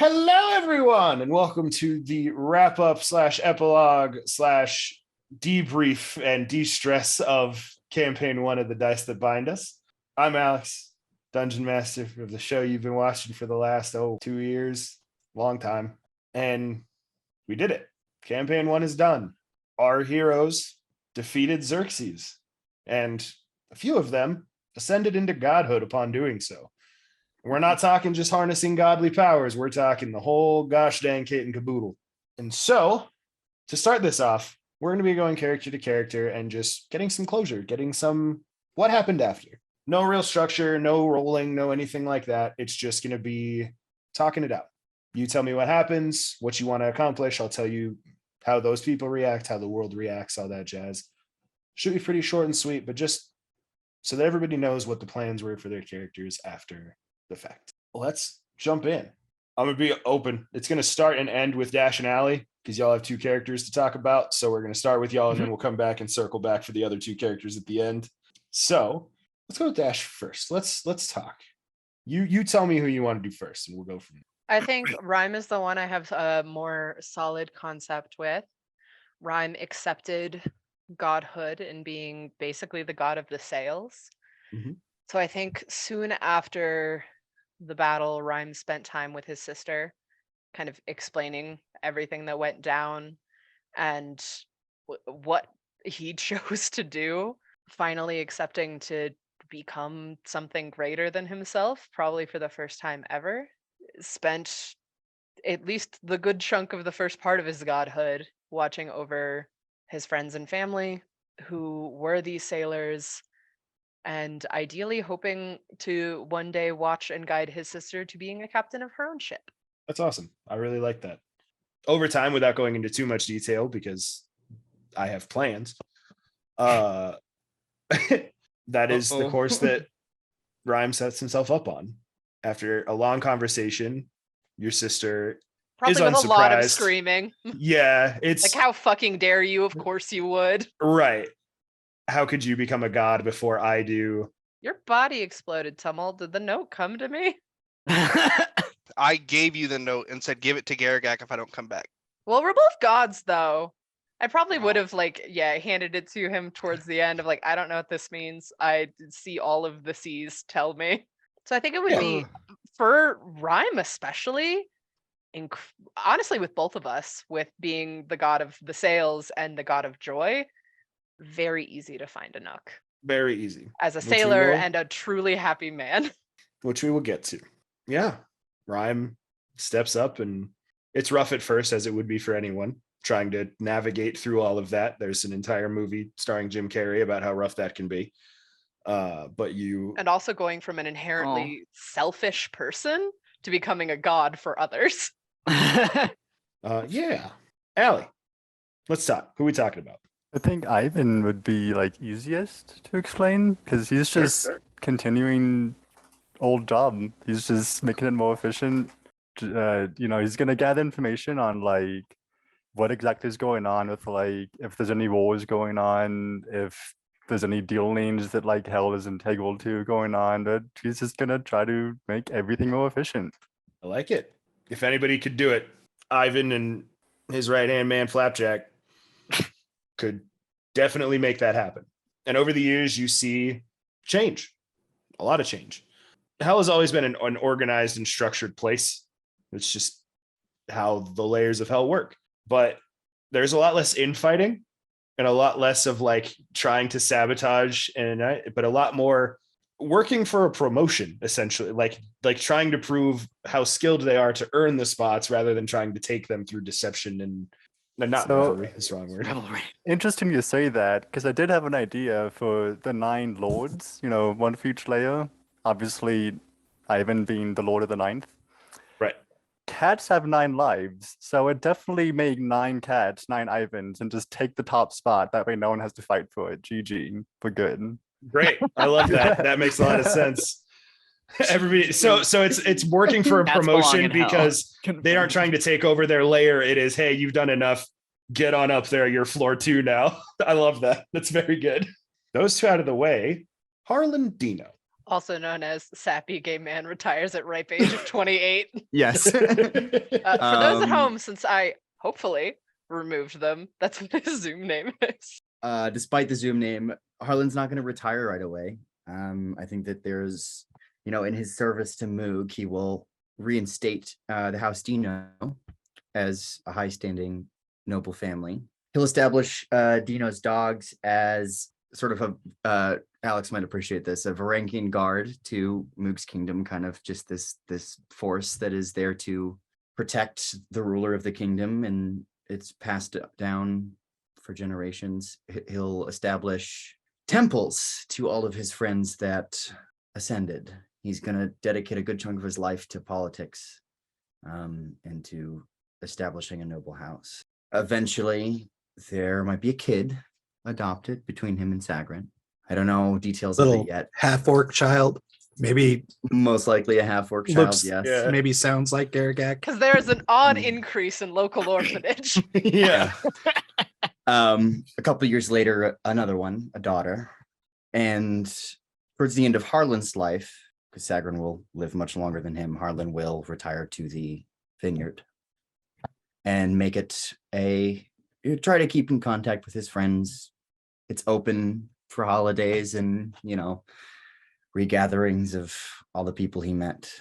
Hello, everyone, and welcome to the wrap up slash epilogue slash debrief and de-stress of campaign one of the Dice That Bind Us. I'm Alex, Dungeon Master of the show you've been watching for the last 2 years, long time, and we did it. Campaign one is done. Our heroes defeated Xerxes, and a few of them ascended into godhood upon doing so. We're not talking just harnessing godly powers. We're talking the whole gosh dang kit and caboodle. And so, to start this off, we're going to be going character to character and just getting some closure, getting some what happened after. No real structure, no rolling, no anything like that. It's just going to be talking it out. You tell me what happens, what you want to accomplish. I'll tell you how those people react, how the world reacts, all that jazz. Should be pretty short and sweet, but just so that everybody knows what the plans were for their characters after the fact. Let's jump in. I'm going to be open. It's going to start and end with Dash and Allie because y'all have two characters to talk about. So we're going to start with y'all and then we'll come back and circle back for the other two characters at the end. So let's go with Dash first. Let's talk. You tell me who you want to do first and we'll go from there. I think Rhyme is the one I have a more solid concept with. Rhyme accepted godhood and being basically the god of the sails. Mm-hmm. So I think soon after the battle, Rhyme spent time with his sister, kind of explaining everything that went down and what he chose to do, finally accepting to become something greater than himself, probably for the first time ever. Spent at least the good chunk of the first part of his godhood watching over his friends and family who were these sailors, and ideally hoping to one day watch and guide his sister to being a captain of her own ship. That's awesome. I really like that. Over time, without going into too much detail, because I have plans, that is the course that Rhyme sets himself up on. After a long conversation, your sister probably is with unsurprised. A lot of screaming. Yeah, it's like, how fucking dare you? Of course you would. Right. How could you become a god before I do? Your body exploded, Tummel. Did the note come to me? I gave you the note and said, give it to Garagak if I don't come back. Well, we're both gods, though. I probably would have, handed it to him towards the end of, I don't know what this means. I see all of the seas tell me. So I think it would be, for Rhyme especially, honestly with both of us, with being the god of the sails and the god of joy, very easy to find a nook. Very easy. As a sailor and a truly happy man. Which we will get to. Yeah. Rhyme steps up, and it's rough at first, as it would be for anyone trying to navigate through all of that. There's an entire movie starring Jim Carrey about how rough that can be. And also going from an inherently selfish person to becoming a god for others. Yeah. Allie, let's talk. Who are we talking about? I think Ivan would be easiest to explain because he's just continuing old job. He's just making it more efficient. He's gonna gather information on what exactly is going on with if there's any wars going on, if there's any dealings that hell is integral to going on. But he's just gonna try to make everything more efficient. I like it. If anybody could do it, Ivan and his right-hand man Flapjack could definitely make that happen. And over the years, you see change, a lot of change. Hell has always been an organized and structured place. It's just how the layers of hell work. But there's a lot less infighting and a lot less of trying to sabotage, but a lot more working for a promotion, essentially, like trying to prove how skilled they are to earn the spots rather than trying to take them through deception and rivalry is the wrong word. Rivalry. Interesting you say that, because I did have an idea for the 9 lords, one for each layer. Obviously, Ivan being the Lord of the Ninth. Right. Cats have 9 lives, so I'd definitely make 9 cats, 9 Ivans, and just take the top spot. That way no one has to fight for it. GG. We're good. Great. I love that. That makes a lot of sense. Everybody, so it's working for a promotion because they aren't trying to take over their layer. It is, hey, you've done enough. Get on up there. You're floor 2 now. I love that. That's very good. Those two out of the way. Harlan Dino. Also known as sappy gay man retires at ripe age of 28. Yes. For those at Um, home, since I hopefully removed them, that's what his Zoom name is. Despite the Zoom name, Harlan's not going to retire right away. I think that there's, in his service to Moog, he will reinstate the House Dino as a high-standing noble family. He'll establish Dino's dogs as sort of Alex might appreciate this, a Varangian guard to Moog's kingdom, kind of just this force that is there to protect the ruler of the kingdom, and it's passed down for generations. He'll establish temples to all of his friends that ascended. He's going to dedicate a good chunk of his life to politics and to establishing a noble house. Eventually, there might be a kid adopted between him and Sagrin. I don't know details of Little it yet. half-orc child. Maybe Most likely a half-orc child, looks, yes. Yeah. maybe sounds like Garagak. Because there is an odd increase in local orphanage. Yeah. A couple of years later, another one, a daughter. And towards the end of Harlan's life, because Sagrin will live much longer than him, Harlan will retire to the vineyard and make it try to keep in contact with his friends. It's open for holidays and, regatherings of all the people he met.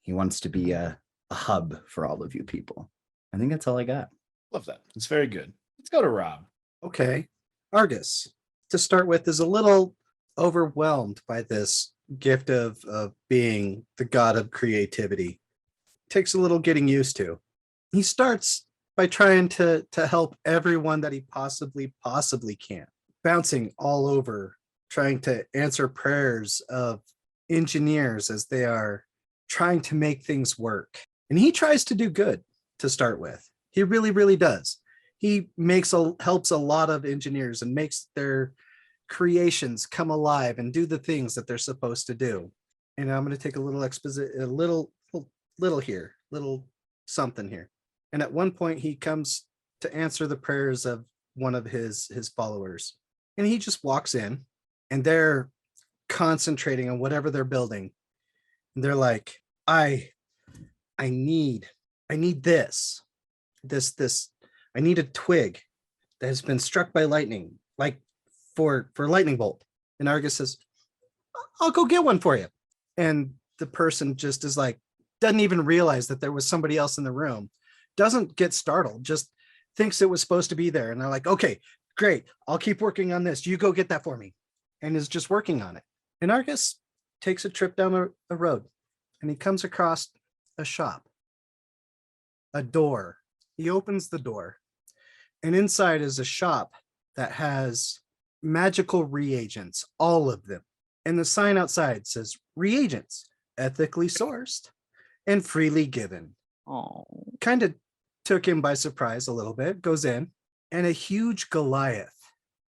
He wants to be a hub for all of you people. I think that's all I got. Love that. It's very good. Let's go to Rob. Okay. Argus, to start with, is a little overwhelmed by this gift of being the god of creativity. Takes a little getting used to. He starts by trying to help everyone that he possibly can, bouncing all over, trying to answer prayers of engineers as they are trying to make things work. And he tries to do good to start with. He really, really does. He helps a lot of engineers and makes their creations come alive and do the things that they're supposed to do. And I'm going to take a little little something here. And at one point he comes to answer the prayers of one of his followers. And he just walks in and they're concentrating on whatever they're building. And they're like, I need this. I need a twig that has been struck by lightning, like for lightning bolt. And Argus says, I'll go get one for you. And the person just is like, doesn't even realize that there was somebody else in the room, doesn't get startled, just thinks it was supposed to be there. And they're like, okay, great. I'll keep working on this. You go get that for me. And is just working on it. And Argus takes a trip down a road and he comes across a shop, a door. He opens the door and inside is a shop that has magical reagents, all of them. And the sign outside says reagents, ethically sourced and freely given. Oh, Kind of took him by surprise a little bit, goes in, and a huge Goliath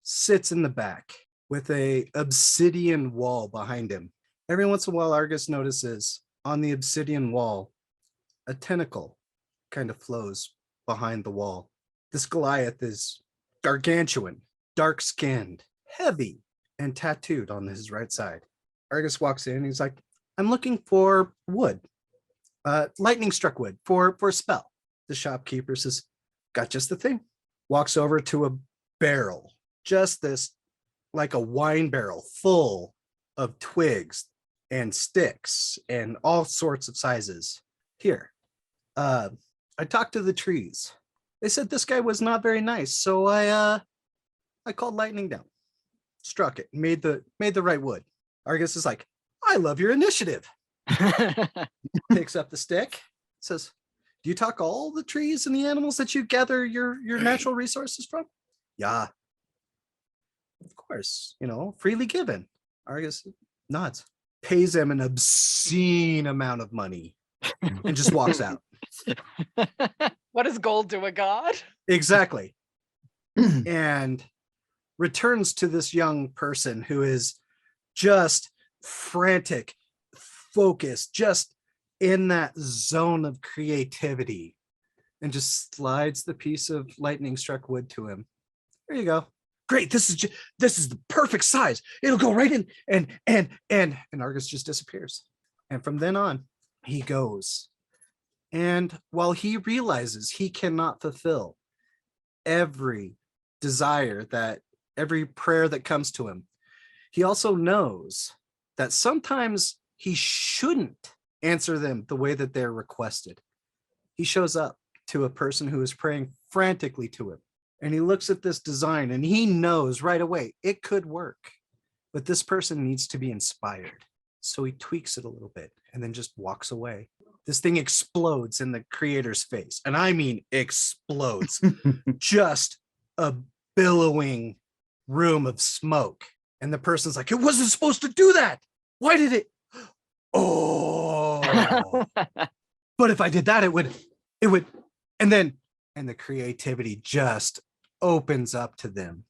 sits in the back with a obsidian wall behind him. Every once in a while, Argus notices on the obsidian wall, a tentacle kind of flows behind the wall. This Goliath is gargantuan, dark-skinned, heavy, and tattooed on his right side. Argus walks in, he's like, I'm looking for wood, lightning struck wood for a spell. The shopkeeper says, got just the thing. Walks over to a barrel, just this, like a wine barrel full of twigs and sticks and all sorts of sizes. Here, I talked to the trees. They said this guy was not very nice, so I called lightning down, struck it, made the right wood. Argus is like, I love your initiative. Picks up the stick, says, do you talk all the trees and the animals that you gather your natural resources from? Yeah. Of course, freely given. Argus nods, pays him an obscene amount of money, and just walks out. What does gold do a god? Exactly. And returns to this young person who is just frantic, focused, just in that zone of creativity, and just slides the piece of lightning struck wood to him. There you go. great. This is the perfect size. It'll go right in. And Argus just disappears. And from then on, he goes. And while he realizes he cannot fulfill every desire, that every prayer that comes to him, he also knows that sometimes he shouldn't answer them the way that they're requested. He shows up to a person who is praying frantically to him, and he looks at this design and he knows right away it could work, but this person needs to be inspired. So he tweaks it a little bit and then just walks away. This thing explodes in the creator's face, and I mean explodes. Just a billowing room of smoke, and the person's like, it wasn't supposed to do that. Why did it? Oh, but if I did that, it would, and the creativity just opens up to them.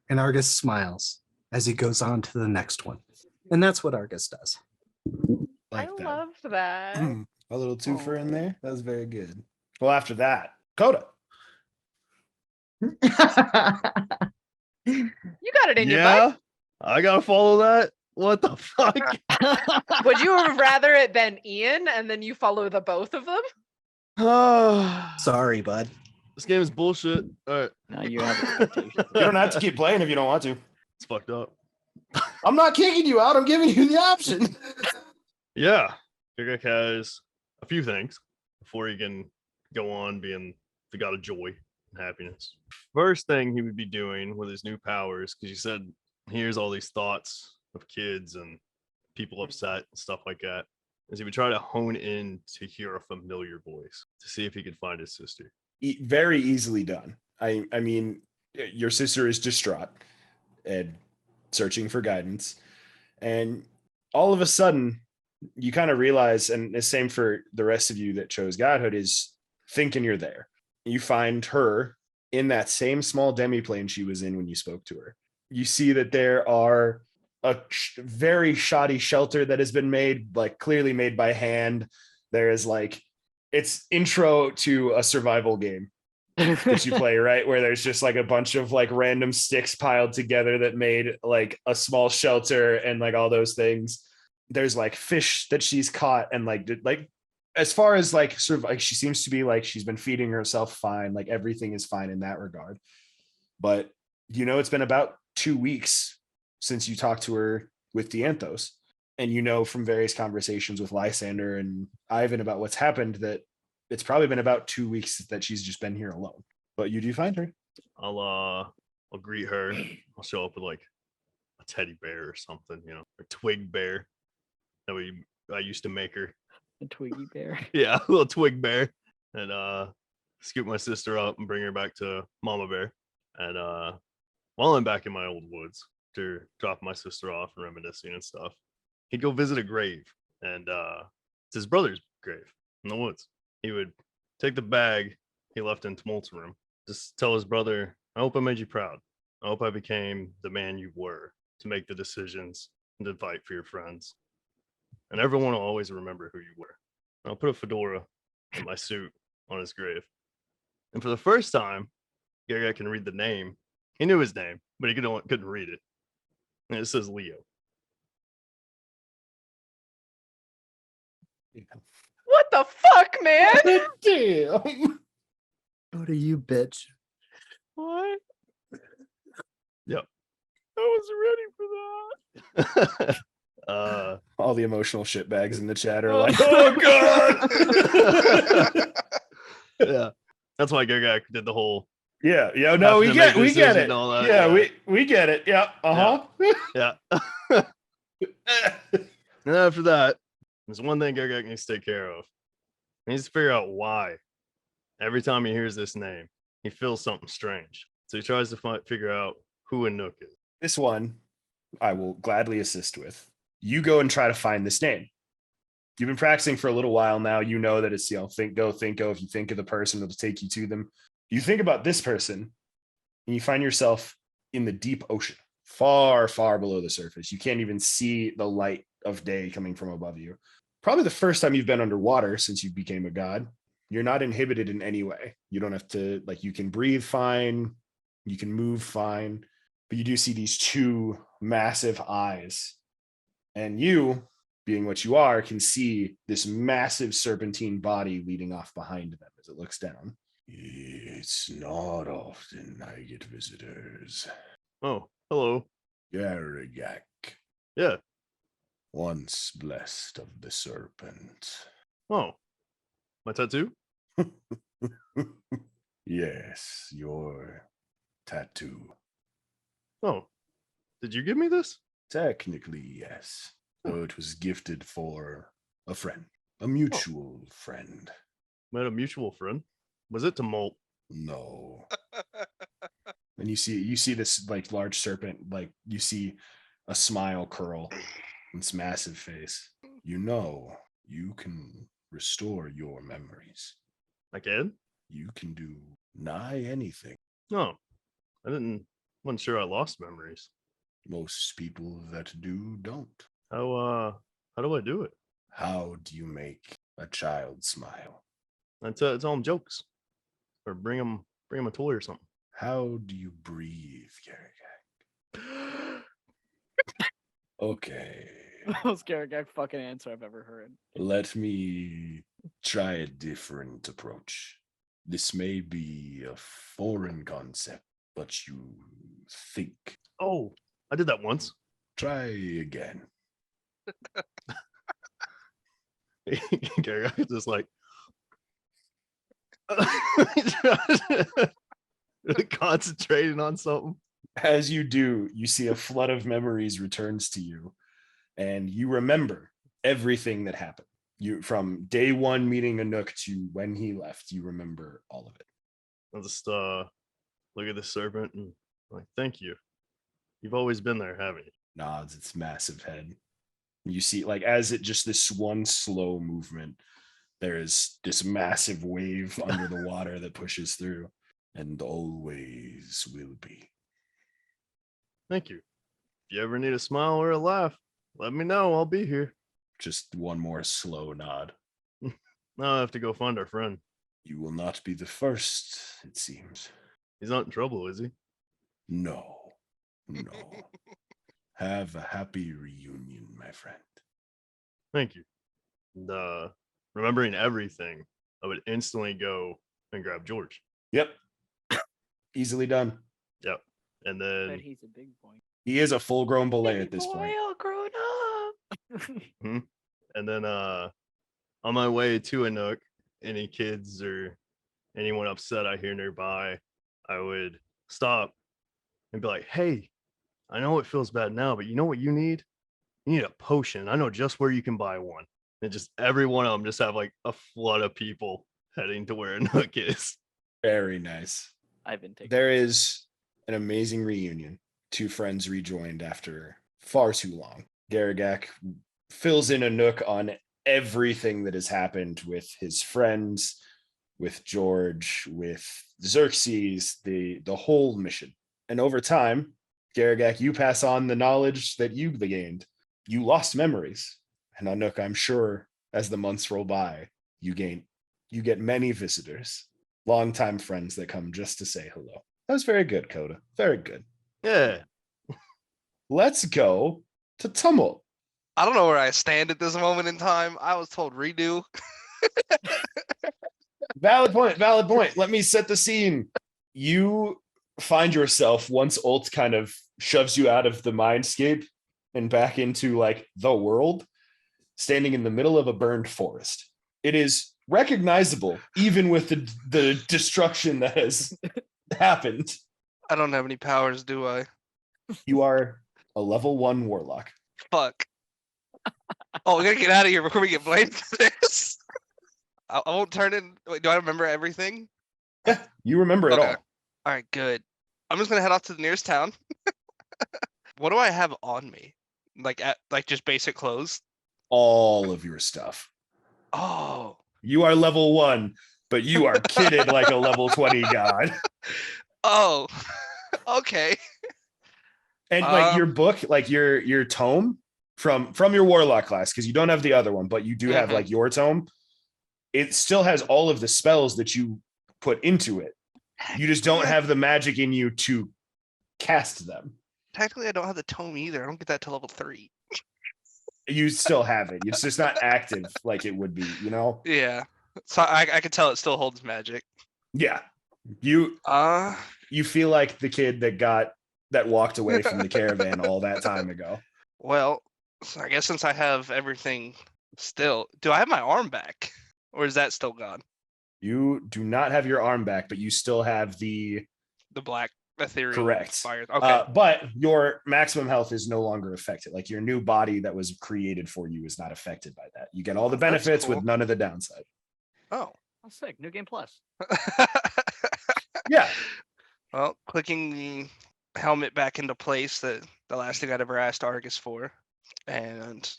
And Argus smiles as he goes on to the next one. And that's what Argus does. I love that. A little twofer in there. That was very good. Well, after that, Coda. You got it in your butt. I gotta follow that. What the fuck? Would you have rather it than Ian and then you follow the both of them? Sorry, bud. This game is bullshit. All right. Now you have expectations. You don't have to keep playing if you don't want to. It's fucked up. I'm not kicking you out. I'm giving you the option. Yeah. Gigak has a few things before he can go on being the god of joy and happiness. First thing he would be doing with his new powers, because you said he hears all these thoughts of kids and people upset and stuff like that, is he would try to hone in to hear a familiar voice to see if he could find his sister. Very easily done. I mean, your sister is distraught and searching for guidance, and all of a sudden you kind of realize, and the same for the rest of you that chose godhood, is thinking you're there. You find her in that same small demiplane she was in when you spoke to her. You see that there are a very shoddy shelter that has been made, like clearly made by hand. There is like, it's intro to a survival game that you play, right? Where there's just like a bunch of like random sticks piled together that made like a small shelter and like all those things. There's like fish that she's caught, and like as far as like sort of like she seems to be like she's been feeding herself fine, like everything is fine in that regard. But you know, it's been about 2 weeks since you talked to her with Dianthos, and you know from various conversations with Lysander and Ivan about what's happened that it's probably been about 2 weeks that she's just been here alone. But you do find her. I'll greet her. I'll show up with like a teddy bear or something, you know, a twig bear that I used to make her. A twiggy bear. Yeah, a little twig bear. And scoop my sister up and bring her back to Mama Bear. And while I'm back in my old woods, after dropping my sister off and reminiscing and stuff, he'd go visit a grave. And it's his brother's grave in the woods. He would take the bag he left in Tumult's room, just tell his brother, I hope I made you proud. I hope I became the man you were to make the decisions and to fight for your friends. And everyone will always remember who you were. I'll put a fedora in my suit on his grave. And for the first time, Gary can read the name. He knew his name, but he couldn't read it. And it says Leo. What the fuck, man? Damn. Go to you, bitch. What? Yep. I was ready for that. All the emotional shit bags in the chat are like, oh god. Yeah. That's why Gagak did the whole Yeah, no, we get it. and all that, Yeah, we get it. Yeah. Uh-huh. Yeah. And after that, there's one thing Gagak needs to take care of. He needs to figure out why. Every time he hears this name, he feels something strange. So he tries to figure out who Anouk is. This one I will gladly assist with. You go and try to find this name. You've been practicing for a little while now. You know that it's, think go. If you think of the person, it'll take you to them. You think about this person and you find yourself in the deep ocean, far, far below the surface. You can't even see the light of day coming from above you. Probably the first time you've been underwater since you became a god. You're not inhibited in any way. You don't have to, you can breathe fine. You can move fine. but you do see these two massive eyes. And you, being what you are, can see this massive serpentine body leading off behind them as it looks down. It's not often I get visitors. Oh, hello. Garagak, Yeah. once blessed of the serpent. Oh, my tattoo? Yes, your tattoo. Oh, did you give me this? Technically, yes. Though it was gifted for a friend, a mutual friend. Met a mutual friend. Was it to Molt? No. And you see this like large serpent, like you see a smile curl in its massive face. You know, you can restore your memories. I can? You can do nigh anything. No, wasn't sure I lost memories. Most people that do don't. How do I do it? How do you make a child smile? I tell them jokes, or bring them a toy or something. How do you breathe, Garagak? Okay. Most Garagak fucking answer I've ever heard. Let me try a different approach. This may be a foreign concept, but you think. Oh, I did that once. Try again. Gary, I just like really concentrating on something. As you do, you see a flood of memories returns to you, and you remember everything that happened. You from day one meeting Anouk to when he left, you remember all of it. I'll just look at the serpent and like, thank you. You've always been there, haven't you? Nods its massive head. You see, like, as it just this one slow movement, there is this massive wave under the water that pushes through, and always will be. Thank you. If you ever need a smile or a laugh, let me know. I'll be here. Just one more slow nod. Now I have to go find our friend. You will not be the first, it seems. He's not in trouble, is he? No. Have a happy reunion, my friend. Thank you. And remembering everything, I would instantly go and grab George. Yep. Easily done. Yep. And But then he's a big boy. He is a full-grown belay at this Boy, point. all grown up. and then on my way to Anouk, any kids or anyone upset I hear nearby, I would stop and be like, hey, I know it feels bad now, but you know what you need? You need a potion. I know just where you can buy one. And just every one of them just have like a flood of people heading to where Anouk is. Very nice. I've been taking. There is an amazing reunion. Two friends rejoined after far too long. Garagak fills in Anouk on everything that has happened with his friends, with George, with Xerxes, the whole mission. And over time, Garagak, you pass on the knowledge that you gained. You lost memories. And Anouk, I'm sure as the months roll by, you get many visitors, longtime friends that come just to say hello. That was very good, Coda. Very good. Yeah. Let's go to Tumult. I don't know where I stand at this moment in time. I was told redo. Valid point. Let me set the scene. You find yourself, once Ult kind of shoves you out of the mindscape and back into like the world, standing in the middle of a burned forest. It is recognizable, even with the destruction that has happened. I don't have any powers, do I? You are a level 1 warlock. Fuck. Oh, we gotta get out of here before we get blamed for this. I won't turn in. Wait, do I remember everything? Yeah, you remember it Okay. all. All right, good. I'm just gonna head off to the nearest town. What do I have on me? Like just basic clothes? All of your stuff. Oh. You are level 1, but you are kitted like a level 20 god. Oh. Okay. And like your book, like your tome from your warlock class, because you don't have the other one, but you do have like your tome. It still has all of the spells that you put into it. You just don't have the magic in you to cast them. technically I don't have the tome either. I don't get that till level 3. You still have it. It's just not active like it would be, Yeah. So I can tell it still holds magic. Yeah. You feel like the kid that walked away from the caravan all that time ago. Well, so I guess since I have everything still, do I have my arm back? Or is that still gone? You do not have your arm back, but you still have the black ethereal correct fire. Okay. But your maximum health is no longer affected. Like your new body that was created for you is not affected by that. You get all the That's benefits cool. with none of the downside. Oh. That's sick. New game plus. Yeah. Well, clicking the helmet back into place, the last thing I'd ever asked Argus for, and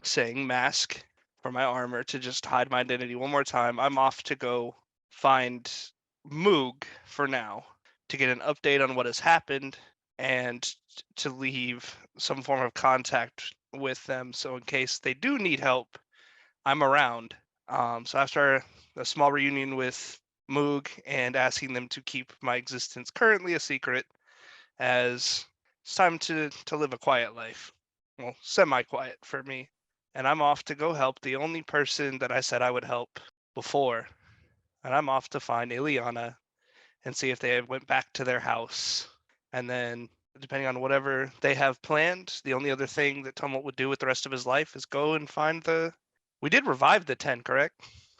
saying mask for my armor to just hide my identity one more time. I'm off to go find Moog for now to get an update on what has happened and to leave some form of contact with them. So in case they do need help, I'm around. So after a small reunion with Moog and asking them to keep my existence currently a secret, as it's time to live a quiet life. Well, semi-quiet for me. And I'm off to go help the only person that I said I would help before. And I'm off to find Ileana and see if they went back to their house. And then, depending on whatever they have planned, the only other thing that Tumult would do with the rest of his life is go and find the... We did revive the 10, correct?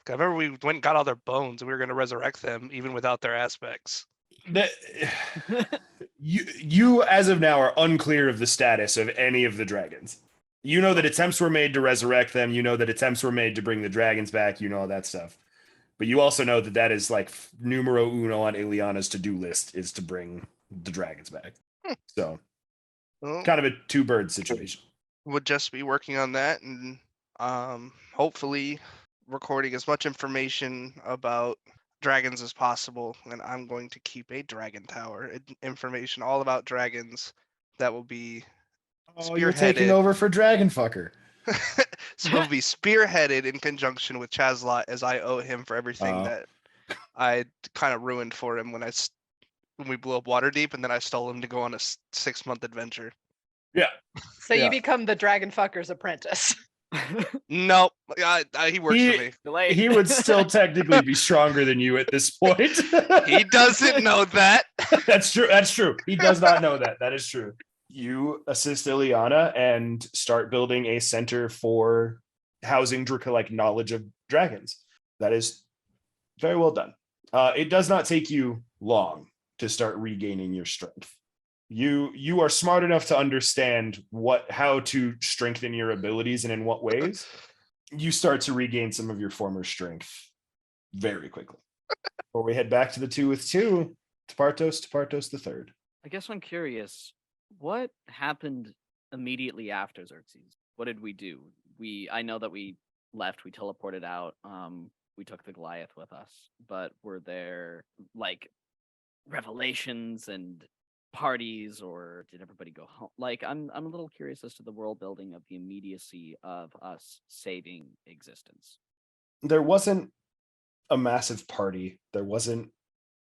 I remember we went and got all their bones and we were going to resurrect them even without their aspects. You as of now are unclear of the status of any of the dragons. You know that attempts were made to resurrect them. You know that attempts were made to bring the dragons back. You know all that stuff. But you also know that that is like numero uno on Ileana's to-do list is to bring the dragons back. So Well, kind of a two-bird situation. would just be working on that and hopefully recording as much information about dragons as possible. And I'm going to keep a dragon tower, information all about dragons that will be Oh, you're taking spearheaded. over for Dragon Fucker. So it'll be spearheaded in conjunction with Chazlot, as I owe him for everything that I kind of ruined for him when we blew up Waterdeep, and then I stole him to go on a 6-month adventure. Yeah. So Yeah. you become the dragon fucker's apprentice. Nope, he works for me. Delayed. He would still technically be stronger than you at this point. He doesn't know that. That's true. That's true. He does not know that. That is true. You assist Ileana and start building a center for housing like knowledge of dragons. That is very well done. It does not take you long to start regaining your strength. You are smart enough to understand how to strengthen your abilities and in what ways. You start to regain some of your former strength very quickly. Before we head back to the 2 with 2, Tapartos the third. I guess I'm curious, what happened immediately after Xerxes? What did we do? I know that we left, we teleported out, we took the Goliath with us, but were there like revelations and parties, or did everybody go home? Like, I'm a little curious as to the world building of the immediacy of us saving existence. There wasn't a massive party. There wasn't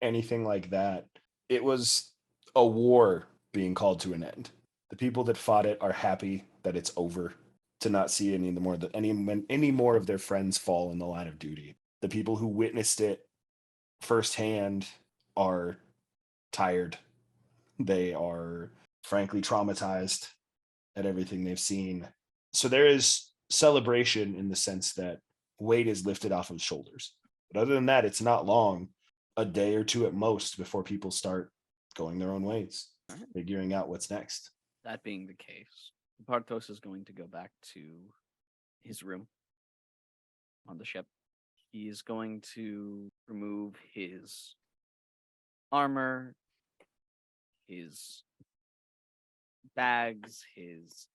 anything like that. It was a war being called to an end. The people that fought it are happy that it's over, to not see any more of their friends fall in the line of duty. The people who witnessed it firsthand are tired. They are frankly traumatized at everything they've seen. So there is celebration in the sense that weight is lifted off of shoulders. But other than that, it's not long, a day or two at most, before people start going their own ways, figuring out what's next. That being the case, Parthos is going to go back to his room on the ship. He is going to remove his armor, his bags, his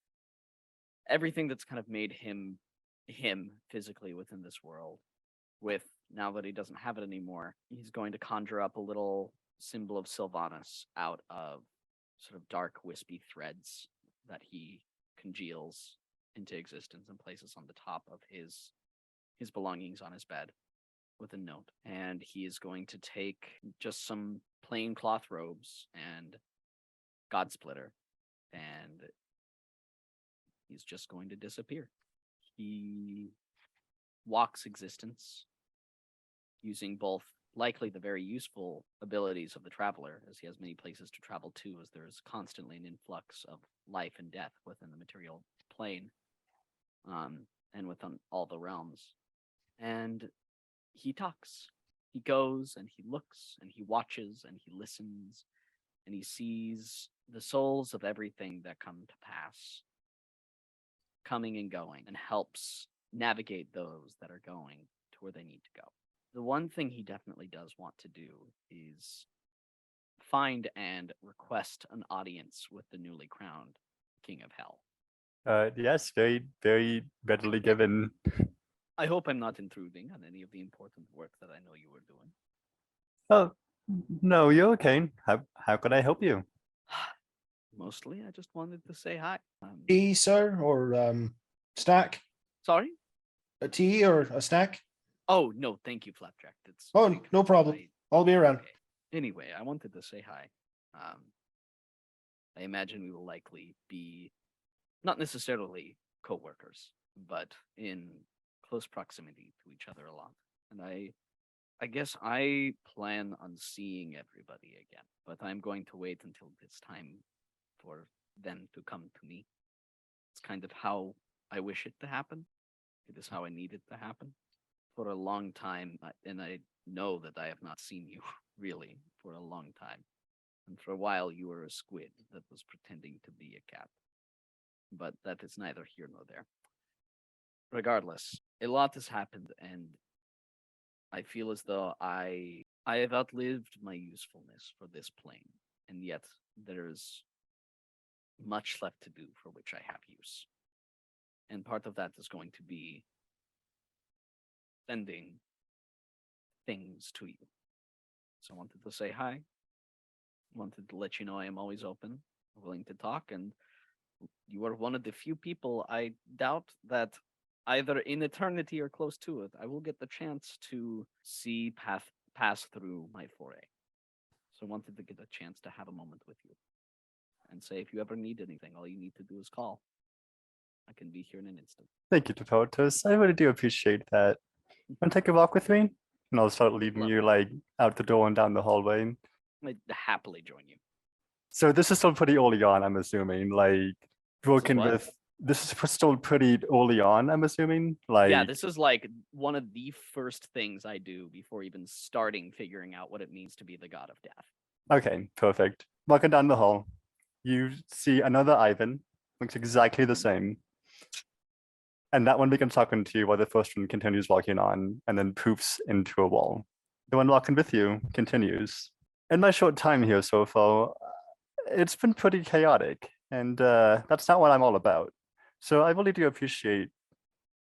everything that's kind of made him physically within this world. Now that he doesn't have it anymore, he's going to conjure up a little symbol of Sylvanas out of sort of dark, wispy threads that he congeals into existence and places on the top of his belongings on his bed with a note. And he is going to take just some plain cloth robes and God Splitter and he's just going to disappear. He walks existence using both likely the very useful abilities of the traveler, as he has many places to travel to, as there's constantly an influx of life and death within the material plane, and within all the realms. And he talks. He goes and he looks and he watches and he listens and he sees the souls of everything that come to pass coming and going, and helps navigate those that are going to where they need to go. The one thing he definitely does want to do is find and request an audience with the newly crowned King of Hell. Yes, very, very readily given. I hope I'm not intruding on any of the important work that I know you were doing. Oh, no, you're okay. How could I help you? Mostly, I just wanted to say hi. Tea, sir, or snack? Sorry? A tea or a snack? Oh, no, thank you, Flapjack. That's Oh, very no kind. problem. I'll be around. Okay. Anyway, I wanted to say hi. I imagine we will likely be not necessarily co-workers, but in close proximity to each other a lot. And I guess I plan on seeing everybody again, but I'm going to wait until it's time for them to come to me. It's kind of how I wish it to happen. It is how I need it to happen. For a long time, and I know that I have not seen you really for a long time. And for a while, you were a squid that was pretending to be a cat. But that is neither here nor there. Regardless, a lot has happened, and I feel as though I have outlived my usefulness for this plane, and yet there's much left to do for which I have use. And part of that is going to be sending things to you. So I wanted to say hi. Wanted to let you know I am always open, willing to talk, and you are one of the few people I doubt that either in eternity or close to it, I will get the chance to see pass through my foray. So I wanted to get a chance to have a moment with you and say, if you ever need anything, all you need to do is call. I can be here in an instant. Thank you, Tapotos. I really do appreciate that. Want to take a walk with me? And I'll start leading Love you it. like out the door and down the hallway. I'd happily join you. So this is still pretty early on, I'm assuming. Like working what? with this is still pretty early on, I'm assuming. Like Yeah, this is like one of the first things I do before even starting figuring out what it means to be the god of death. okay, perfect. Walking down the hall, you see another Ivan, looks exactly the same. And that one begins talking to you while the first one continues walking on and then poofs into a wall. The one walking with you continues. In my short time here so far, it's been pretty chaotic, and that's not what I'm all about. So I really do appreciate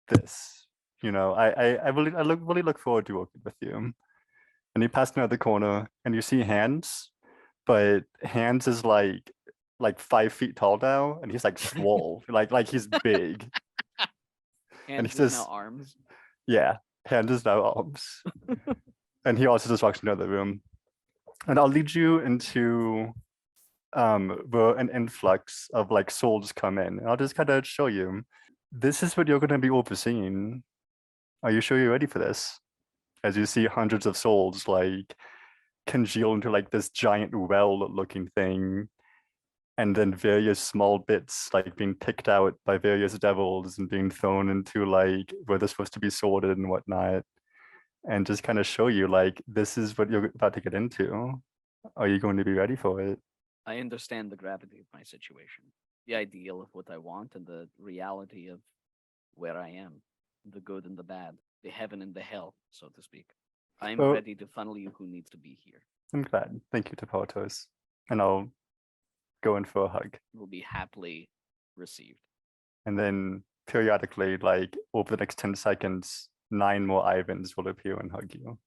this. You know, I really look forward to working with you. And you pass another corner and you see Hands, but Hands is like 5 feet tall now, and he's like swole, like he's big. And he he says says- now arms. Yeah, Hands is now arms. And he also just walks into the room. And I'll lead you into where an influx of like souls come in. And I'll just kind of show you. This is what you're going to be overseeing. Are you sure you're ready for this? As you see hundreds of souls like congeal into like this giant well-looking thing, and then various small bits like being picked out by various devils and being thrown into like where they're supposed to be sorted and whatnot, and just kind of show you like this is what you're about to get into. Are you going to be ready for it? I understand the gravity of my situation, the ideal of what I want, and the reality of where I am, the good and the bad, the heaven and the hell, so to speak. I'm Well- ready to funnel you who needs to be here. I'm glad. Thank you to Portos. And I'll go in for a hug. Will be happily received. And then periodically, like over the next 10 seconds, 9 more Ivans will appear and hug you.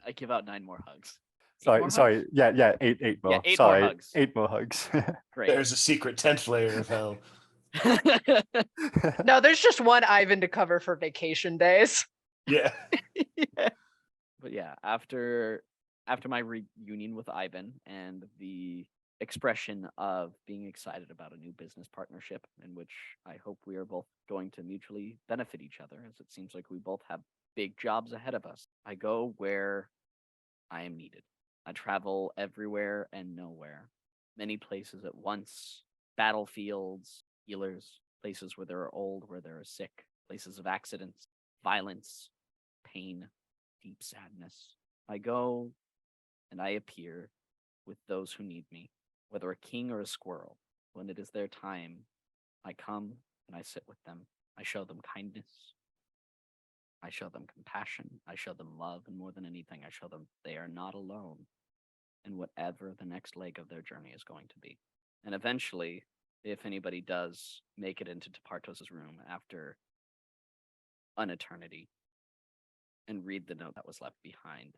I give out 9 more hugs. 8 Sorry, more sorry. hugs? Yeah, eight more. Yeah, 8 more sorry, hugs. 8 more hugs. Great. There's a secret 10th layer of hell. No, there's just one Ivan to cover for vacation days. Yeah. Yeah. But yeah, after my reunion with Ivan and the expression of being excited about a new business partnership in which I hope we are both going to mutually benefit each other, as it seems like we both have big jobs ahead of us. I go where I am needed. I travel everywhere and nowhere, many places at once, battlefields, healers, places where there are old, where there are sick, places of accidents, violence, pain, deep sadness. I go and I appear with those who need me, whether a king or a squirrel. When it is their time, I come and I sit with them. I show them kindness. I show them compassion. I show them love. And more than anything, I show them they are not alone in whatever the next leg of their journey is going to be. And eventually, if anybody does make it into Tepartos' room after an eternity and read the note that was left behind,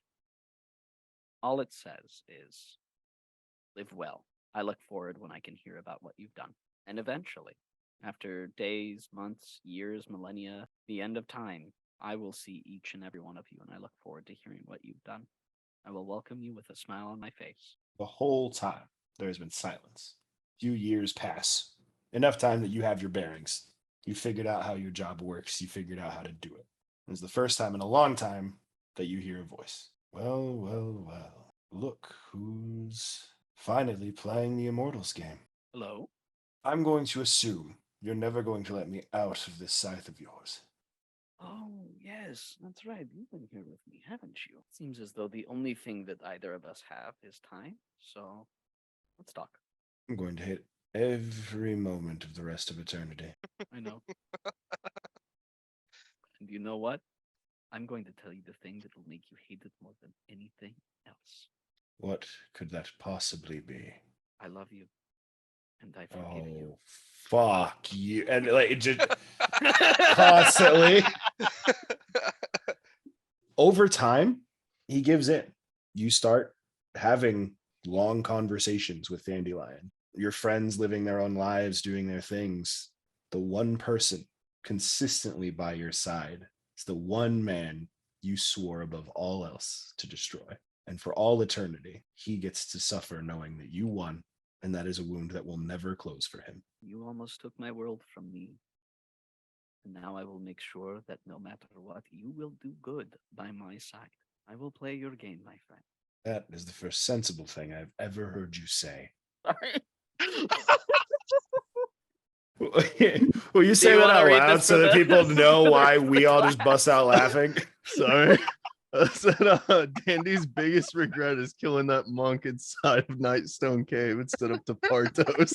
all it says is, live well. I look forward when I can hear about what you've done. And eventually, after days, months, years, millennia, the end of time, I will see each and every one of you, and I look forward to hearing what you've done. I will welcome you with a smile on my face. The whole time, there has been silence. Few years pass. Enough time that you have your bearings. You figured out how your job works. You figured out how to do it. It's the first time in a long time that you hear a voice. Well, well, well. Look who's finally playing the Immortals game. Hello? I'm going to assume you're never going to let me out of this scythe of yours. Oh, yes, that's right. You've been here with me, haven't you? Seems as though the only thing that either of us have is time, so let's talk. I'm going to hit every moment of the rest of eternity. I know. And you know what? I'm going to tell you the thing that will make you hate it more than anything else. What could that possibly be? I love you. And I forgive you. Oh, fuck you. And like it just constantly. Over time, he gives in. You start having long conversations with Dandelion. Your friends living their own lives, doing their things. The one person consistently by your side is the one man you swore above all else to destroy. And for all eternity, he gets to suffer knowing that you won, and that is a wound that will never close for him. You almost took my world from me. And now I will make sure that no matter what, you will do good by my side. I will play your game, my friend. That is the first sensible thing I've ever heard you say. Sorry. Will you say you that wanna out read loud this so for that the- people know for why the we all just bust out laughing? Sorry. I said Dandy's biggest regret is killing that monk inside of Nightstone Cave instead of Tepartos.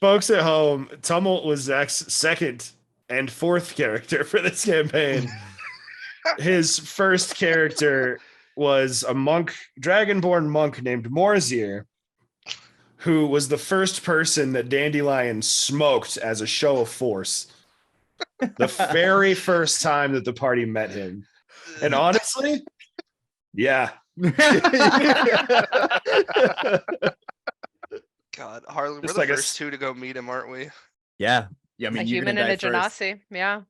Folks at home, Tumult was Zach's second and fourth character for this campaign. His first character was a monk, dragonborn monk named Morzir, who was the first person that Dandelion smoked as a show of force. The very first time that the party met him. And honestly, yeah. God, Harlan, we're Just the like a first two to go meet him, aren't we? Yeah. I A mean, you're human gonna and die a first. genasi. Yeah.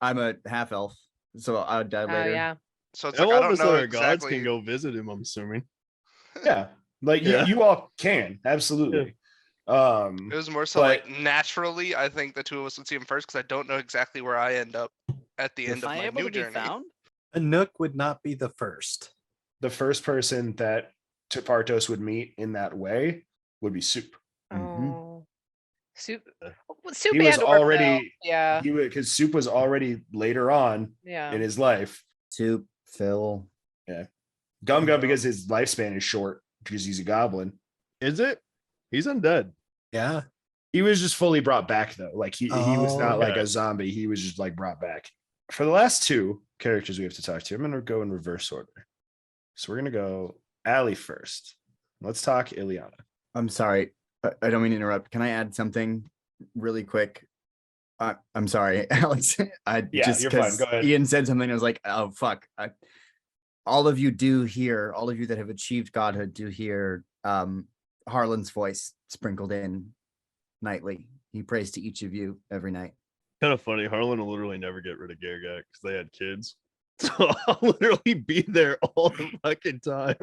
I'm a half elf, so I'll die Oh, later. yeah. So it's All like I of don't us know that are gods exactly. can go visit him, I'm assuming. Yeah. Like Yeah. you all can, absolutely. It was more so but- like naturally, I think the two of us would see him first because I don't know exactly where I end up at the end of Am I my able new to be journey. found? A nook would not be the first. the first person that Tepartos would meet in that way would be Soup. Mhm. Oh. Soup. Soup He was and or Phil. already Yeah. because Soup was already later on Yeah. in his life. Soup, Phil. Gum Gum because his lifespan is short because he's a goblin. Is it? He's undead. Yeah. He was just fully brought back though. Like he was Oh, not like okay. a zombie. He was just like brought back. For the last two characters we have to talk to, I'm gonna go in reverse order. So we're gonna go Allie first. Let's talk Ileana. I'm sorry. I don't mean to interrupt. Can I add something really quick? I'm sorry, Alex. Yeah, just you're fine. 'cause Go ahead. Ian said something. I was like, oh fuck. All of you do hear. All of you that have achieved godhood do hear Harlan's voice sprinkled in nightly. He prays to each of you every night. Kind of funny. Harlan will literally never get rid of Gargat because they had kids. So I'll literally be there all the fucking time.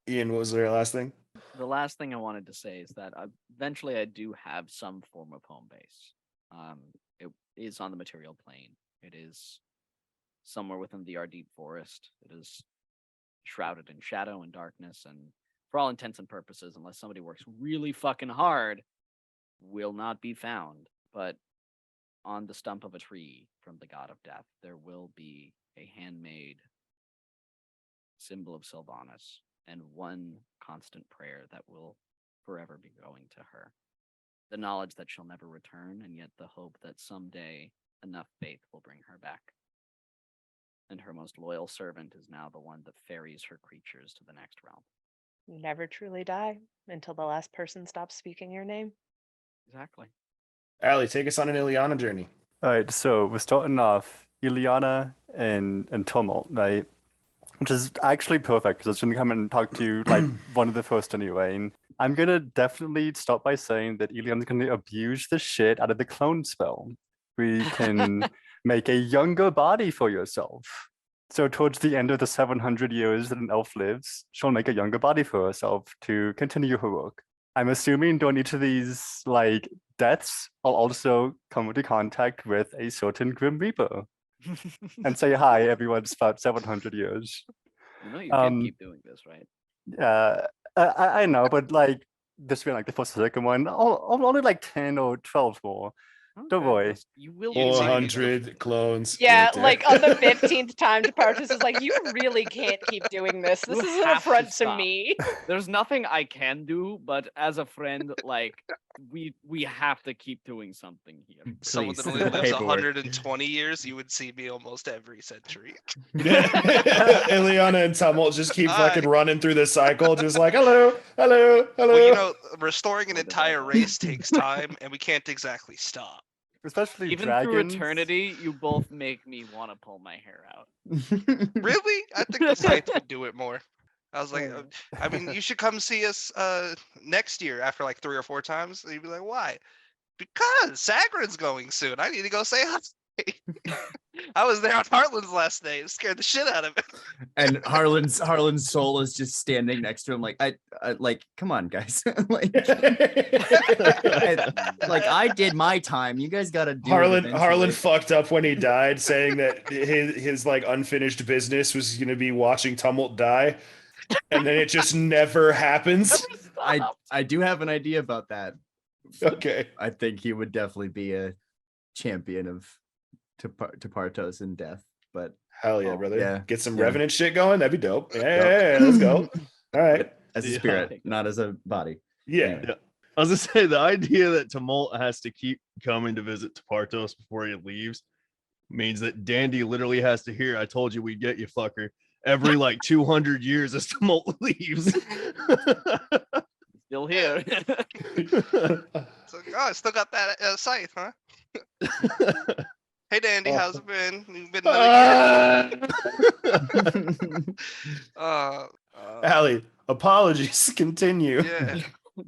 Ian, what was your last thing? The last thing I wanted to say is that eventually I do have some form of home base. It is on the material plane. It is somewhere within the Ardeep forest. It is shrouded in shadow and darkness, and for all intents and purposes, unless somebody works really fucking hard, will not be found. But on the stump of a tree from the god of death, there will be a handmade symbol of Sylvanas and one constant prayer that will forever be going to her. The knowledge that she'll never return, and yet the hope that someday enough faith will bring her back. And her most loyal servant is now the one that ferries her creatures to the next realm. You never truly die until the last person stops speaking your name. Exactly. Allie, take us on an Ileana journey. All right, so we're starting off Ileana and Tumult, right? Which is actually perfect because I was going to come and talk to you like one of the first anyway. And I'm going to definitely start by saying that Ileana's going to abuse the shit out of the clone spell. We can make a younger body for yourself. So towards the end of the 700 years that an elf lives, she'll make a younger body for herself to continue her work. I'm assuming during each of these like deaths, I'll also come into contact with a certain Grim Reaper and say hi everyone's about 700 years. You know you can keep doing this, right? I know, but like this being like the first or second one, I'll only like 10 or 12 more. Don't Okay, worry. You will You can see 400 clones. Yeah, later. like on the 15th time, Departus is like, you really can't keep doing this. This You is an have to affront to stop. me. There's nothing I can do, but as a friend, like we have to keep doing something here. Someone that Please, only lives paperwork. 120 years, you would see me almost every century. Ileana and Tumult just keep Hi. fucking running through the cycle, just like, hello, hello, hello. Well, you know, restoring an What did entire I- race takes time, and we can't exactly stop. Especially Even dragons. through eternity, you both make me want to pull my hair out. Really? I think the Scythe would do it more. I was like, I mean, you should come see us next year after like 3 or 4 times. And you'd be like, why? Because Sagrin's going soon. I need to go say hi. I was there on Heartland's last day. It scared the shit out of him. And Harlan's soul is just standing next to him, like I like, come on, guys, like I did my time. You guys got to do. Harlan it Harlan eventually. fucked up when he died, saying that his like unfinished business was going to be watching Tumult die, and then it just never happens. I do have an idea about that. Okay. I think he would definitely be a champion of Tepartos in death. But Hell yeah, brother. yeah, Get some yeah. Revenant shit going. That'd be dope. Yeah, let's go. All right. as a Yeah. spirit, not as a body. Yeah. Anyway. I was gonna say the idea that Tumult has to keep coming to visit Tepartos before he leaves means that Dandy literally has to hear, I told you we'd get you, fucker, every like 200 years as Tumult leaves. Still here. So, oh, I still got that Scythe, huh? Hey, Dandy, how's it been? You've been another year. Allie, apologies. Continue. Yeah.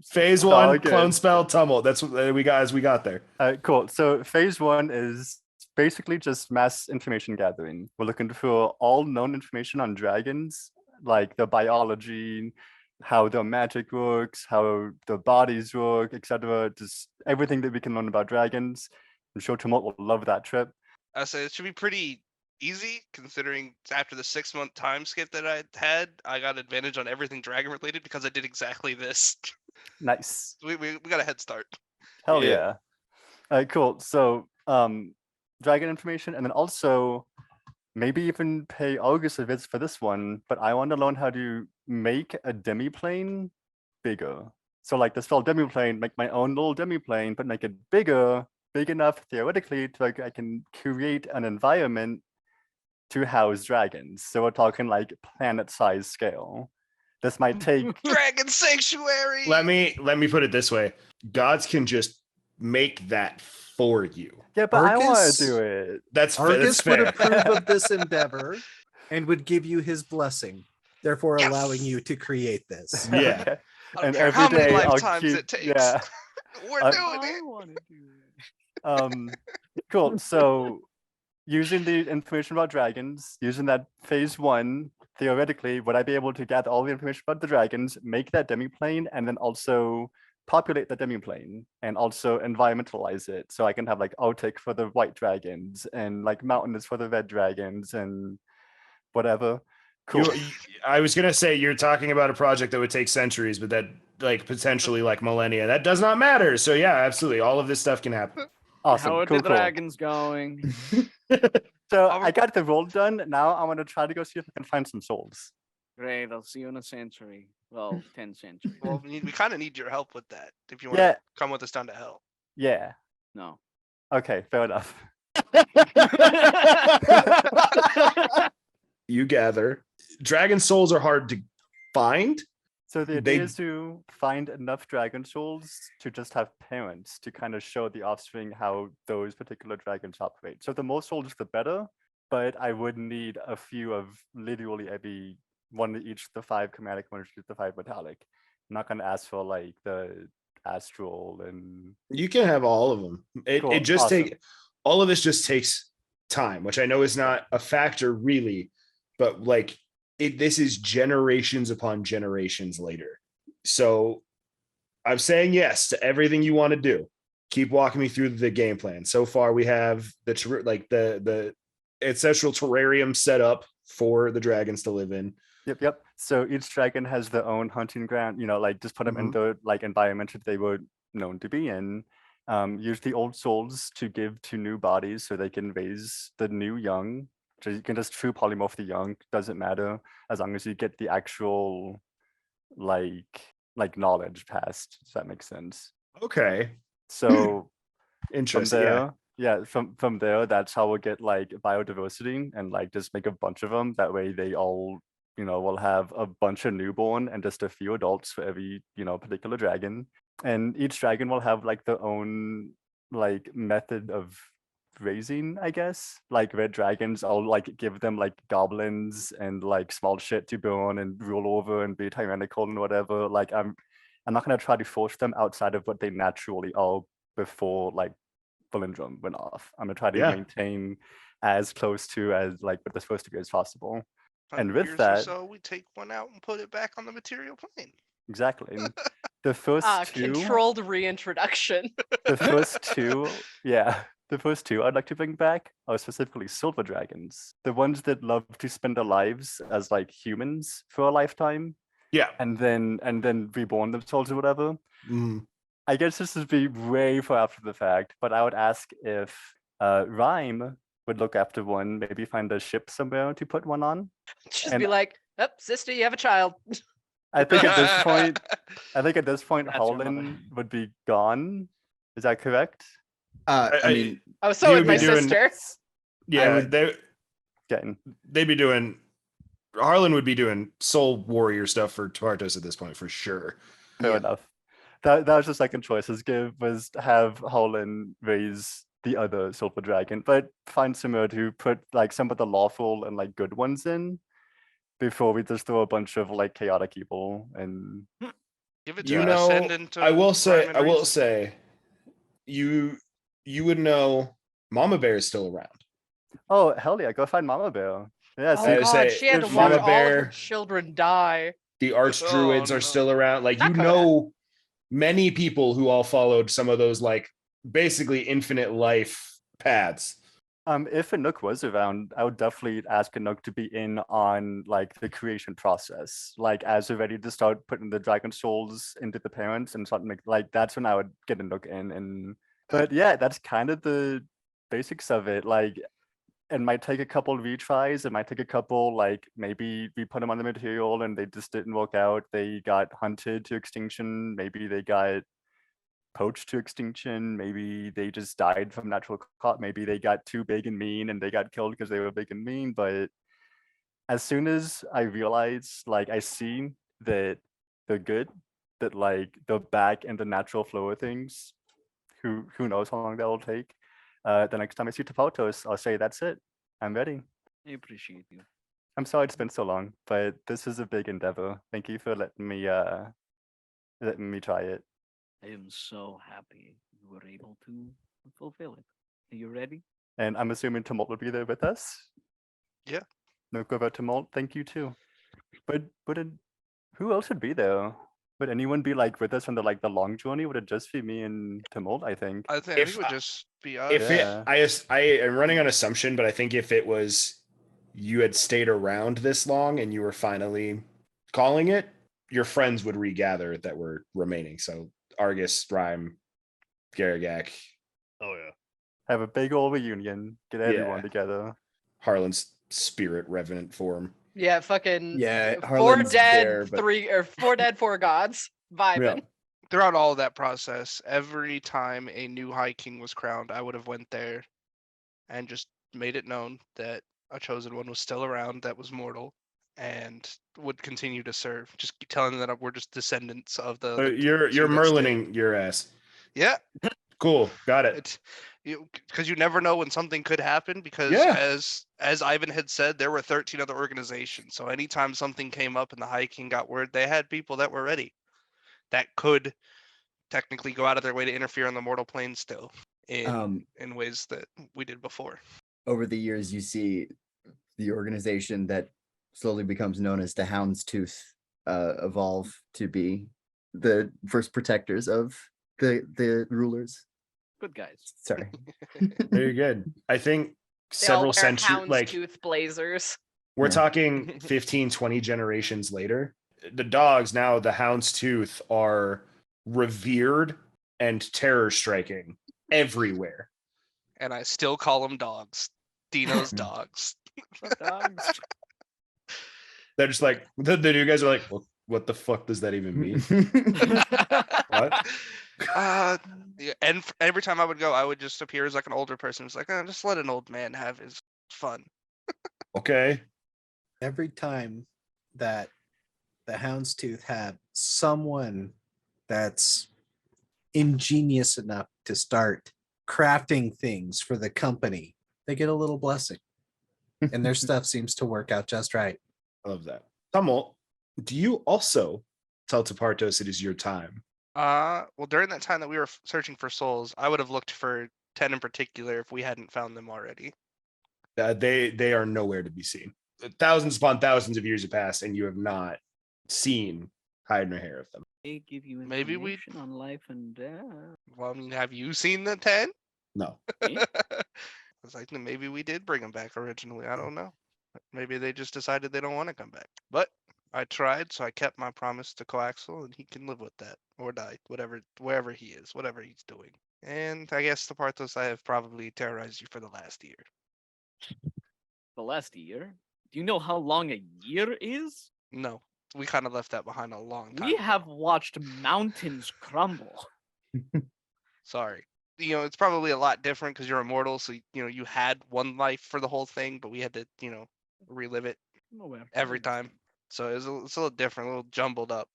Phase Oh, 1, okay. clone spell, Tumult. That's what we got as we got there. Cool. So phase 1 is basically just mass information gathering. We're looking for all known information on dragons, like the biology, how their magic works, how their bodies work, etc. Just everything that we can learn about dragons. I'm sure Tumult will love that trip. I say it should be pretty easy, considering after the 6-month time skip that I had, I got advantage on everything dragon related because I did exactly this. Nice. We got a head start. Hell Yeah. yeah. All right, cool. So dragon information, and then also maybe even pay August a visit for this one, but I want to learn how to make a demiplane bigger. So like the spell demiplane, make my own little demiplane, but make it bigger, big enough theoretically to like I can create an environment to house dragons. So we're talking like planet-size scale. This might take Dragon Sanctuary! Let me put it this way. Gods can just make that for you. yeah, but I want Argus- to do it. That's Argus would fair. approve of this endeavor and would give you his blessing, therefore Yes. allowing you to create this. Yeah. Okay. I don't And care how every many day I'll lifetimes keep- it takes. yeah. We're Uh, doing I it. want to do it. Cool. So using the information about dragons, using that phase 1 theoretically, would I be able to gather all the information about the dragons, make that demiplane, and then also populate the demiplane and also environmentalize it so I can have like Arctic for the white dragons and like mountainous for the red dragons and whatever. Cool. I was gonna say you're talking about a project that would take centuries, but that like potentially like millennia. That does not matter. So yeah, absolutely, all of this stuff can happen. Awesome. How are Cool, the cool. dragons going? So I'll- I got the roll done. Now I'm gonna try to go see if I can find some souls. Great, I'll see you in a century. Well, 10 centuries. Well, we kind of need your help with that if you want Yeah. to come with us down to hell. Yeah. No. Okay, fair enough. You gather. Dragon souls are hard to find. So the They- idea is to find enough dragon souls to just have parents to kind of show the offspring how those particular dragons operate. So the more souls, the better. But I would need a few of literally every one of each, the 5 chromatic, one of each, the 5 metallic. I'm not gonna ask for like the astral and You can have all of them. Cool, It just awesome. all of this just takes time, which I know is not a factor really, but like this is generations upon generations later. So I'm saying yes to everything you want to do. Keep walking me through the game plan. So far, we have the ancestral terrarium set up for the dragons to live in. Yep. So each dragon has their own hunting ground, like just put them in the like environment that they were known to be in. Use the old souls to give to new bodies so they can raise the new young. So you can just true polymorph the young, doesn't matter, as long as you get the actual like knowledge passed. Does that make sense? Okay, So from interesting. there, Yeah. from there, that's how we'll get like biodiversity and like just make a bunch of them. That way they all, will have a bunch of newborn and just a few adults for every, particular dragon. And each dragon will have like their own like method of raising, I guess. Like red dragons, I'll like give them like goblins and like small shit to burn and rule over and be tyrannical and whatever. Like I'm not gonna try to force them outside of what they naturally are before like Palindrome went off. I'm gonna try to Yeah. maintain as close to as like what they're supposed to be as possible. And 100 with years or that- so we take one out and put it back on the material plane. Exactly. The first two Controlled reintroduction. the first two, yeah. The first two I'd like to bring back are specifically silver dragons. The ones that love to spend their lives as like humans for a lifetime Yeah. and then reborn themselves or whatever. I guess this would be way far after the fact, but I would ask if Rhyme would look after one, maybe find a ship somewhere to put one on. Just And- be like, oh, sister, you have a child. I think at this point, That's your mother. Holland would be gone. Is that correct? I mean, Oh, You so would would my be doing- sister. Yeah, would- Getting they'd be doing. Harlan would be doing soul warrior stuff for Tartos at this point for sure. fair Yeah. enough. That was the second choice. Was have Holland raise the other silver dragon, but find somewhere to put like some of the lawful and like good ones in before we just throw a bunch of like chaotic evil and Give it You to know, Ascendant. I will say, Rhyme and Reason. you would know Mama Bear is still around. oh hell yeah, go find Mama Bear. Yeah, Oh see, I god, say, she had to if watch Mama all of her Bear- children die. The arch Oh, druids are no. still around. Like you Dakota. know, many people who all followed some of those like basically infinite life paths. if Anook was around, I would definitely ask Anook to be in on like the creation process. Like as we're ready to start putting the dragon souls into the parents and start like that's when I would get Anook in. And but yeah, that's kind of the basics of it. Like it might take a couple retries. It might take a couple like maybe we put them on the material and they just didn't work out. They got hunted to extinction. Maybe they got poached to extinction. Maybe they just died from natural caught. Maybe they got too big and mean and they got killed because they were big and mean. But as soon as I realize, like I see that they're good, that like they're back in the natural flow of things, who knows how long that will take. The next time I see Tapotos, I'll say that's it. I'm ready. I appreciate you. I'm sorry it's been so long, but this is a big endeavor. Thank you for letting me try it. I am so happy you were able to fulfill it. Are you ready? And I'm assuming Tumult will be there with us. Yeah. No, go about Tumult. Thank you too. But who else would be there? Would anyone be like with us on the long journey? Would it just be me and Timold? I think. I think If it would just be us. If Yeah. I am running on assumption, but I think if it was you had stayed around this long and you were finally calling it, your friends would regather that were remaining. So Argus, Rhyme, Garagak, Oh yeah. Have a big old reunion. Get everyone Yeah. together. Harlan's spirit revenant form. Yeah, fucking Yeah, four Harlan's dead, there, but- 4 gods vibing. Throughout all of that process, every time a new High King was crowned, I would have went there and just made it known that a chosen one was still around that was mortal and would continue to serve. Just keep telling them that we're just descendants of the. You're two that Merlining your ass. stayed. Yeah, Cool, got it. it's because you never know when something could happen. Because Yeah. as Ivan had said, there were 13 other organizations. So anytime something came up and the High King got word, they had people that were ready, that could technically go out of their way to interfere on the mortal plane still in ways that we did before. Over the years, you see the organization that slowly becomes known as the Houndstooth evolve to be the first protectors of the rulers. Good guys. Sorry. Very good. I think They all several wear centuries, like houndstooth blazers. we're Yeah. talking 15, 20 generations later. The dogs now, the Houndstooth, are revered and terror striking everywhere. And I still call them dogs. Dino's dogs. Dogs. They're just like the new guys are like, what the fuck does that even mean? What? Yeah, and every time I would go, I would just appear as like an older person. It's like, just let an old man have his fun. Okay. Every time that the Houndstooth have someone that's ingenious enough to start crafting things for the company, they get a little blessing. And their stuff seems to work out just right. I love that. Tumult, do you also tell Tepartos it is your time? Well, during that time that we were searching for souls, I would have looked for 10 in particular if we hadn't found them already. They are nowhere to be seen. Thousands upon thousands of years have passed, and you have not seen hide nor hair of them. They give you Maybe we- information on life and death. Well, I mean, have you seen the 10? No. Me? I was like, maybe we did bring them back originally. I don't know. Maybe they just decided they don't want to come back. But I tried, so I kept my promise to Coaxel, and he can live with that or die, wherever he is, whatever he's doing. And I guess the Parthos, I have probably terrorized you for the last year. The last year? Do you know how long a year is? No, we kind of left that behind a long time. We ago. have watched mountains crumble. Sorry. It's probably a lot different because you're immortal, so you had one life for the whole thing, but we had to relive it I'm aware. I every time. understand. So it's a little different, a little jumbled up,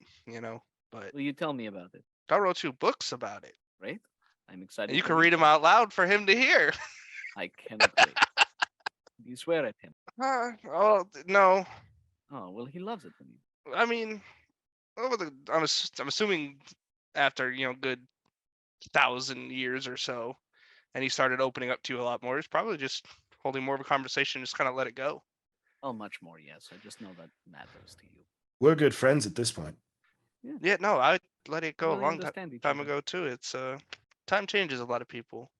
But Will you tell me about it, I wrote 2 books about it, right? I'm excited. and you to can read them out loud for him to hear. I cannot wait. Do you swear at him? Oh no, Oh, well, he loves it. When you... I mean, I'm assuming after good 1,000 years or so, and he started opening up to you a lot more. It's probably just holding more of a conversation, just kind of let it go. Oh, much more, yes. I just know that matters to you. We're good friends at this point. Yeah, no, I let it go Really a long understand each time other. ago too. It's time changes a lot of people.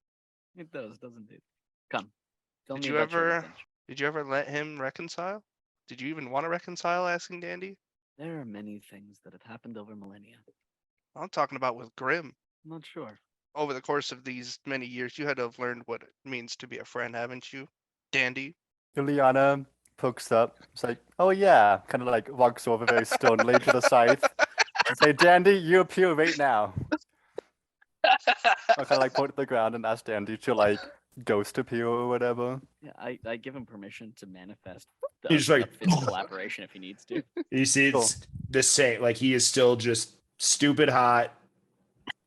It does, doesn't it? Come, tell Did me you about your ever- adventure. Did you ever let him reconcile? Did you even want to reconcile? Asking Dandy. There are many things that have happened over millennia. I'm talking about with Grim. I'm not sure. Over the course of these many years, you had to have learned what it means to be a friend, haven't you, Dandy? Juliana pokes up. It's like, oh yeah, kind of like walks over very stonily to the side. And say, Dandy, you appear right now. I kind of like point at the ground and ask Dandy to like ghost appear or whatever. Yeah, I give him permission to manifest He's a like- physical apparition if he needs to. You see, Cool. it's the same. Like he is still just stupid hot,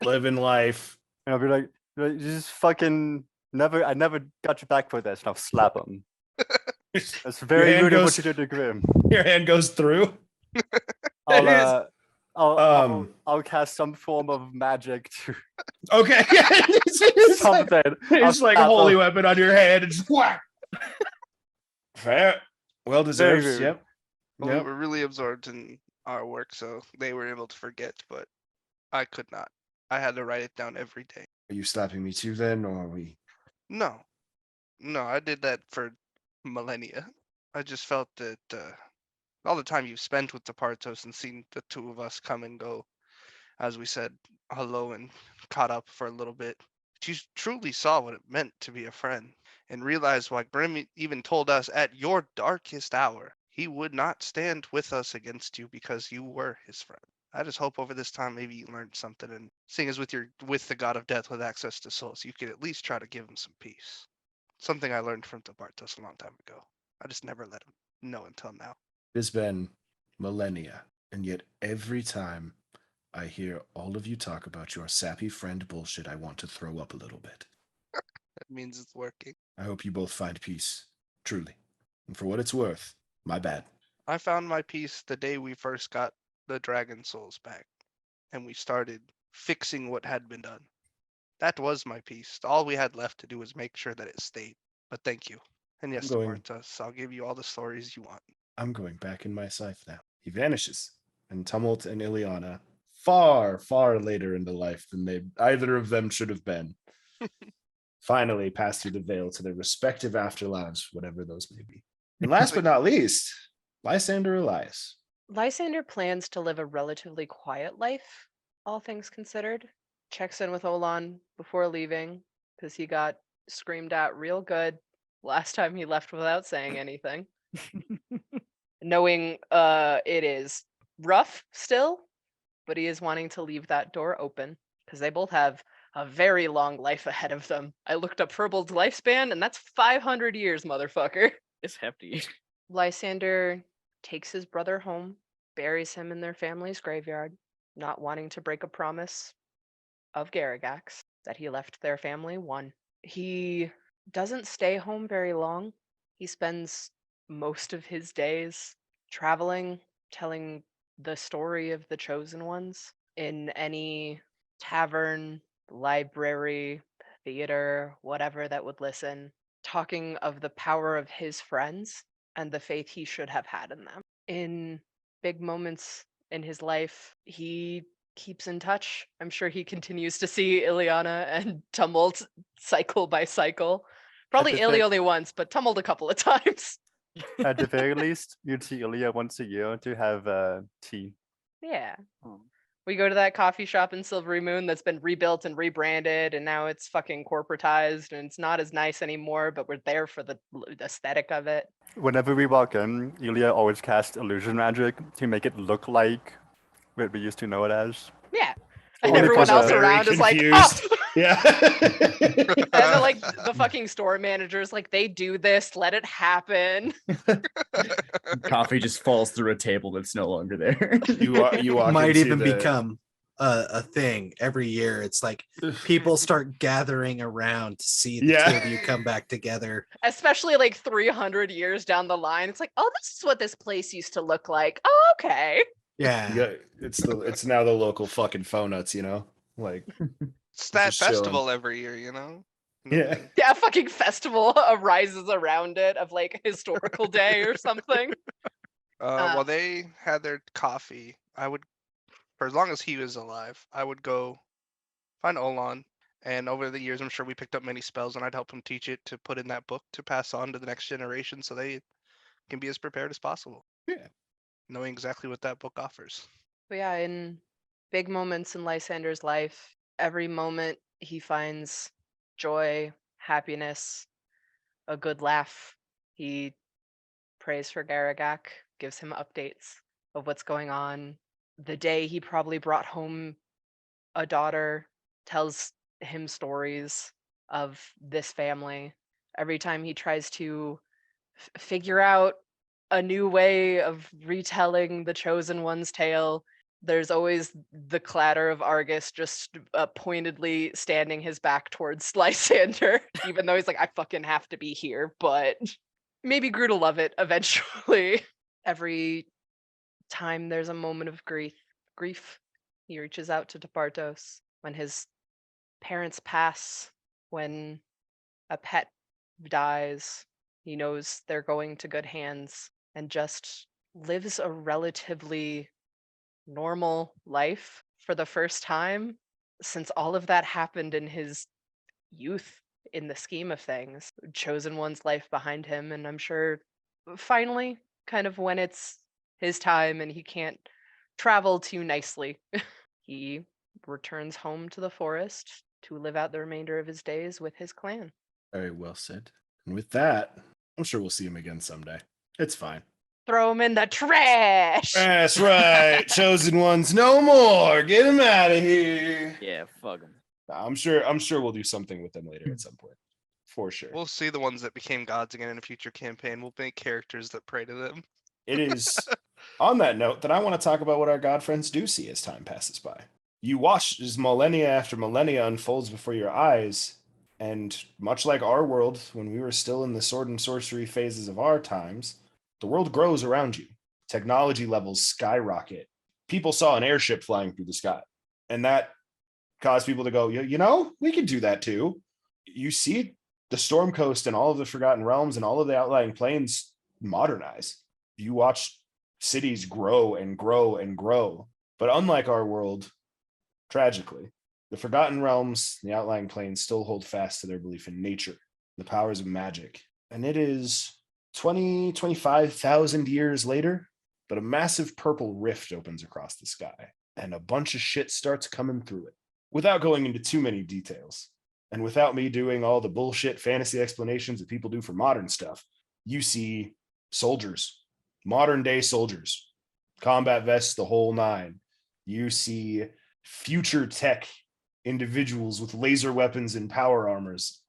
living life. And I'll be like, you just fucking I never got your back for this. And I'll slap him. That's very hand rude of what goes- you did to Grim. Your hand goes through. I'll, It is- I'll cast some form of magic to Okay. It's like, something. it's like a slap holy him. weapon on your hand and just whack. Fair. Well Very deserved. rude. Yep. Well, we Yep. were really absorbed in our work, so they were able to forget, but I could not. I had to write it down every day. Are you stopping me too then, or are we? No, no, I did that for millennia. I just felt that all the time you've spent with the Partos and seen the two of us come and go, as we said hello and caught up for a little bit, you truly saw what it meant to be a friend and realized why Grim even told us at your darkest hour he would not stand with us against you because you were his friend. I just hope over this time maybe you learned something, and seeing as with the god of death with access to souls, you could at least try to give him some peace. Something I learned from the Bartos a long time ago. I just never let him know until now. It's been millennia, and yet every time I hear all of you talk about your sappy friend bullshit, I want to throw up a little bit. That means it's working. I hope you both find peace, truly. And for what it's worth, my bad. I found my peace the day we first got the dragon souls back and we started fixing what had been done. That was my peace. All we had left to do was make sure that it stayed. But thank you. And yes, going- Bartos, I'll give you all the stories you want. I'm going back in my scythe now. He vanishes, and Tumult and Ileana, far, far later into life than either of them should have been, finally pass through the veil to their respective afterlives, whatever those may be. And last but not least, Lysander Elias. Lysander plans to live a relatively quiet life, all things considered. Checks in with Olan before leaving because he got screamed at real good last time he left without saying anything. Knowing it is rough still, but he is wanting to leave that door open because they both have a very long life ahead of them. I looked up Herbal's lifespan, and that's 500 years, motherfucker. It's hefty. Lysander takes his brother home, buries him in their family's graveyard, not wanting to break a promise of Garagax that he left their family one. He doesn't stay home very long. He spends most of his days traveling, telling the story of the chosen ones in any tavern, library, theater, whatever that would listen, talking of the power of his friends and the faith he should have had in them. In big moments in his life, he keeps in touch. I'm sure he continues to see Ileana and Tumult cycle by cycle. Probably the Illy very- only once, but Tumult a couple of times. At the very least, you'd see Ilya once a year to have tea. Yeah. Oh. We go to that coffee shop in Silvery Moon that's been rebuilt and rebranded, and now it's fucking corporatized and it's not as nice anymore, but we're there for the aesthetic of it. Whenever we walk in, Ilya always casts illusion magic to make it look like what we used to know it as. Yeah. And Only everyone for else the- around is like, confused. oh! Yeah. And then like the fucking store managers, like, they do this, let it happen. Coffee just falls through a table that's no longer there. you walk Might into even the- become a thing every year. It's like people start gathering around to see the Yeah. two of you come back together. Especially like 300 years down the line. It's like, oh, this is what this place used to look like. Oh, okay. Yeah. Yeah, it's now the local fucking phone nuts, you know? Like, It's that Just chilling. festival every year, you know? yeah. Yeah, a fucking festival arises around it of like historical day or something. While they had their coffee, I would, for as long as he was alive, I would go find Olan. And over the years, I'm sure we picked up many spells, and I'd help him teach it to put in that book to pass on to the next generation so they can be as prepared as possible. Yeah. Knowing exactly what that book offers. But yeah, in big moments in Lysander's life, every moment he finds joy, happiness, a good laugh. He prays for Garagak, gives him updates of what's going on. The day he probably brought home a daughter, tells him stories of this family. Every time he tries to figure out a new way of retelling the chosen one's tale, there's always the clatter of Argus just pointedly standing his back towards Lysander, even though he's like, I fucking have to be here, but maybe Groot will love it eventually. Every time there's a moment of grief, he reaches out to Departos. When his parents pass, when a pet dies, he knows they're going to good hands, and just lives a relatively normal life for the first time since all of that happened in his youth in the scheme of things. Chosen one's life behind him, and I'm sure finally, kind of when it's his time and he can't travel too nicely, he returns home to the forest to live out the remainder of his days with his clan. Very well said. And with that, I'm sure we'll see him again someday. It's fine. Throw him in the trash. That's right. Chosen ones no more. Get him out of here. Yeah, fuck him. I'm sure we'll do something with them later at some point. For sure. We'll see the ones that became gods again in a future campaign. We'll make characters that pray to them. It is on that note that I want to talk about what our god friends do see as time passes by. You watch as millennia after millennia unfolds before your eyes, and much like our world, when we were still in the sword and sorcery phases of our times, the world grows around you. Technology levels skyrocket. People saw an airship flying through the sky, and that caused people to go, you know, we could do that too. You see the Storm Coast and all of the Forgotten Realms and all of the outlying plains modernize. You watch cities grow and grow and grow. But unlike our world, tragically, the Forgotten Realms, the outlying plains still hold fast to their belief in nature, the powers of magic. And it is 25,000 years later, but a massive purple rift opens across the sky, and a bunch of shit starts coming through it. Without going into too many details, and without me doing all the bullshit fantasy explanations that people do for modern stuff, you see soldiers, modern day soldiers, combat vests, the whole nine. You see future tech individuals with laser weapons and power armors.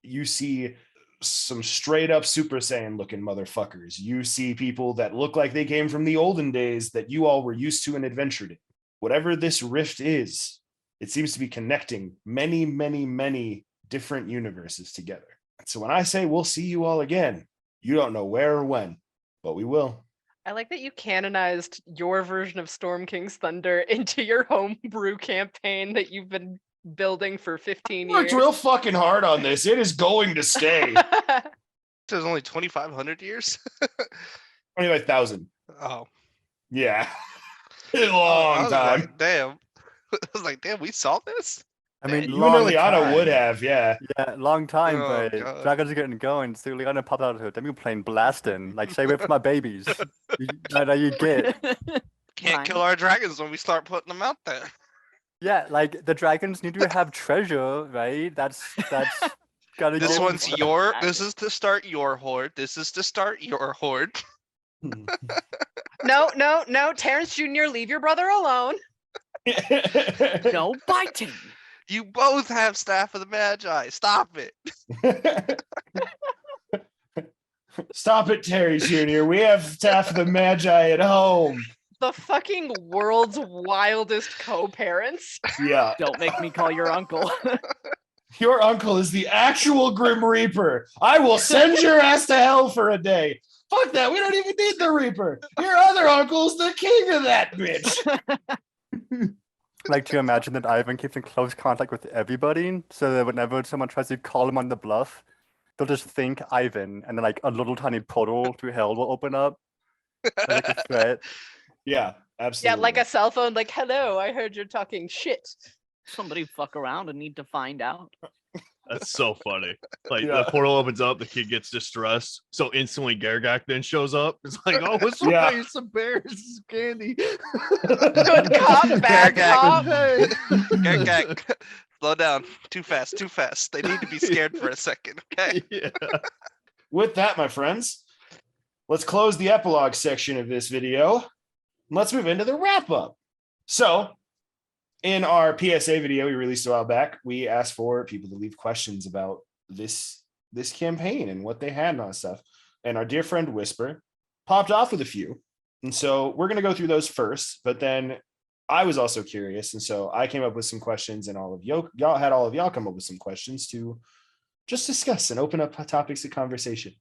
You see some straight up Super Saiyan looking motherfuckers. You see people that look like they came from the olden days that you all were used to and adventured in. Whatever this rift is, it seems to be connecting many, many, many different universes together. So when I say we'll see you all again, you don't know where or when, but we will. I like that you canonized your version of Storm King's Thunder into your homebrew campaign that you've been building for 15 years. Worked real fucking hard on this. It is going to stay. There's only 2,500 years. 25,000. Oh, Yeah. A I long was time. Like, damn. I was like, damn, we saw this. I mean, You and long Liliana time. would have, yeah. Yeah, long time, Oh, but God. dragons are getting going. So Liliana popped out of her demi plane blasting. Like, stay away from my babies. You get. Can't Fine. kill our dragons when we start putting them out there. Yeah, like the dragons need to have treasure, right? That's gotta This go. one's your. This Dragon. is to start your horde. This is to start your horde. No, Terrence Jr., leave your brother alone. No biting. You both have Staff of the Magi. Stop it. Stop it, Terry Jr. We have Staff of the Magi at home. The fucking world's wildest co-parents. Yeah. Don't make me call your uncle. Your uncle is the actual Grim Reaper. I will send your ass to hell for a day. Fuck that. We don't even need the Reaper. Your other uncle's the king of that bitch. Like to imagine that Ivan keeps in close contact with everybody, so that whenever someone tries to call him on the bluff, they'll just think Ivan, and then like a little tiny portal to hell will open up. As, like a threat. Yeah, absolutely. Yeah, like a cell phone, like, hello, I heard you're talking shit. Somebody fuck around and need to find out. That's so funny. Like Yeah. the portal opens up, the kid gets distressed, so instantly Gargak then shows up. It's like, oh, what's Yeah. wrong? Some bears, some candy. Good cop, bad cop. Gag. Slow down. Too fast. Too fast. They need to be scared for a second. Okay. Yeah. With that, my friends, let's close the epilogue section of this video. Let's move into the wrap up. So, in our PSA video we released a while back, we asked for people to leave questions about this campaign and what they had and all that stuff. And our dear friend Whisper popped off with a few. And so we're going to go through those first, but then I was also curious. And so I came up with some questions, and all of y'all come up with some questions to just discuss and open up topics of conversation.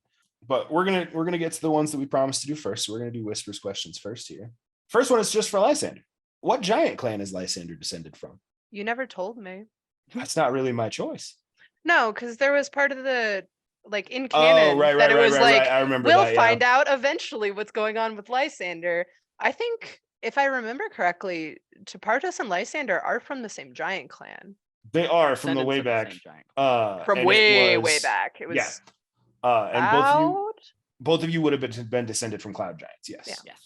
But we're gonna get to the ones that we promised to do first. So we're gonna do Whisper's questions first here. First one is just for Lysander. What giant clan is Lysander descended from? You never told me. That's not really my choice. No, because there was part of the like in Oh, canon, right, that right, it right, was right, like, right. I remember we'll that. Yeah. find out eventually what's going on with Lysander. I think if I remember correctly, Tepartos and Lysander are from the same giant clan. They are from the Descendants way of the back. same giant. From And way, it way was, back. It was yeah. And out. both of you would have been descended from cloud giants. Yes. Yeah. Yes.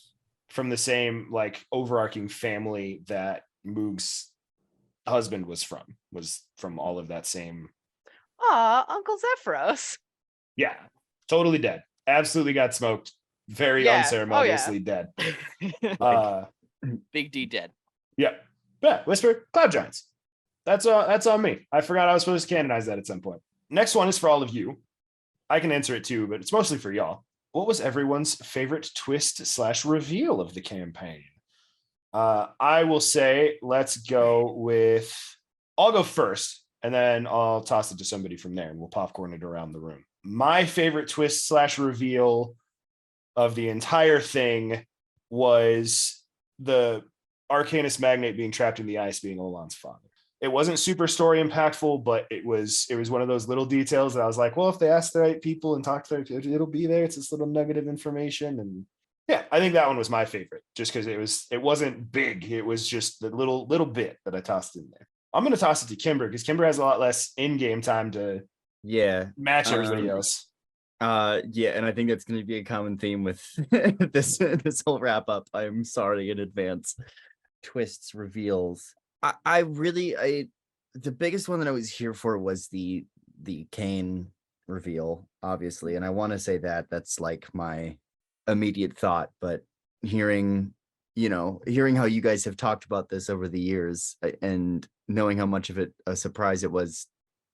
From the same like overarching family that Moog's husband was from all of that same. Aw, Uncle Zephyros. Yeah. Totally dead. Absolutely got smoked. Very Yeah. unceremoniously dead. Like, Big D dead. Yeah. Yeah. Whisper, cloud giants. That's on me. I forgot I was supposed to canonize that at some point. Next one is for all of you. I can answer it too, but it's mostly for y'all. What was everyone's favorite twist/reveal of the campaign? I will say, let's go with. I'll go first, and then I'll toss it to somebody from there, and we'll popcorn it around the room. My favorite twist/reveal of the entire thing was the Arcanist Magnate being trapped in the ice being Olan's father. It wasn't super story impactful, but it was one of those little details that I was like, well, if they ask the right people and talk to the right people, it'll be there. It's this little nugget of information. And yeah, I think that one was my favorite just because it wasn't big. It was just the little bit that I tossed in there. I'm going to toss it to Kimber because Kimber has a lot less in-game time to match everybody else. Yeah, and I think that's going to be a common theme with this whole wrap up. I'm sorry in advance. Twists, reveals. I the biggest one that I was here for was the Kane reveal, obviously, and I want to say that's like my immediate thought, but hearing how you guys have talked about this over the years and knowing how much of it a surprise it was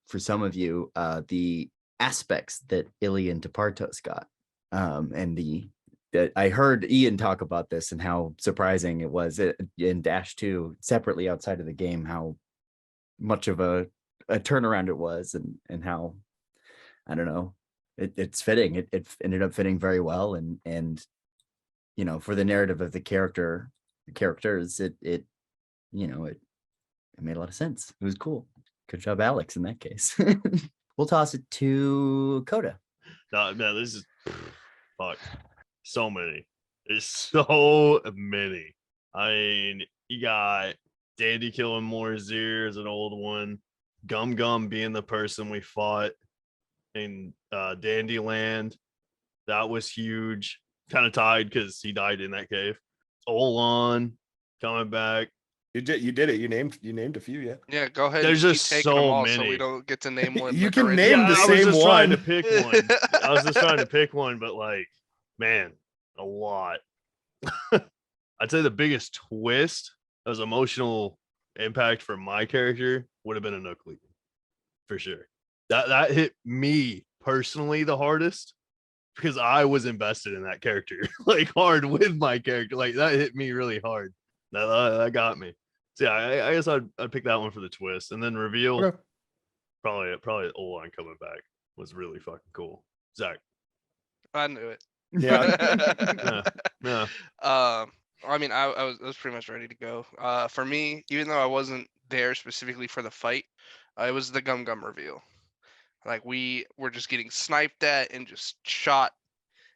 for some of you, the aspects that Illy and Tepartos got, and I heard Ian talk about this and how surprising it was in Dash 2 separately outside of the game, how much of a turnaround it was and how, I don't know, it's fitting. It ended up fitting very well. And for the narrative of the characters, it made a lot of sense. It was cool. Good job, Alex, in that case. We'll toss it to Coda. No, this is fuck. So many. There's so many. I mean, you got Dandy killing Morzir as an old one. Gum being the person we fought in Dandyland. That was huge. Kind of tied because he died in that cave. Olan coming back. You did it. You named a few, yeah. Yeah, go ahead. There's and just keep taking them so all many. So we don't get to name one. You like, can originally. name the I was same just trying to one. pick one. I was just trying to pick one, but like, man, a lot. I'd say the biggest twist that was emotional impact for my character would have been a Nook League, for sure. That hit me personally the hardest because I was invested in that character like hard with my character. Like that hit me really hard. That got me. So yeah, I guess I'd pick that one for the twist, and then reveal. Okay. Probably Olan coming back was really fucking cool. Zach. I knew it. Yeah. Yeah. I mean, I was pretty much ready to go. For me, even though I wasn't there specifically for the fight, it was the Gum reveal. Like we were just getting sniped at and just shot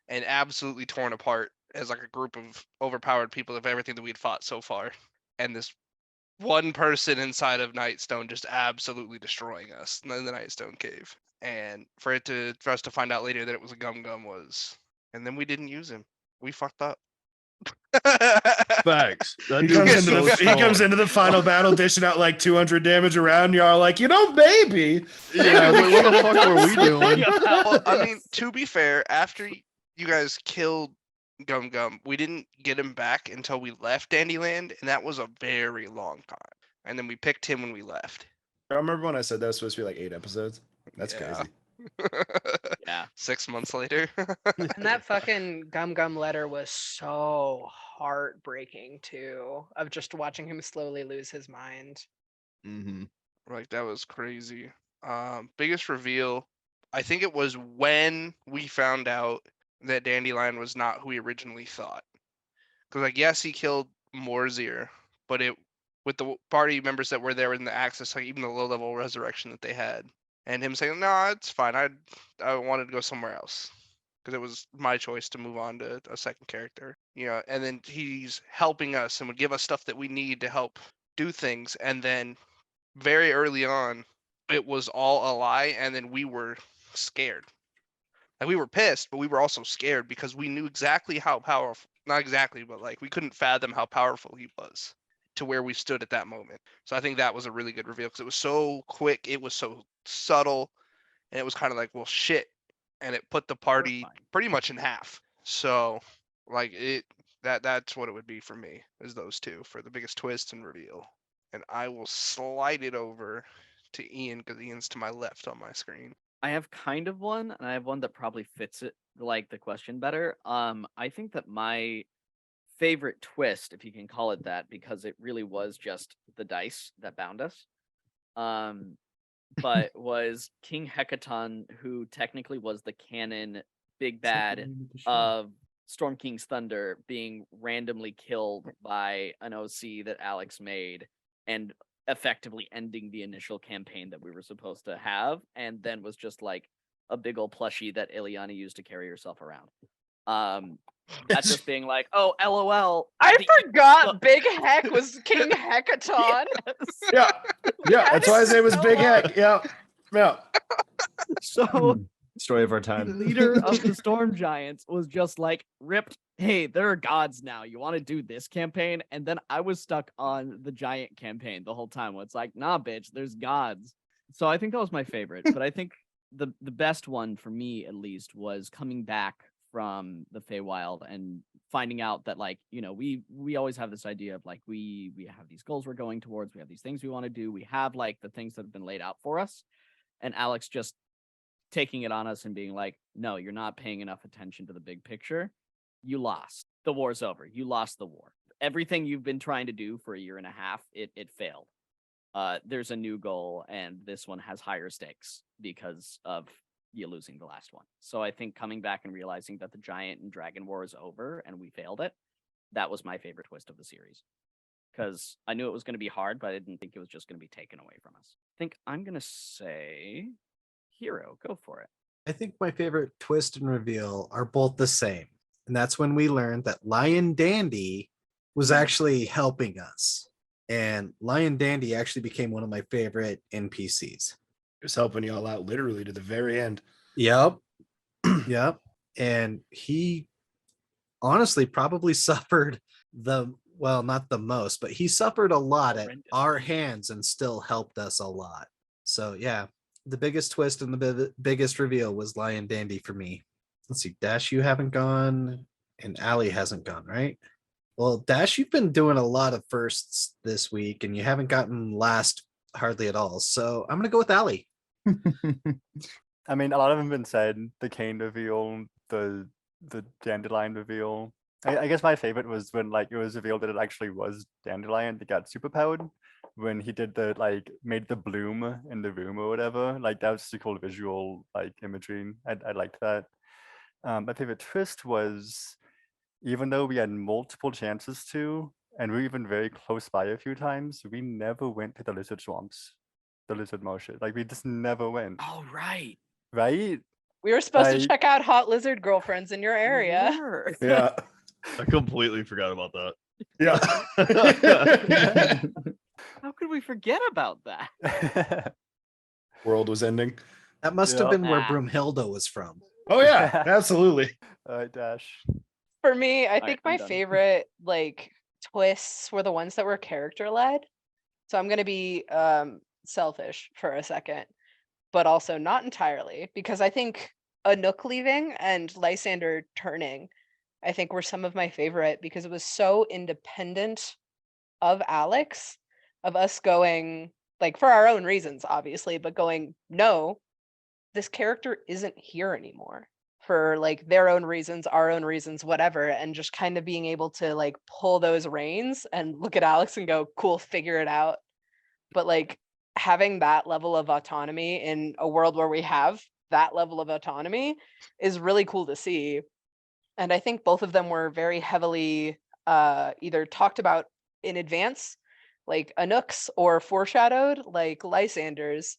and absolutely torn apart as like a group of overpowered people of everything that we'd fought so far. And this one person inside of Nightstone just absolutely destroying us in the Nightstone cave. And for us to find out later that it was a Gum was, and then we didn't use him. We fucked up. Facts. That He dude comes, was into so the, he comes strong. into the final battle dishing out like 200 damage around. Y'all like, maybe. Yeah, I was like, what the fuck were we doing? Well, I mean, to be fair, after you guys killed Gum, we didn't get him back until we left Dandyland, and that was a very long time. And then we picked him when we left. I remember when I said that was supposed to be like 8 episodes. That's Yeah. crazy. Yeah. 6 months later. And that fucking Gum letter was so heartbreaking too, of just watching him slowly lose his mind. Mm-hmm. Like that was crazy. Biggest reveal, I think it was when we found out that Dandelion was not who we originally thought. Because like yes, he killed Morzir, but it with the party members that were there in the access, like even the low level resurrection that they had, and him saying, "No, it's fine. I wanted to go somewhere else." Because it was my choice to move on to a second character, and then he's helping us and would give us stuff that we need to help do things. And then very early on, it was all a lie, and then we were scared. Like, we were pissed, but we were also scared because we knew exactly how powerful, not exactly, but like we couldn't fathom how powerful he was to where we stood at that moment. So I think that was a really good reveal because it was so quick, it was so subtle, and it was kind of like, well, shit. And it put the party Horrifying. pretty much in half. So like that's what it would be for me, is those two for the biggest twist and reveal. And I will slide it over to Ian because Ian's to my left on my screen. I have kind of one, and I have one that probably fits it, like the question better. I think that my favorite twist, if you can call it that, because it really was just the dice that bound us, but was King Hecaton, who technically was the canon big bad of Storm King's Thunder, being randomly killed by an OC that Alex made, and effectively ending the initial campaign that we were supposed to have, and then was just like a big old plushie that Ileana used to carry herself around. That's just being like, oh, LOL. I the- forgot Big Heck was King Hecaton. Yeah, that's why I say it was so Big long. Heck. Yeah, yeah. So Story of our the time. leader of the Storm Giants was just like, ripped, hey, there are gods now. You want to do this campaign? And then I was stuck on the giant campaign the whole time. Where it's like, nah, bitch, there's gods. So I think that was my favorite. But I think the best one for me, at least, was coming back from the Feywild and finding out that, like, we always have this idea of like, we have these goals we're going towards. We have these things we want to do. We have like the things that have been laid out for us. And Alex just taking it on us and being like, no, you're not paying enough attention to the big picture. You lost. The war's over. You lost the war. Everything you've been trying to do for a year and a half, it failed. There's a new goal, and this one has higher stakes because of you losing the last one. So I think coming back and realizing that the giant and dragon war is over and we failed it, that was my favorite twist of the series. Because I knew it was going to be hard, but I didn't think it was just going to be taken away from us. I think I'm going to say Hero. Go for it. I think my favorite twist and reveal are both the same. And that's when we learned that Lion Dandy was actually helping us. And Lion Dandy actually became one of my favorite NPCs. He was helping y'all out literally to the very end. Yep. Yep. And he honestly probably suffered not the most, but he suffered a lot at our hands and still helped us a lot. So yeah, the biggest twist and the biggest reveal was Lion Dandy for me. Let's see, Dash, you haven't gone, and Allie hasn't gone, right? Well, Dash, you've been doing a lot of firsts this week, and you haven't gotten last hardly at all. So I'm gonna go with Allie. I mean, a lot of them have been said. The cane reveal, the dandelion reveal. I guess my favorite was when like it was revealed that it actually was dandelion that got superpowered. When he did made the bloom in the room or whatever. Like that was just a cool visual like imagery. I liked that. My favorite twist was, even though we had multiple chances to, and we were even very close by a few times, we never went to the lizard swamps, the lizard marshes. Like we just never went. Oh, right. Right? We were supposed to check out hot lizard girlfriends in your area. Yeah. I completely forgot about that. Yeah. How could we forget about that? World was ending. That must have been where Ah. Broomhilda was from. Oh yeah, absolutely. All right, Dash. For me, I Alright, think I'm my done. favorite like twists were the ones that were character led. So I'm gonna be selfish for a second, but also not entirely, because I think Anouk leaving and Lysander turning, I think were some of my favorite because it was so independent of Alex, of us going like for our own reasons, obviously, but going, no, this character isn't here anymore for like their own reasons, our own reasons, whatever, and just kind of being able to like pull those reins and look at Alex and go, cool, figure it out. But like having that level of autonomy in a world where we have that level of autonomy is really cool to see. And I think both of them were very heavily either talked about in advance, like Anouk's, or foreshadowed, like Lysander's.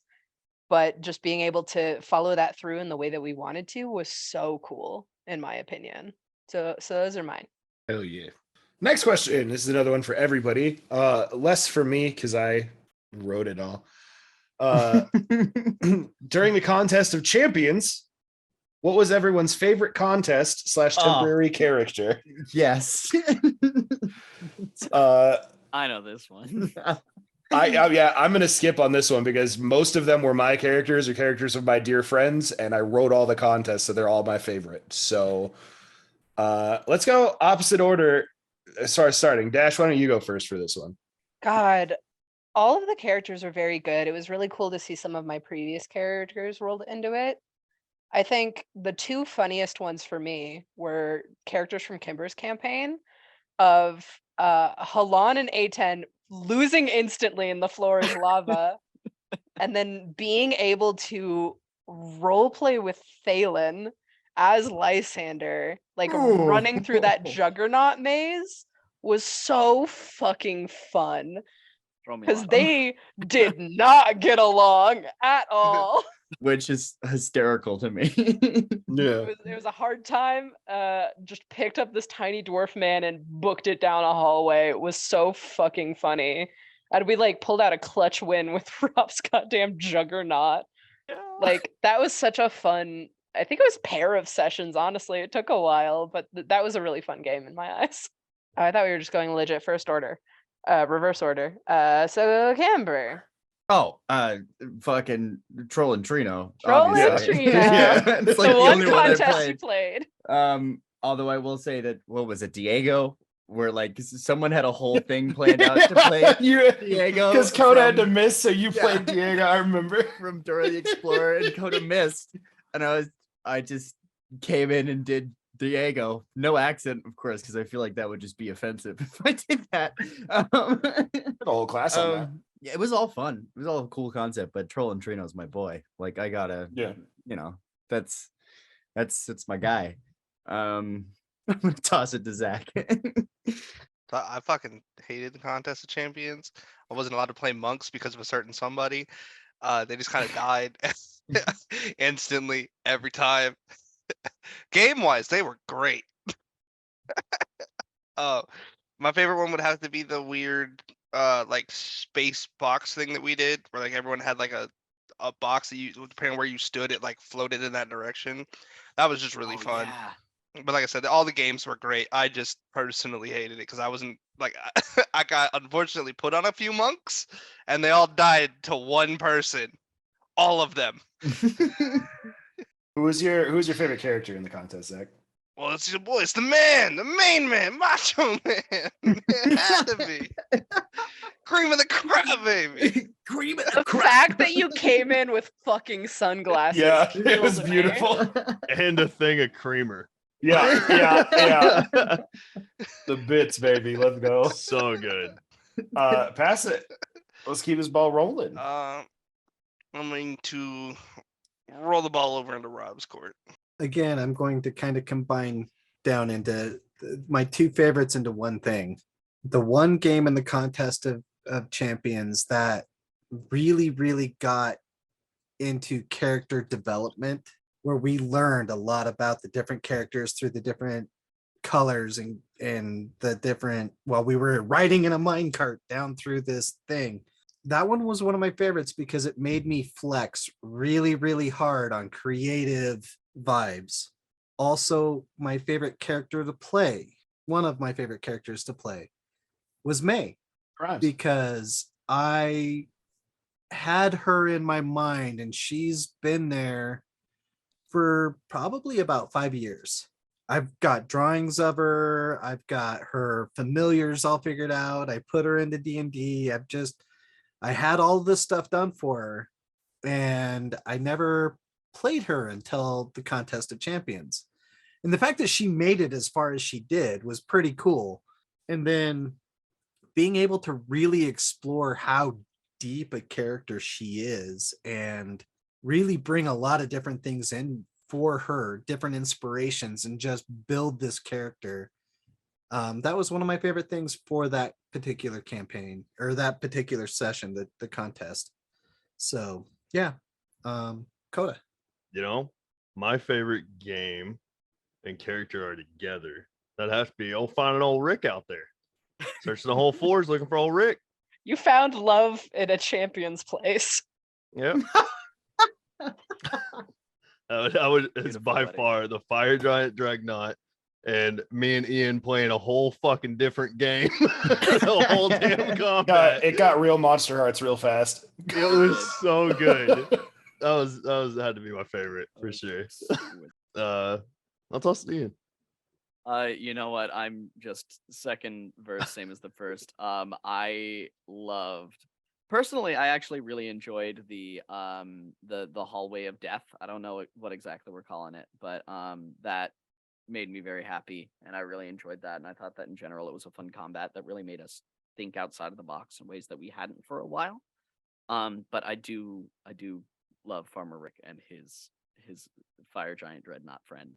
but just being able to follow that through in the way that we wanted to was so cool, in my opinion. So those are mine. Hell yeah. Next question. This is another one for everybody. Less for me because I wrote it all. During the contest of champions, what was everyone's favorite contest / temporary character? Yes. I know this one. I'm gonna skip on this one because most of them were my characters or characters of my dear friends, and I wrote all the contests, so they're all my favorite. So let's go opposite order as far as starting. Dash, why don't you go first for this one? God, all of the characters are very good. It was really cool to see some of my previous characters rolled into it. I think the two funniest ones for me were characters from Kimber's campaign of Halan and A10 losing instantly in the floor is lava, and then being able to roleplay with Thalen as Lysander, like running through that juggernaut maze was so fucking fun Throw me because off. they did not get along at all. Which is hysterical to me. Yeah. It was a hard time. Just picked up this tiny dwarf man and booked it down a hallway. It was so fucking funny. And we like pulled out a clutch win with Rob's goddamn juggernaut. Like that was such a fun. I think it was pair of sessions. Honestly, it took a while, but that was a really fun game in my eyes. I thought we were just going legit first order, reverse order. So Camber. Oh, fucking Troll and Trino. Troll and obviously. Trino. Yeah, it's like The one only one I contest you played. Although I will say that, what was it, Diego? Where like someone had a whole thing planned out to play Diego. Because Coda had to miss, so you played Diego, I remember. From Dora the Explorer, and Coda missed. And I just came in and did Diego. No accent, of course, because I feel like that would just be offensive if I did that. The whole class on that. Yeah, it was all fun. It was all a cool concept, but Troll and Trino's my boy. Like I gotta, that's my guy. I'm gonna toss it to Zach. I fucking hated the contest of champions. I wasn't allowed to play monks because of a certain somebody. They just kind of died instantly every time. Game wise, they were great. My favorite one would have to be the weird like space box thing that we did, where like everyone had like a box that you, depending on where you stood, it like floated in that direction. That was just really fun. Yeah. But like I said, all the games were great. I just personally hated it because I wasn't like I got unfortunately put on a few monks, and they all died to one person, all of them. Who was your favorite character in the contest, Zach? Well, it's your boy. It's the main man, Macho Man. It had to be. Cream of the crop, baby. Cream of The fact that you came in with fucking sunglasses. Yeah, it was killed me. beautiful. And a thing of creamer. Yeah. The bits, baby. Let's go. So good. Pass it. Let's keep this ball rolling. I'm going to roll the ball over into Rob's court. Again, I'm going to kind of combine down into my two favorites into one thing. The one game in the contest of champions that really, really got into character development, where we learned a lot about the different characters through the different colors and the different, while we were riding in a minecart down through this thing. That one was one of my favorites because it made me flex really, really hard on creative vibes. Also, my favorite character to play, one of my favorite characters to play, was May. Because I had her in my mind and she's been there for probably about 5 years. I've got drawings of her. I've got her familiars all figured out. I put her into D&D. I had all this stuff done for her, and I never played her until the Contest of Champions. And the fact that she made it as far as she did was pretty cool. And then being able to really explore how deep a character she is and really bring a lot of different things in for her, different inspirations, and just build this character. That was one of my favorite things for that particular campaign, or that particular session, the contest. So yeah, Coda. You know, my favorite game and character are together. That has to be finding old Rick out there. Searching the whole floors looking for old Rick. You found love in a champion's place. Yep. It's Beautiful by wedding. far the Fire Giant Dreadnought, and me and Ian playing a whole fucking different game. The whole damn combat. It got real Monster Hearts real fast. It was so good. That had to be my favorite for sure. I'll toss it Ian. You know what? I'm just second verse, same as the first. I actually really enjoyed the hallway of death. I don't know what exactly we're calling it, but that made me very happy, and I really enjoyed that. And I thought that in general it was a fun combat that really made us think outside of the box in ways that we hadn't for a while. But I do love Farmer Rick and his Fire Giant Dreadnought friend.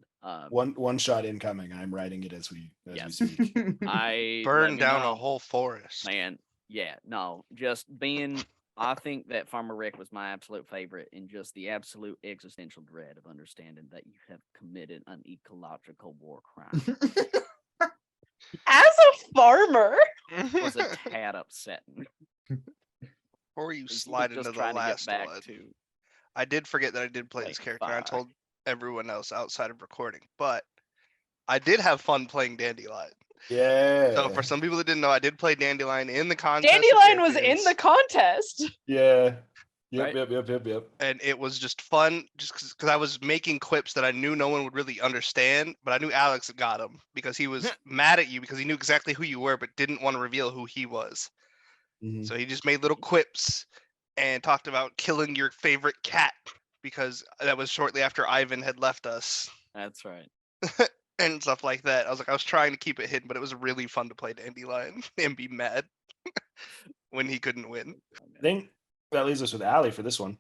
One shot incoming. I'm writing it as we speak. I Burn down know. a whole forest. Man, yeah, no, just being. I think that Farmer Rick was my absolute favorite in just the absolute existential dread of understanding that you have committed an ecological war crime. As a farmer, Was a tad upsetting. Before you 'Cause he was slide into just the trying to get last back one, to I did forget that I did play this like, character. And I fire. told everyone else outside of recording, but I did have fun playing Dandelion. Yeah. So for some people that didn't know, I did play Dandelion in the contest. of Dandelion was in Champions, the contest. Yeah. Yep, Right. yep. and it was just fun, just because I was making quips that I knew no one would really understand, but I knew Alex got them because he was mad at you because he knew exactly who you were, but didn't want to reveal who he was. Mhm. So he just made little quips and talked about killing your favorite cat because that was shortly after Ivan had left us That's right. and stuff like that. I was trying to keep it hidden, but it was really fun to play Dandelion and be mad when he couldn't win. I think that leaves us with Allie for this one.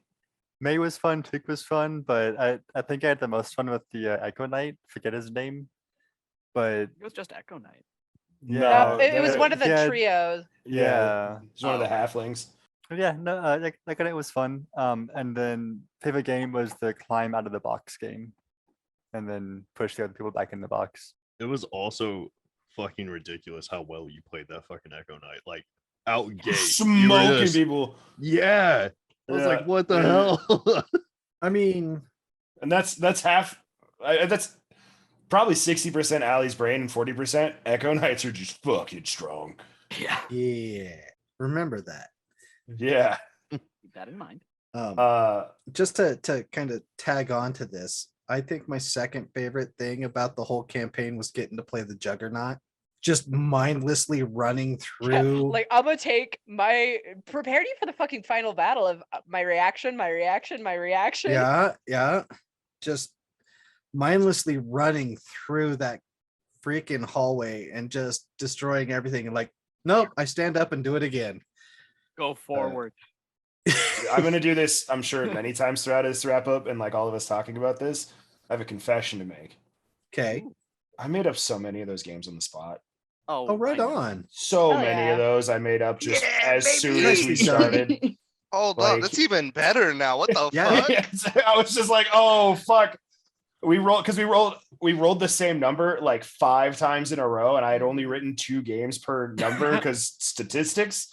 May was fun, Tick was fun, but I think I had the most fun with the Echo Knight. Forget his name, but It was just Echo Knight. No, it was one of the he had- trios. Yeah. He's one of the Oh, right. halflings. Yeah, no, Echo Knight was fun. And then favorite game was the climb out of the box game, and then push the other people back in the box. It was also fucking ridiculous how well you played that fucking Echo Knight. Like out gate, you were Smoking just- people. Yeah. I was like, Yeah. what the hell? I mean, And that's half. That's probably 60% Allie's brain and 40% Echo Knights are just fucking strong. Yeah. yeah. Remember that. Yeah. Keep that in mind. Just to kind of tag on to this, I think my second favorite thing about the whole campaign was getting to play the Juggernaut, just mindlessly running through. Like, I'm gonna take prepared you for the fucking final battle of my reaction. Yeah, just mindlessly running through that freaking hallway and just destroying everything. And like, nope, I stand up and do it again. Go forward. I'm gonna do this, I'm sure, many times throughout this wrap up, and like all of us talking about this. I have a confession to make. Okay. I made up so many of those games on the spot. Oh, right I know. on. So Hell many yeah. of those I made up just Yeah, as soon as we baby. started. Hold Like- up, that's even better now. What the Yeah. fuck? I was just like, oh fuck. We rolled the same number like 5 times in a row, and I had only written 2 games per number because statistics.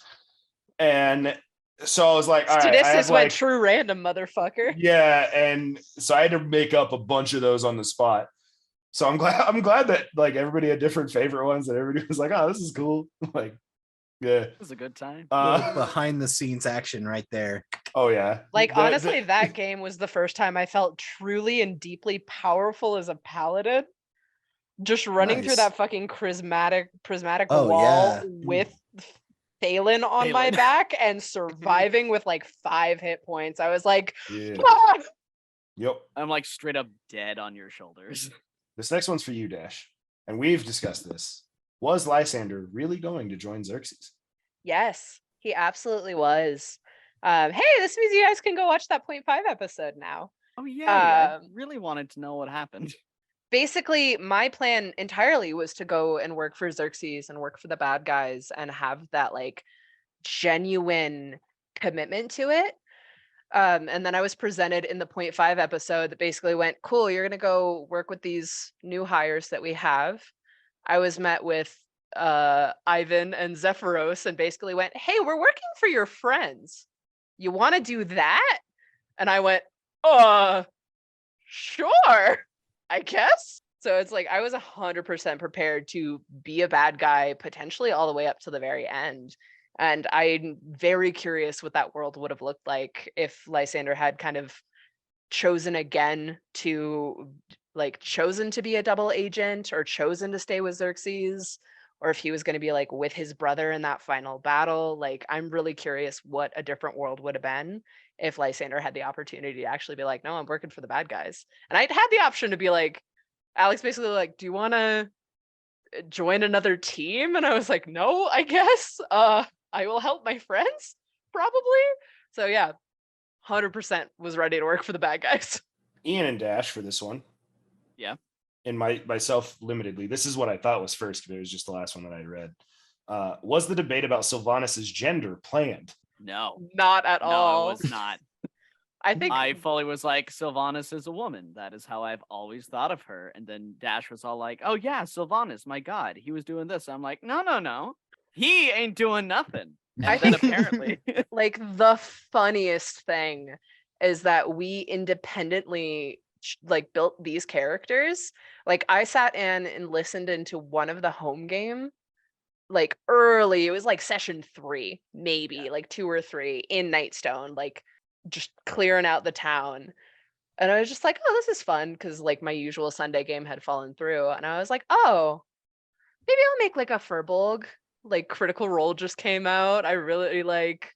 And so I was like, all right, I Statistics have went like, true random, motherfucker. yeah, and so I had to make up a bunch of those on the spot. So I'm glad that like everybody had different favorite ones, and everybody was like, oh, this is cool. Like, yeah. It was a good time. Little behind the scenes action right there. Oh yeah. Like, The- honestly, that game was the first time I felt truly and deeply powerful as a paladin. Just running through Nice. that fucking prismatic Oh, wall yeah. with Thalen on my Thalen. back and surviving with like 5 hit points. I was like, yeah. "Ah!" Yep. I'm like straight up dead on your shoulders. This next one's for you, Dash. And we've discussed this. Was Lysander really going to join Xerxes? Yes, he absolutely was. Hey, this means you guys can go watch that 0.5 episode now. Oh yeah, I Um, really wanted to know what happened. Basically, my plan entirely was to go and work for Xerxes and work for the bad guys and have that like genuine commitment to it. And then I was presented in the 0.5 episode that basically went, cool, you're going to go work with these new hires that we have. I was met with Ivan and Zephyros and basically went, hey, we're working for your friends. You want to do that? And I went, sure, I guess. So it's like I was 100% prepared to be a bad guy, potentially all the way up to the very end. And I'm very curious what that world would have looked like if Lysander had kind of chosen again to chosen to be a double agent or chosen to stay with Xerxes, or if he was going to be like with his brother in that final battle. Like, I'm really curious what a different world would have been if Lysander had the opportunity to actually be like, no, I'm working for the bad guys. And I'd had the option to be like, Alex basically like, do you want to join another team? And I was like, no, I guess. I will help my friends, probably. So yeah, 100% was ready to work for the bad guys. Ian and Dash for this one. Yeah. And myself limitedly. This is what I thought was first, but it was just the last one that I read. Was the debate about Sylvanas' gender planned? No. Not at all. No, it was not. I think I fully was like, Sylvanas is a woman. That is how I've always thought of her. And then Dash was all like, oh yeah, Sylvanas, my God, he was doing this. I'm like, no. He ain't doing nothing. I And then think- apparently like the funniest thing is that we independently built these characters. Like, I sat in and listened into one of the home game like early. It was like session 3, maybe like 2 or 3 in Nightstone, like just clearing out the town. And I was just like, oh, this is fun, because like my usual Sunday game had fallen through. And I was like, oh, maybe I'll make like a Furbolg. Like Critical Role just came out. I really like,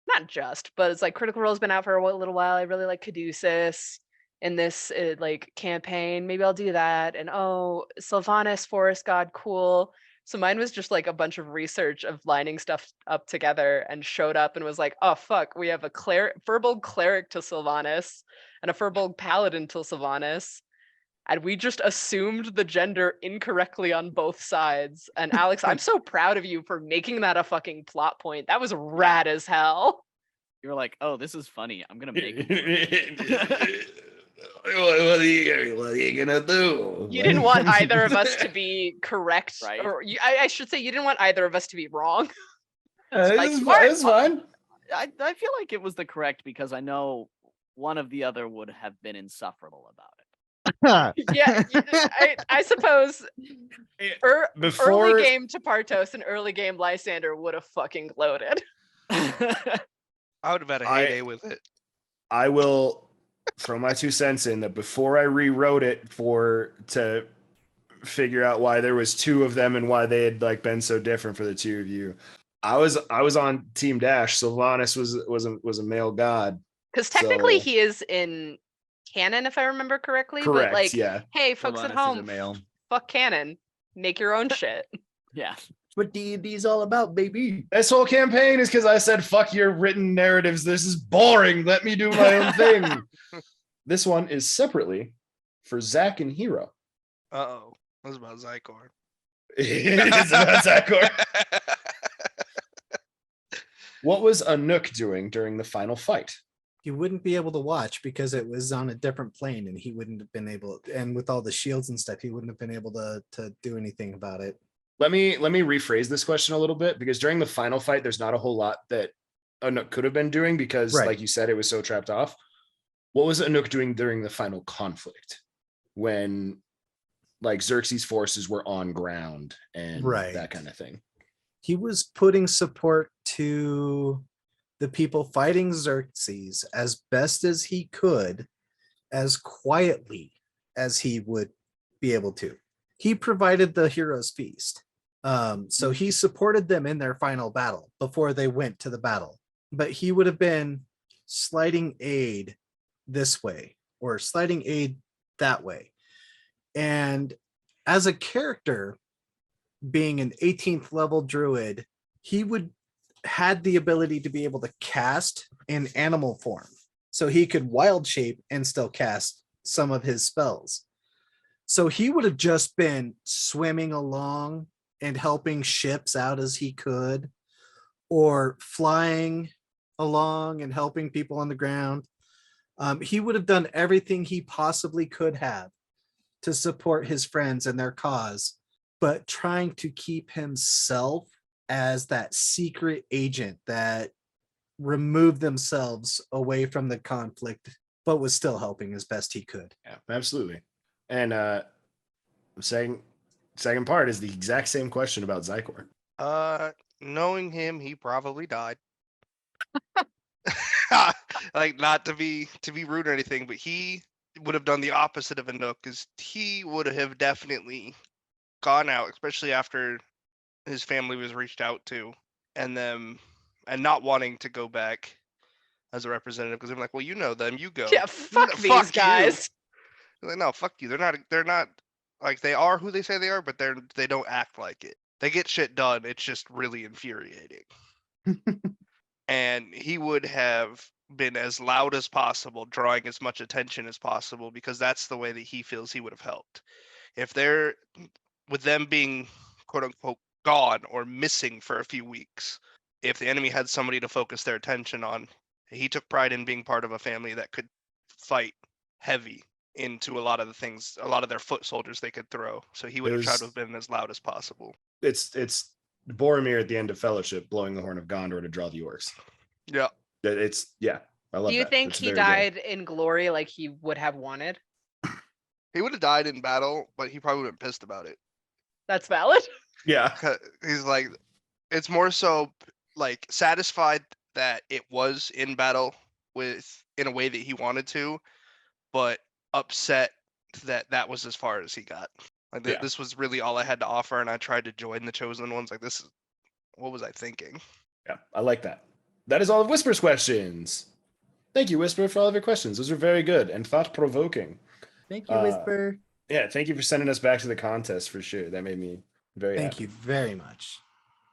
not just, but it's like Critical Role's been out for a little while. I really like Caduceus in this like campaign. Maybe I'll do that. And oh, Sylvanas, Forest God, cool. So mine was just like a bunch of research of lining stuff up together, and showed up and was like, oh fuck, we have a Furbolg cleric to Sylvanas and a Furbolg paladin to Sylvanas. And we just assumed the gender incorrectly on both sides. And Alex, I'm so proud of you for making that a fucking plot point. That was rad as hell. you were like, oh, this is funny. I'm gonna make What are you gonna do? You didn't want either of us to be correct, Right. or I should say, you didn't want either of us to be wrong. It's fine. I feel like it was the correct, because I know one of the other would have been insufferable about it. Yeah, I suppose Before early game to Partos and early game Lysander would have fucking gloated. I would have had a I- heyday with it. I will throw my 2 cents in that before I rewrote it to figure out why there was 2 of them and why they had like been so different for the 2 of you. I was on Team Dash. Sylvanas was a male god. Because technically So- he is in canon, if I remember correctly. Correct. But like, yeah. hey, folks Sylvanas at is a home, male. fuck canon. Make your own shit. Yeah. That's what D&D's all about, baby. This whole campaign is because I said, fuck your written narratives. This is boring. Let me do my own thing. This one is separately for Zach and Hero. Uh-oh. That was about Zykor. It's about Zachor. What was Anouk doing during the final fight? You wouldn't be able to watch because it was on a different plane, and he wouldn't have been able, and with all the shields and stuff, he wouldn't have been able to do anything about it. Let me rephrase this question a little bit, because during the final fight, there's not a whole lot that Anouk could have been doing because, Right. like you said, it was so trapped off. What was Anouk doing during the final conflict when like Xerxes' forces were on ground and Right. that kind of thing? He was putting support to the people fighting Xerxes as best as he could, as quietly as he would be able to. He provided the hero's feast. So he supported them in their final battle before they went to the battle. But he would have been sliding aid this way or sliding aid that way. And as a character, being an 18th level druid, he had the ability to be able to cast in animal form. So he could wild shape and still cast some of his spells. So he would have just been swimming along and helping ships out as he could, or flying along and helping people on the ground. He would have done everything he possibly could have to support his friends and their cause, but trying to keep himself as that secret agent that removed themselves away from the conflict, but was still helping as best he could. Yeah, absolutely. And second part is the exact same question about Zykor. Knowing him, he probably died. Like, not to be rude or anything, but he would have done the opposite of Anouk, because he would have definitely gone out, especially after his family was reached out to, and not wanting to go back as a representative, because they're like, well, you know them, you go. Yeah, fuck these fuck you. guys. Like, no, fuck you. They're not like, they are who they say they are, but they don't act like it. They get shit done. It's just really infuriating. And he would have been as loud as possible, drawing as much attention as possible, because that's the way that he feels he would have helped. If they're, with them being quote unquote gone or missing for a few weeks, if the enemy had somebody to focus their attention on, he took pride in being part of a family that could fight heavy into a lot of the things, a lot of their foot soldiers they could throw. So he would have tried to have been as loud as possible. It's Boromir at the end of Fellowship blowing the horn of Gondor to draw the orcs. Yeah. I love that. Do you think It's he very died in glory like he would have wanted? He would have died in battle, but he probably would have been pissed about it. That's valid. good. Yeah. He's like, it's more so like satisfied that it was in battle in a way that he wanted to, but upset that was as far as he got. Like, Yeah. this was really all I had to offer, and I tried to join the chosen ones. Like, what was I thinking? Yeah, I like that. That is all of Whisper's questions. Thank you, Whisper, for all of your questions. Those are very good and thought-provoking. Thank you, Whisper. Yeah, thank you for sending us back to the contest for sure. That made me very Thank happy. you very much.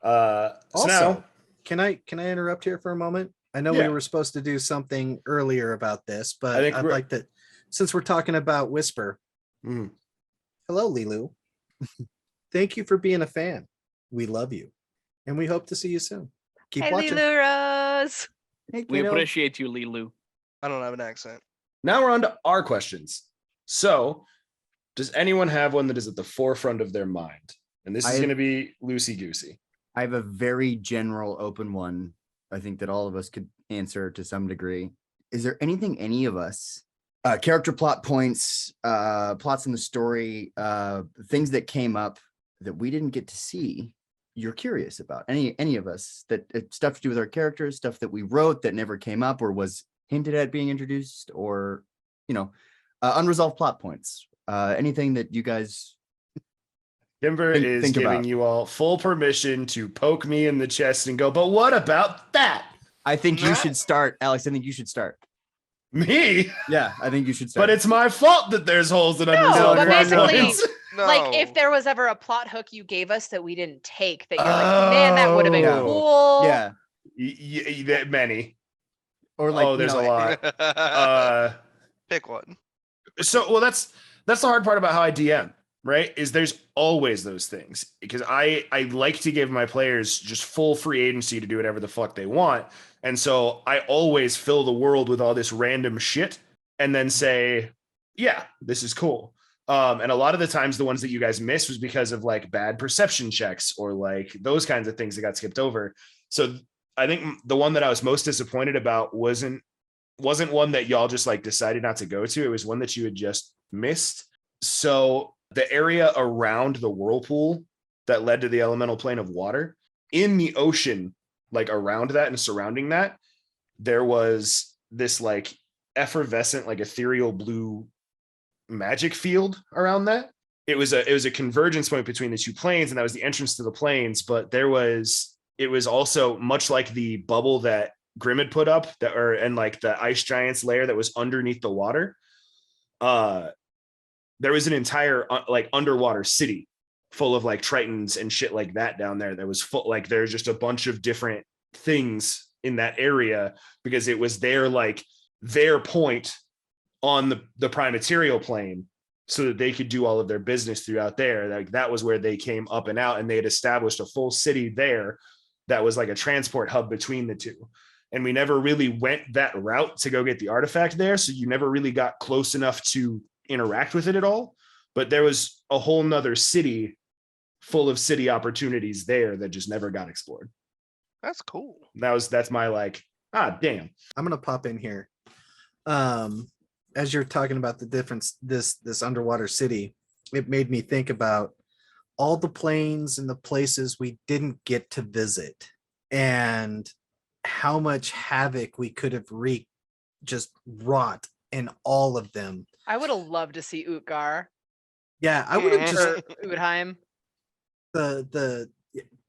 So Also, now, can I interrupt here for a moment? I know Yeah. we were supposed to do something earlier about this, but I think I'd we're- like to, since we're talking about Whisper. Mhm. Hello, Lilu. Thank you for being a fan. We love you, and we hope to see you soon. Keep Hey, watching. Liluras. Hey, We kiddo. appreciate you, Lilu. I don't have an accent. now we're on to our questions. So, does anyone have one that is at the forefront of their mind? And this is I- going to be loosey-goosey. I have a very general open one. I think that all of us could answer to some degree. Is there anything any of us, character plot points, plots in the story, things that came up that we didn't get to see, you're curious about? Any of us, that stuff to do with our characters, stuff that we wrote that never came up or was hinted at being introduced, or unresolved plot points. Anything that you guys Kimber is think giving about. you all full permission to poke me in the chest and go, but what about that? I think you No. should start, Alex. I think you should start. Me? Yeah, I think you should start. But it's my fault that there's holes in No, unresolved but plot basically- points. No. Like, if there was ever a plot hook you gave us that we didn't take, that you're like, man, that would have been Oh. cool. yeah, Many. or like There's a lot. Pick one. Well, that's the hard part about how I DM, right? Is there's always those things, because I like to give my players just full free agency to do whatever the fuck they want. And so I always fill the world with all this random shit and then say, yeah, this is cool. And a lot of the times the ones that you guys missed was because of like bad perception checks or like those kinds of things that got skipped over. So I think the one that I was most disappointed about wasn't one that y'all just like decided not to go to. It was one that you had just missed. So the area around the whirlpool that led to the elemental plane of water, in the ocean, like around that and surrounding that, there was this like effervescent, like ethereal blue magic field around that. It was a convergence point between the two planes, and that was the entrance to the planes. But it was also much like the bubble that Grim had put up, and like the ice giants layer that was underneath the water. There was an entire like underwater city full of like tritons and shit like that down there. That was full, like there's just a bunch of different things in that area, because it was their point on the prime material plane, so that they could do all of their business throughout there. Like that was where they came up and out, and they had established a full city there that was like a transport hub between the two. and we never really went that route to go get the artifact there. So you never really got close enough to interact with it at all. But there was a whole nother city full of city opportunities there that just never got explored. That's cool. That's my like, damn. I'm gonna pop in here. As you're talking about the difference, this underwater city, it made me think about all the planes and the places we didn't get to visit, and how much havoc we could have just wrought in all of them. I would have loved to see Utgar Yeah, I would have just or Utheim. the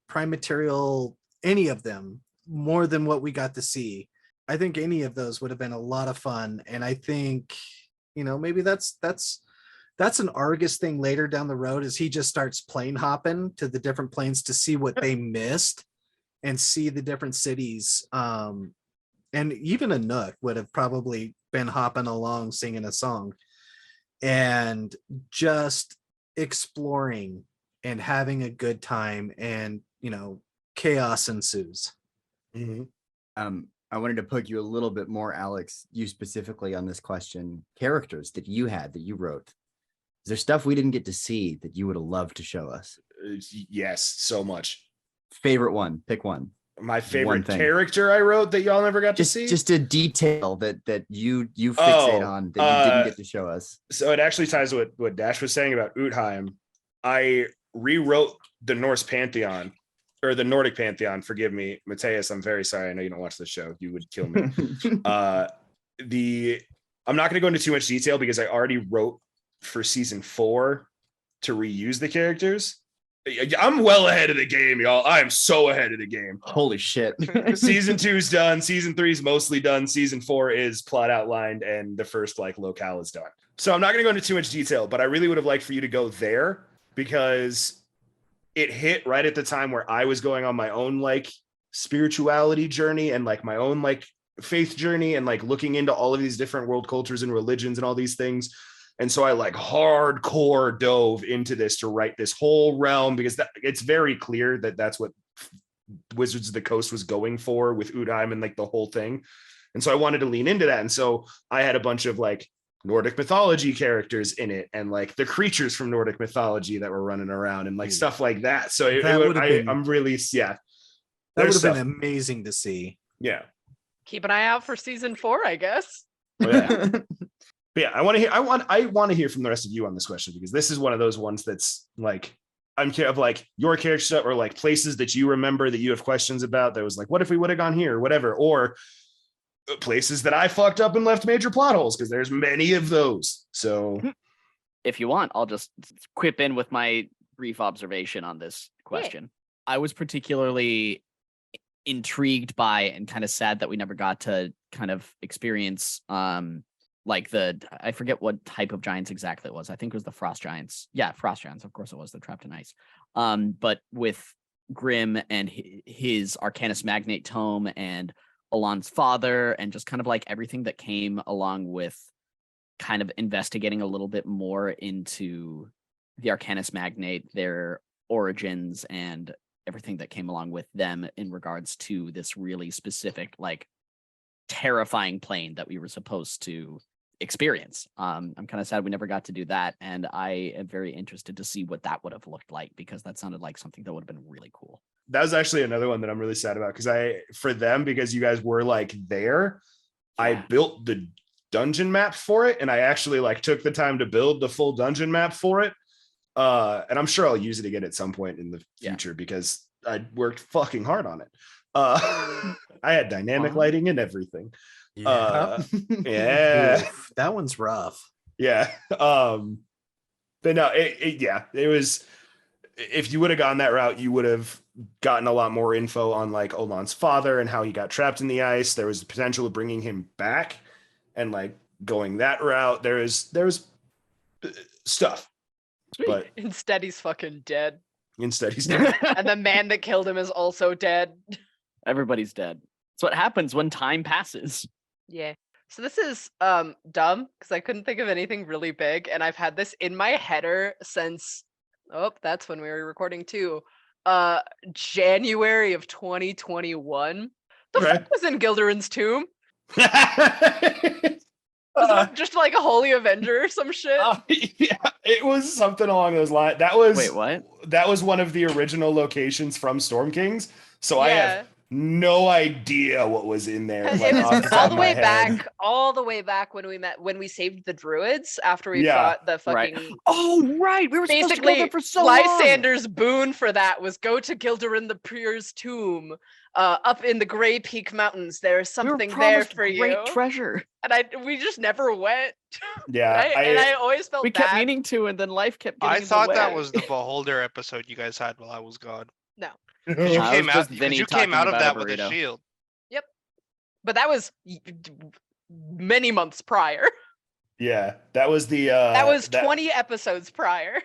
prime material, any of them, more than what we got to see. I think any of those would have been a lot of fun. And I think, maybe that's an Argus thing later down the road, is he just starts plane hopping to the different planes to see what they missed and see the different cities. And even a Nook would have probably been hopping along singing a song and just exploring and having a good time, and chaos ensues. Mm-hmm. I wanted to poke you a little bit more, Alex, you specifically on this question. Characters that you had, that you wrote. Is there stuff we didn't get to see that you would have loved to show us? Yes, so much. Favorite one, pick one. My favorite character I wrote that y'all never got to see? Just a detail that you fixate on that you didn't get to show us. So it actually ties to what Dash was saying about Utheim. I rewrote the Norse pantheon, or the Nordic pantheon, forgive me, Mateus, I'm very sorry. I know you don't watch the show. You would kill me. I'm not going to go into too much detail because I already wrote for season 4 to reuse the characters. I'm well ahead of the game, y'all. I am so ahead of the game. Holy shit. Season 2's done. Season 3's mostly done. Season 4 is plot outlined, and the first locale is done. So I'm not going to go into too much detail, but I really would have liked for you to go there, because it hit right at the time where I was going on my own spirituality journey and my own faith journey, and looking into all of these different world cultures and religions and all these things. And so I hardcore dove into this to write this whole realm, because it's very clear that that's what Wizards of the Coast was going for with Utheim and the whole thing. And so I wanted to lean into that. And so I had a bunch of Nordic mythology characters in it, and the creatures from Nordic mythology that were running around and stuff like that. So I'm really, yeah. That would have been amazing to see. Yeah. Keep an eye out for season 4, I guess. Oh, yeah. But yeah, I want to hear from the rest of you on this question, because this is one of those ones that's I'm care of your character stuff, or places that you remember that you have questions about, that was what if we would have gone here, or whatever, or places that I fucked up and left major plot holes, because there's many of those. So if you want, I'll just quip in with my brief observation on this question. Yeah. I was particularly intrigued by and kind of sad that we never got to kind of experience I forget what type of giants exactly it was. I think it was the frost giants. Yeah, frost giants. Of course it was. They're trapped in ice. But with Grimm and his Arcanus Magnate tome, and Alon's father, and just kind of everything that came along with kind of investigating a little bit more into the Arcanus Magnate, their origins, and everything that came along with them in regards to this really specific, terrifying plane that we were supposed to experience. I'm kind of sad we never got to do that, and I am very interested to see what that would have looked like, because that sounded like something that would have been really cool. That was actually another one that I'm really sad about, because you guys were there. Yeah. I built the dungeon map for it, and I actually took the time to build the full dungeon map for it. And I'm sure I'll use it again at some point in the future, because I worked fucking hard on it. I had dynamic lighting and everything. Yeah. Yeah. Oof, that one's rough. Yeah. But no, it was, if you would have gone that route, you would have gotten a lot more info on Olan's father and how he got trapped in the ice. There was the potential of bringing him back and going that route. There was stuff. Sweet. But instead he's fucking dead. Instead he's dead. And the man that killed him is also dead. Everybody's dead. That's what happens when time passes. Yeah. So this is dumb, because I couldn't think of anything really big, and I've had this in my header since that's when we were recording too. January of 2021. The Right. fuck was in Gildarin's tomb? Was Uh, it just like a holy avenger or some shit? yeah, it was something along those lines. That was Wait, what? That was one of the original locations from Storm Kings. So I Yeah. have no idea what was in there. It Like, off was the top all of the my way head. back, when we saved the druids after we Yeah. fought the Right. fucking. Oh, right. We were supposed to go Basically, there for so long. Lysander's boon for that was go to Gildarin the Prier's tomb, up in the Grey Peak Mountains. There's We were something there promised for great you, treasure. and we just never went. Yeah, Right? And I always felt We bad. kept meaning to, and then life kept getting I in the thought that way. was the Beholder episode you guys had while I was gone. No, Because you Nah, it came was just out. Vinny Because you came talking out of about a that with a burrito. shield. but that was many months prior. yeah, that was the That was 20 episodes prior.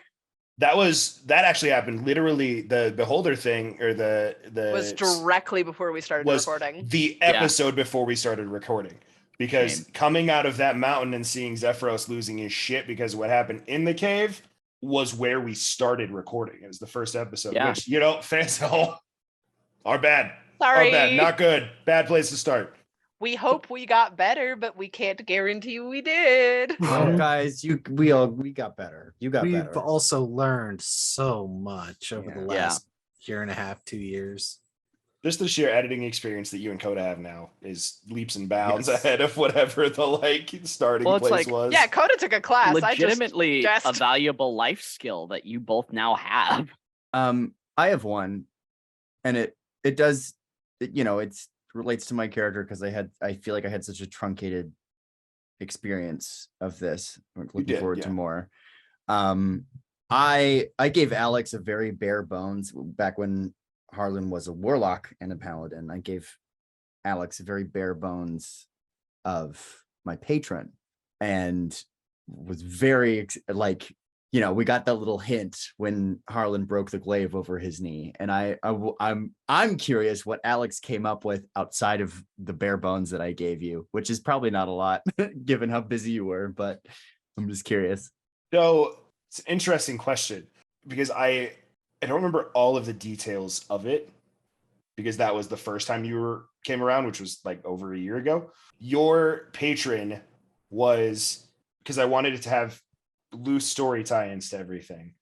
that actually happened. Literally, the Beholder thing or the Was directly before we started was recording. the episode before we started recording. Because Shame. coming out of that mountain and seeing Zephyros losing his shit because of what happened in the cave was where we started recording. It was the first episode, Yeah. which, fans at home are bad. Sorry. Are bad. Not good. Bad place to start. We hope we got better, but we can't guarantee we did. Oh, guys, we got better. You got We've better. also learned so much over the Yeah. last year and a half, 2 years. Just the sheer editing experience that you and Coda have now is leaps and bounds Yes. ahead of whatever the starting Well, it's place like- was. Yeah, Coda took a class. Legitimately a just- valuable life skill that you both now have. I have one, and it does, it's relates to my character because I feel like I had such a truncated experience of this. I'm looking did, forward yeah. to more. I gave Alex a very bare bones back when Harlan was a warlock and a paladin. I gave Alex a very bare bones of my patron, and was very we got that little hint when Harlan broke the glaive over his knee, and I'm curious what Alex came up with outside of the bare bones that I gave you, which is probably not a lot given how busy you were, but I'm just curious. So it's an interesting question because I don't remember all of the details of it because that was the first time you came around, which was like over a year ago. Your patron was, because I wanted it to have loose story tie-ins to everything.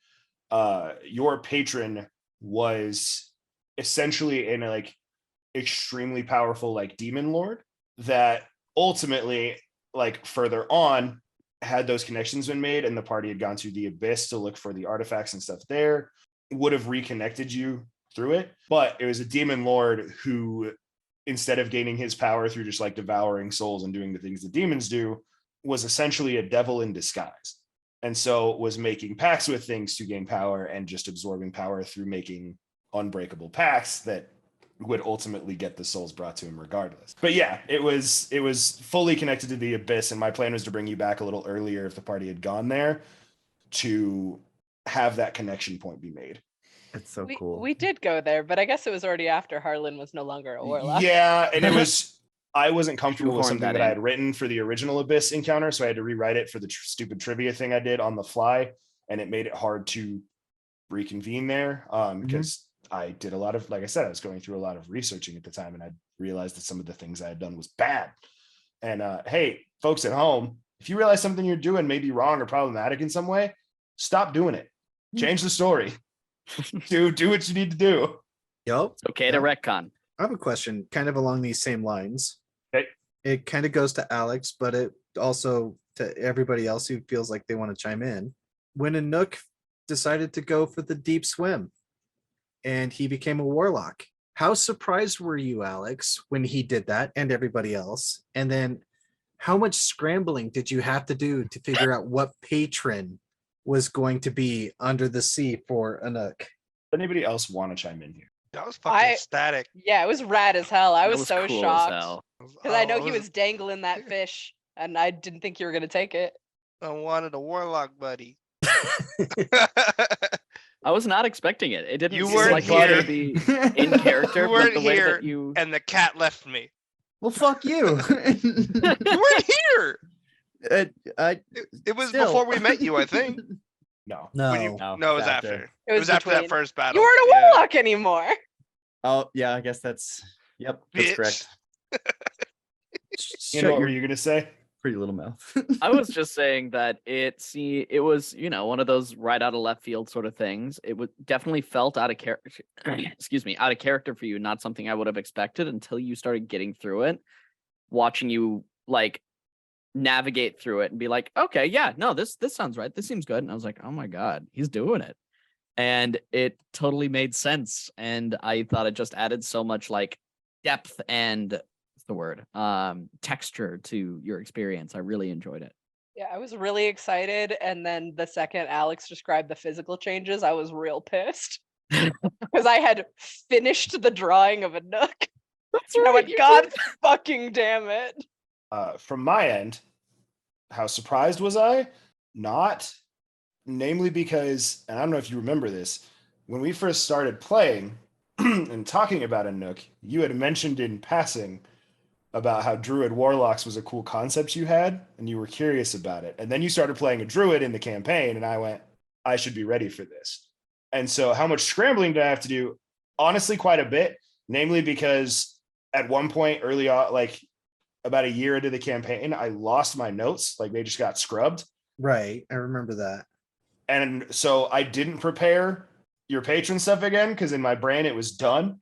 Your patron was essentially an extremely powerful demon lord that ultimately further on had those connections been made and the party had gone to the abyss to look for the artifacts and stuff there, would have reconnected you through it. But it was a demon lord who, instead of gaining his power through just devouring souls and doing the things that demons do, was essentially a devil in disguise. And so was making pacts with things to gain power and just absorbing power through making unbreakable pacts that would ultimately get the souls brought to him regardless. But yeah, it was fully connected to the abyss, and my plan was to bring you back a little earlier if the party had gone there to have that connection point be made. It's so cool. We did go there, but I guess it was already after Harlan was no longer a warlock. Yeah, and I wasn't comfortable with Shoehorned something that that I in. had written for the original Abyss encounter, so I had to rewrite it for the stupid trivia thing I did on the fly, and it made it hard to reconvene there because I did a lot of, like I said, I was going through a lot of researching at the time, and I realized that some of the things I had done was bad. And hey, folks at home, if you realize something you're doing may be wrong or problematic in some way, stop doing it. Change the story. do what you need to do. Yup. It's okay to retcon. I have a question kind of along these same lines. Okay. It kind of goes to Alex, but it also to everybody else who feels like they want to chime in. When a Nook decided to go for the deep swim and he became a warlock, how surprised were you, Alex, when he did that and everybody else? And then how much scrambling did you have to do to figure out what patron was going to be under the sea for a Nook? Does anybody else want to chime in here? That was fucking ecstatic. Yeah, it was rad as hell. I That was so cool as shocked hell. because I know he was dangling that fish, and I didn't think you were gonna take it. I wanted a warlock buddy. I was not expecting it. It didn't You seem weren't like it was here. gonna be in character, You but weren't the way here. that you And the cat left me. Well, fuck you. You weren't here. It was Still. before we met you, I think. No. When you- No. No, it was it's after. It It was after that between- first battle. You weren't a Yeah. warlock anymore. Oh, yeah, I guess that's Yep, that's correct. You know, what were you gonna say? Pretty little mouth. I was just saying that it was, one of those right out of left field sort of things. It would definitely felt out of character. Excuse me, out of character for you. Not something I would have expected until you started getting through it, watching you like navigate through it and be like, okay, yeah, no, this sounds right. This seems good. And I was like, oh my god, he's doing it, and it totally made sense. And I thought it just added so much like depth and the word texture to your experience. I really enjoyed it. Yeah, I was really excited, and then the second Alex described the physical changes, I was real pissed because I had finished the drawing of a Nook. That's I went, you God did. fucking damn it! From my end, how surprised was I? Not, namely because, and I don't know if you remember this, when we first started playing and talking about a Nook, you had mentioned in passing about how Druid Warlocks was a cool concept you had, and you were curious about it. And then you started playing a Druid in the campaign, and I went, I should be ready for this. And so how much scrambling did I have to do? Honestly, quite a bit, namely because at one point early on, like about a year into the campaign, I lost my notes. Like they just got scrubbed. Right. I remember that. And so I didn't prepare your patron stuff again because in my brain it was done.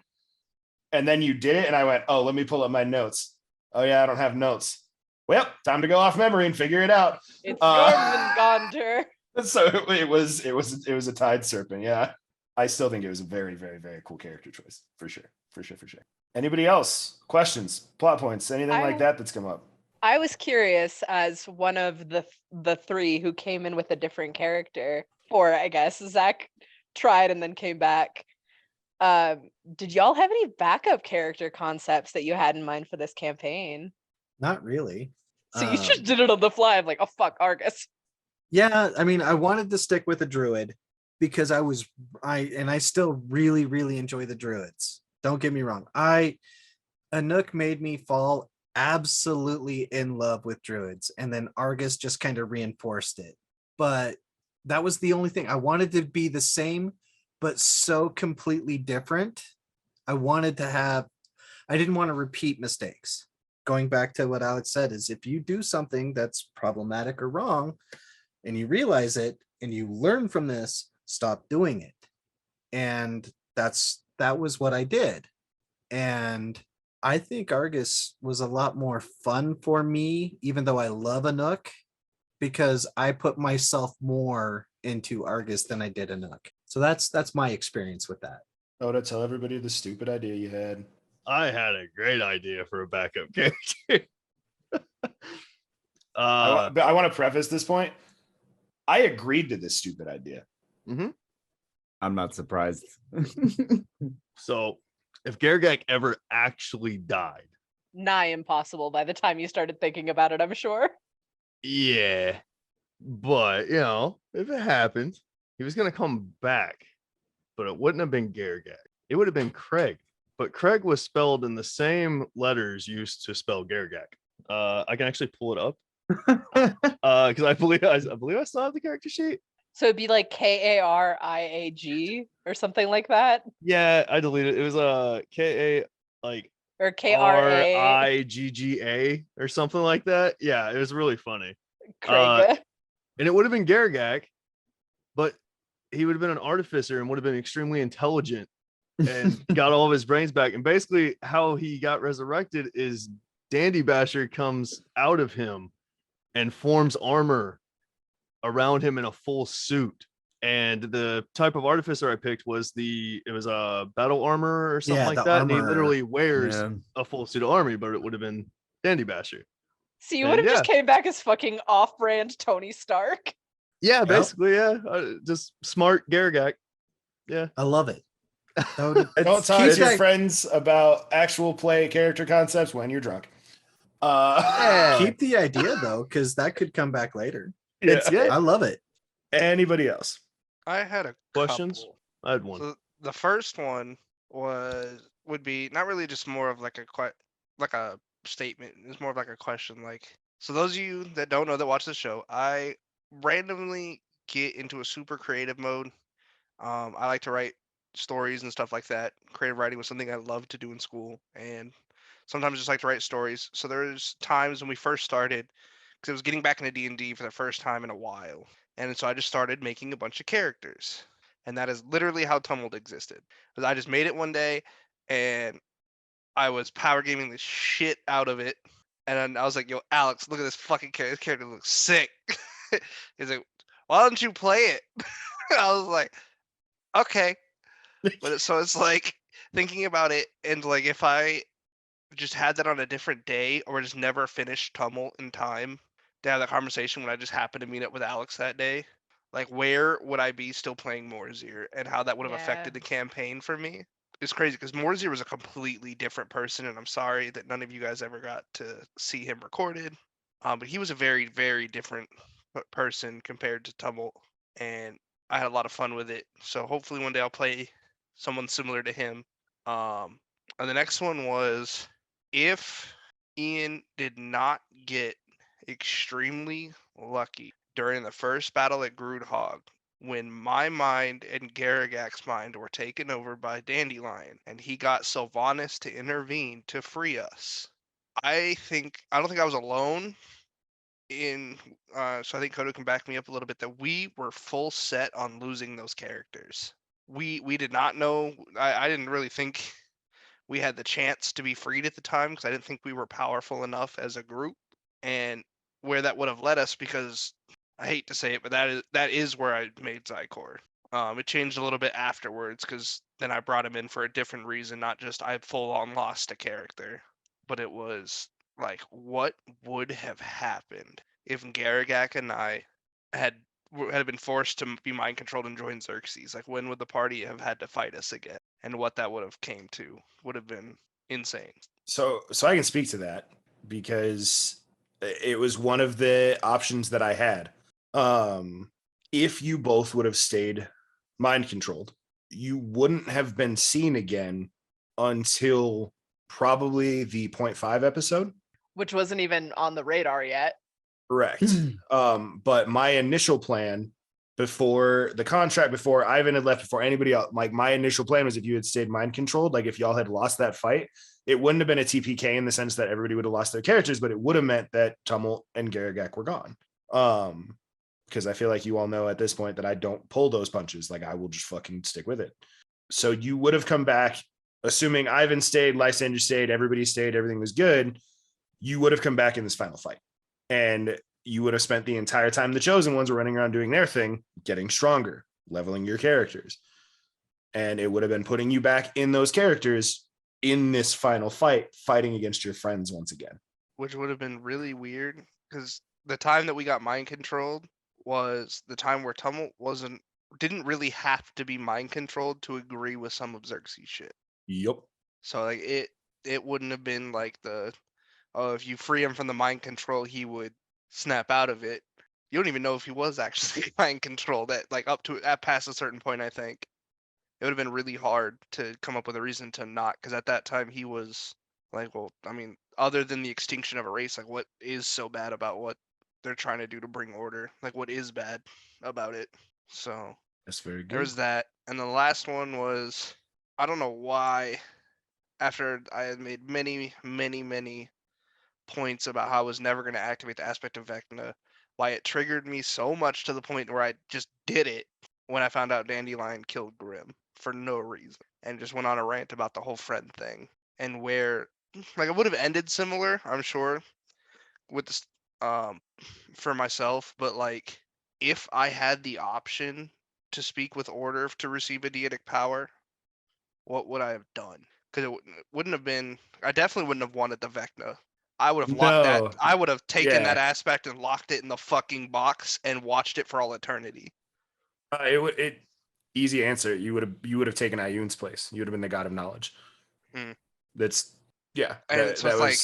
And then you did it, and I went, oh, let me pull up my notes. Oh yeah, I don't have notes. Well, time to go off memory and figure it out. It's Jormungandr. So it was a tide serpent. Yeah, I still think it was a very, very, very cool character choice for sure. Anybody else? Questions, plot points, anything like that that's come up? I was curious as one of the three who came in with a different character. Or I guess Zach tried and then came back. Did y'all have any backup character concepts that you had in mind for this campaign? Not really. So you just did it on the fly. I'm like, oh fuck, Argus. Yeah, I mean, I wanted to stick with a druid because I still really, really enjoy the druids. Don't get me wrong. A Nook made me fall absolutely in love with druids, and then Argus just kind of reinforced it. But that was the only thing. I wanted to be the same, but so completely different. I didn't want to repeat mistakes. Going back to what Alex said is if you do something that's problematic or wrong and you realize it and you learn from this, stop doing it. And that was what I did. And I think Argus was a lot more fun for me, even though I love a Nook, because I put myself more into Argus than I did a Nook. So that's my experience with that. Oda, tell everybody the stupid idea you had. I had a great idea for a backup character. But I want to preface this point. I agreed to this stupid idea. I'm not surprised. So if Gargak ever actually died. Nigh impossible by the time you started thinking about it, I'm sure. Yeah. But, if it happened, he was going to come back. But it wouldn't have been Gargak. It would have been Craig. But Craig was spelled in the same letters used to spell Gargak. I can actually pull it up. Because I believe I still have the character sheet. So it'd be like Kariag or something like that. Yeah, I deleted it. It was Ka like or Kra Rigga or something like that. Yeah, it was really funny. Craig. And it would have been Gargak, but he would have been an artificer and would have been extremely intelligent and got all of his brains back. And basically how he got resurrected is Dandy Basher comes out of him and forms armor around him in a full suit. And the type of artificer I picked was a battle armor or something like that. And he literally wears a full suit of armor, but it would have been Dandy Basher. So you would have just came back as fucking off-brand Tony Stark. Yeah, basically, yeah. Just smart Gargak. Yeah. I love it. Don't talk to your friends about actual play character concepts when you're drunk. Keep the idea though, because that could come back later. Yeah. I love it. Anybody else? I had a questions. Couple. I had one. So the first one would be not really just more of like a statement. It's more of like a question. Like, so those of you that don't know that watch the show, I randomly get into a super creative mode. I like to write stories and stuff like that. Creative writing was something I loved to do in school, and sometimes just like to write stories. So there's times when we first started, because I was getting back into D&D for the first time in a while, and so I just started making a bunch of characters, and that is literally how Tumult existed. Because I just made it one day, and I was power gaming the shit out of it, and then I was like, "Yo, Alex, look at this fucking character. This character looks sick." He's like, "Why don't you play it?" I was like, "Okay." But so it's like thinking about it, and like if I just had that on a different day, or just never finished Tumult in time to have that conversation when I just happened to meet up with Alex that day, like where would I be still playing Morzir, and how that would have Yeah. affected the campaign for me? It's crazy because Morzir was a completely different person, and I'm sorry that none of you guys ever got to see him recorded. But he was a very, very different person compared to Tumult, and I had a lot of fun with it. So hopefully one day I'll play someone similar to him. And the next one was, if Ian did not get extremely lucky during the first battle at Groodhog, when my mind and Garagak's mind were taken over by Dandelion, and he got Sylvanas to intervene to free us. I don't think I was alone in so I think Kodo can back me up a little bit, that we were full set on losing those characters. We did not know. I didn't really think we had the chance to be freed at the time, because I didn't think we were powerful enough as a group, and where that would have led us, because I hate to say it, but that is where I made Zykor. It changed a little bit afterwards, because then I brought him in for a different reason, not just I full on lost a character, but it was like, what would have happened if Garagak and I had been forced to be mind controlled and join Xerxes? Like, when would the party have had to fight us again? And what that would have came to would have been insane. So I can speak to that because it was one of the options that I had. If you both would have stayed mind controlled, you wouldn't have been seen again until probably the 0.5 episode. Which wasn't even on the radar yet. Correct. But my initial plan before the contract, before Ivan had left, before anybody else, like my initial plan was, if you had stayed mind controlled, like if y'all had lost that fight, it wouldn't have been a TPK in the sense that everybody would have lost their characters, but it would have meant that Tumult and Garagak were gone. Because I feel like you all know at this point that I don't pull those punches. Like, I will just fucking stick with it. So you would have come back, assuming Ivan stayed, Lysander stayed, everybody stayed, everything was good. You would have come back in this final fight. And you would have spent the entire time the Chosen Ones were running around doing their thing, getting stronger, leveling your characters. And it would have been putting you back in those characters in this final fight, fighting against your friends once again. Which would have been really weird, because the time that we got mind controlled was the time where Tumult didn't really have to be mind controlled to agree with some of Xerxes shit. Yep. So like it wouldn't have been like if you free him from the mind control, he would snap out of it. You don't even know if he was actually mind controlled at past a certain point. I think it would have been really hard to come up with a reason to not, because at that time he was like, well, I mean, other than the extinction of a race, like, what is so bad about what they're trying to do to bring order? Like, what is bad about it? So That's very good. there was that. And the last one was, I don't know why, after I had made many, many, many points about how I was never going to activate the aspect of Vecna, why it triggered me so much to the point where I just did it when I found out Dandelion killed Grim for no reason, and just went on a rant about the whole friend thing, and where, like, it would have ended similar, I'm sure, with this for myself, but like, if I had the option to speak with order to receive a deitic power, what would I have done? Because it wouldn't have been, I definitely wouldn't have wanted the Vecna. I would have locked No. that. I would have taken that Yeah. aspect and locked it in the fucking box and watched it for all eternity. Easy answer. You would have taken Ayun's place. You would have been the god of knowledge. Mm. That's yeah. And so that it's was like,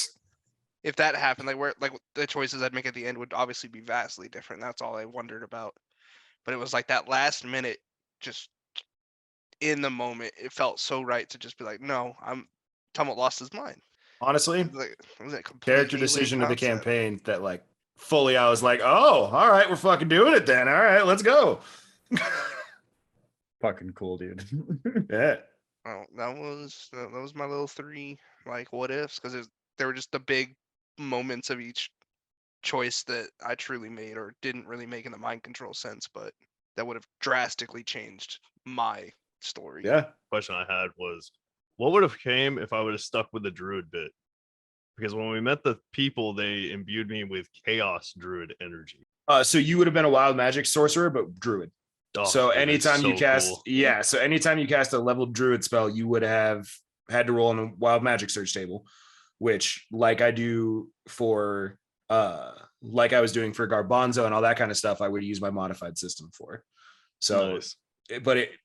if that happened, like the choices I'd make at the end would obviously be vastly different. That's all I wondered about. But it was like that last minute, just in the moment, it felt so right to just be like, no, Tumult lost his mind. honestly It was a complete character alien decision of the concept. campaign that like fully I was like, oh, all right, we're fucking doing it then. All right, let's go. Fucking cool, dude. Yeah. Oh, that was my little 3 like what ifs, because they were just the big moments of each choice that I truly made or didn't really make in the mind control sense, but that would have drastically changed my story. Yeah. Question I had was, what would have came if I would have stuck with the druid bit? Because when we met the people, they imbued me with chaos druid energy. So you would have been a wild magic sorcerer, but druid. Oh, So dude, that's anytime you so cast, cool. yeah. So anytime you cast a leveled druid spell, you would have had to roll on a wild magic search table, which, like I do for, like I was doing for Garbanzo and all that kind of stuff, I would use my modified system for. So, Nice.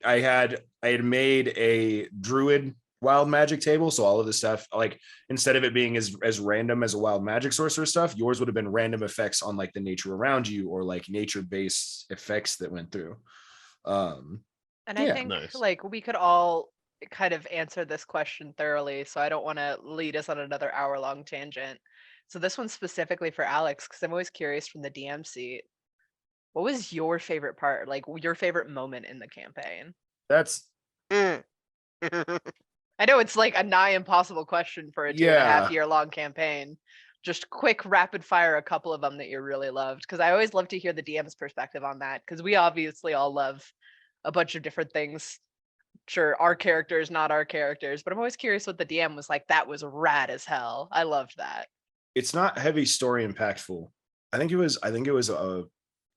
I had made a druid wild magic table, so all of the stuff, like instead of it being as random as a wild magic sorcerer stuff, yours would have been random effects on like the nature around you or like nature based effects that went through. And I Yeah. think Nice. like we could all kind of answer this question thoroughly, so I don't want to lead us on another hour-long tangent. So this one's specifically for Alex, because I'm always curious from the DM seat. What was your favorite part, like your favorite moment in the campaign? That's I know it's like a nigh impossible question for a 2.5 Yeah. year long campaign. Just quick rapid fire a couple of them that you really loved, because I always love to hear the DM's perspective on that, because we obviously all love a bunch of different things. Sure, our characters, not our characters, but I'm always curious what the DM was like. That was rad as hell. I loved that. it's not heavy story impactful. I think it was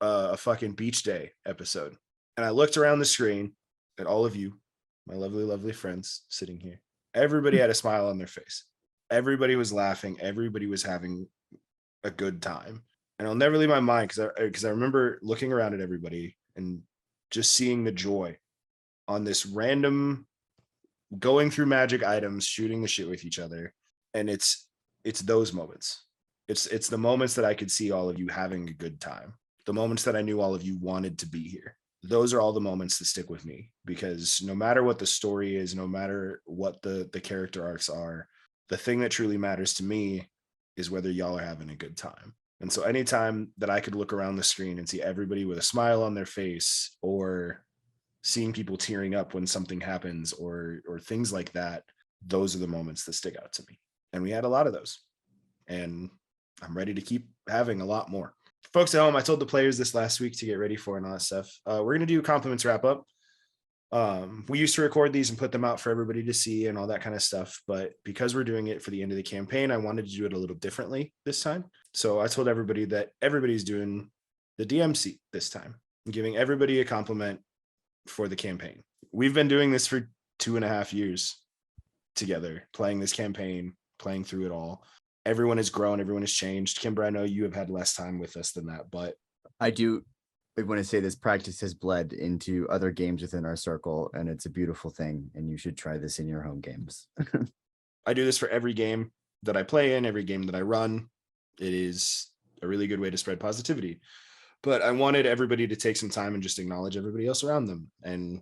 a fucking beach day episode. And I looked around the screen at all of you, my lovely, lovely friends sitting here. Everybody had a smile on their face. Everybody was laughing. Everybody was having a good time. And I'll never leave my mind because I remember looking around at everybody and just seeing the joy on this random going through magic items, shooting the shit with each other. And it's those moments. It's the moments that I could see all of you having a good time. The moments that I knew all of you wanted to be here. Those are all the moments that stick with me, because no matter what the story is, no matter what the character arcs are, the thing that truly matters to me is whether y'all are having a good time. And so anytime that I could look around the screen and see everybody with a smile on their face, or seeing people tearing up when something happens, or things like that, those are the moments that stick out to me. And we had a lot of those. And I'm ready to keep having a lot more. Folks at home, I told the players this last week to get ready for and all that stuff. We're going to do compliments wrap up. We used to record these and put them out for everybody to see and all that kind of stuff. But because we're doing it for the end of the campaign, I wanted to do it a little differently this time. So I told everybody that everybody's doing the DM seat this time, I'm giving everybody a compliment for the campaign. We've been doing this for 2.5 years together, playing this campaign, playing through it all. Everyone has grown, everyone has changed. Kimber, I know you have had less time with us than that, but I want to say this practice has bled into other games within our circle, and it's a beautiful thing, and you should try this in your home games. I do this for every game that I play in, every game that I run. It is a really good way to spread positivity. But I wanted everybody to take some time and just acknowledge everybody else around them. And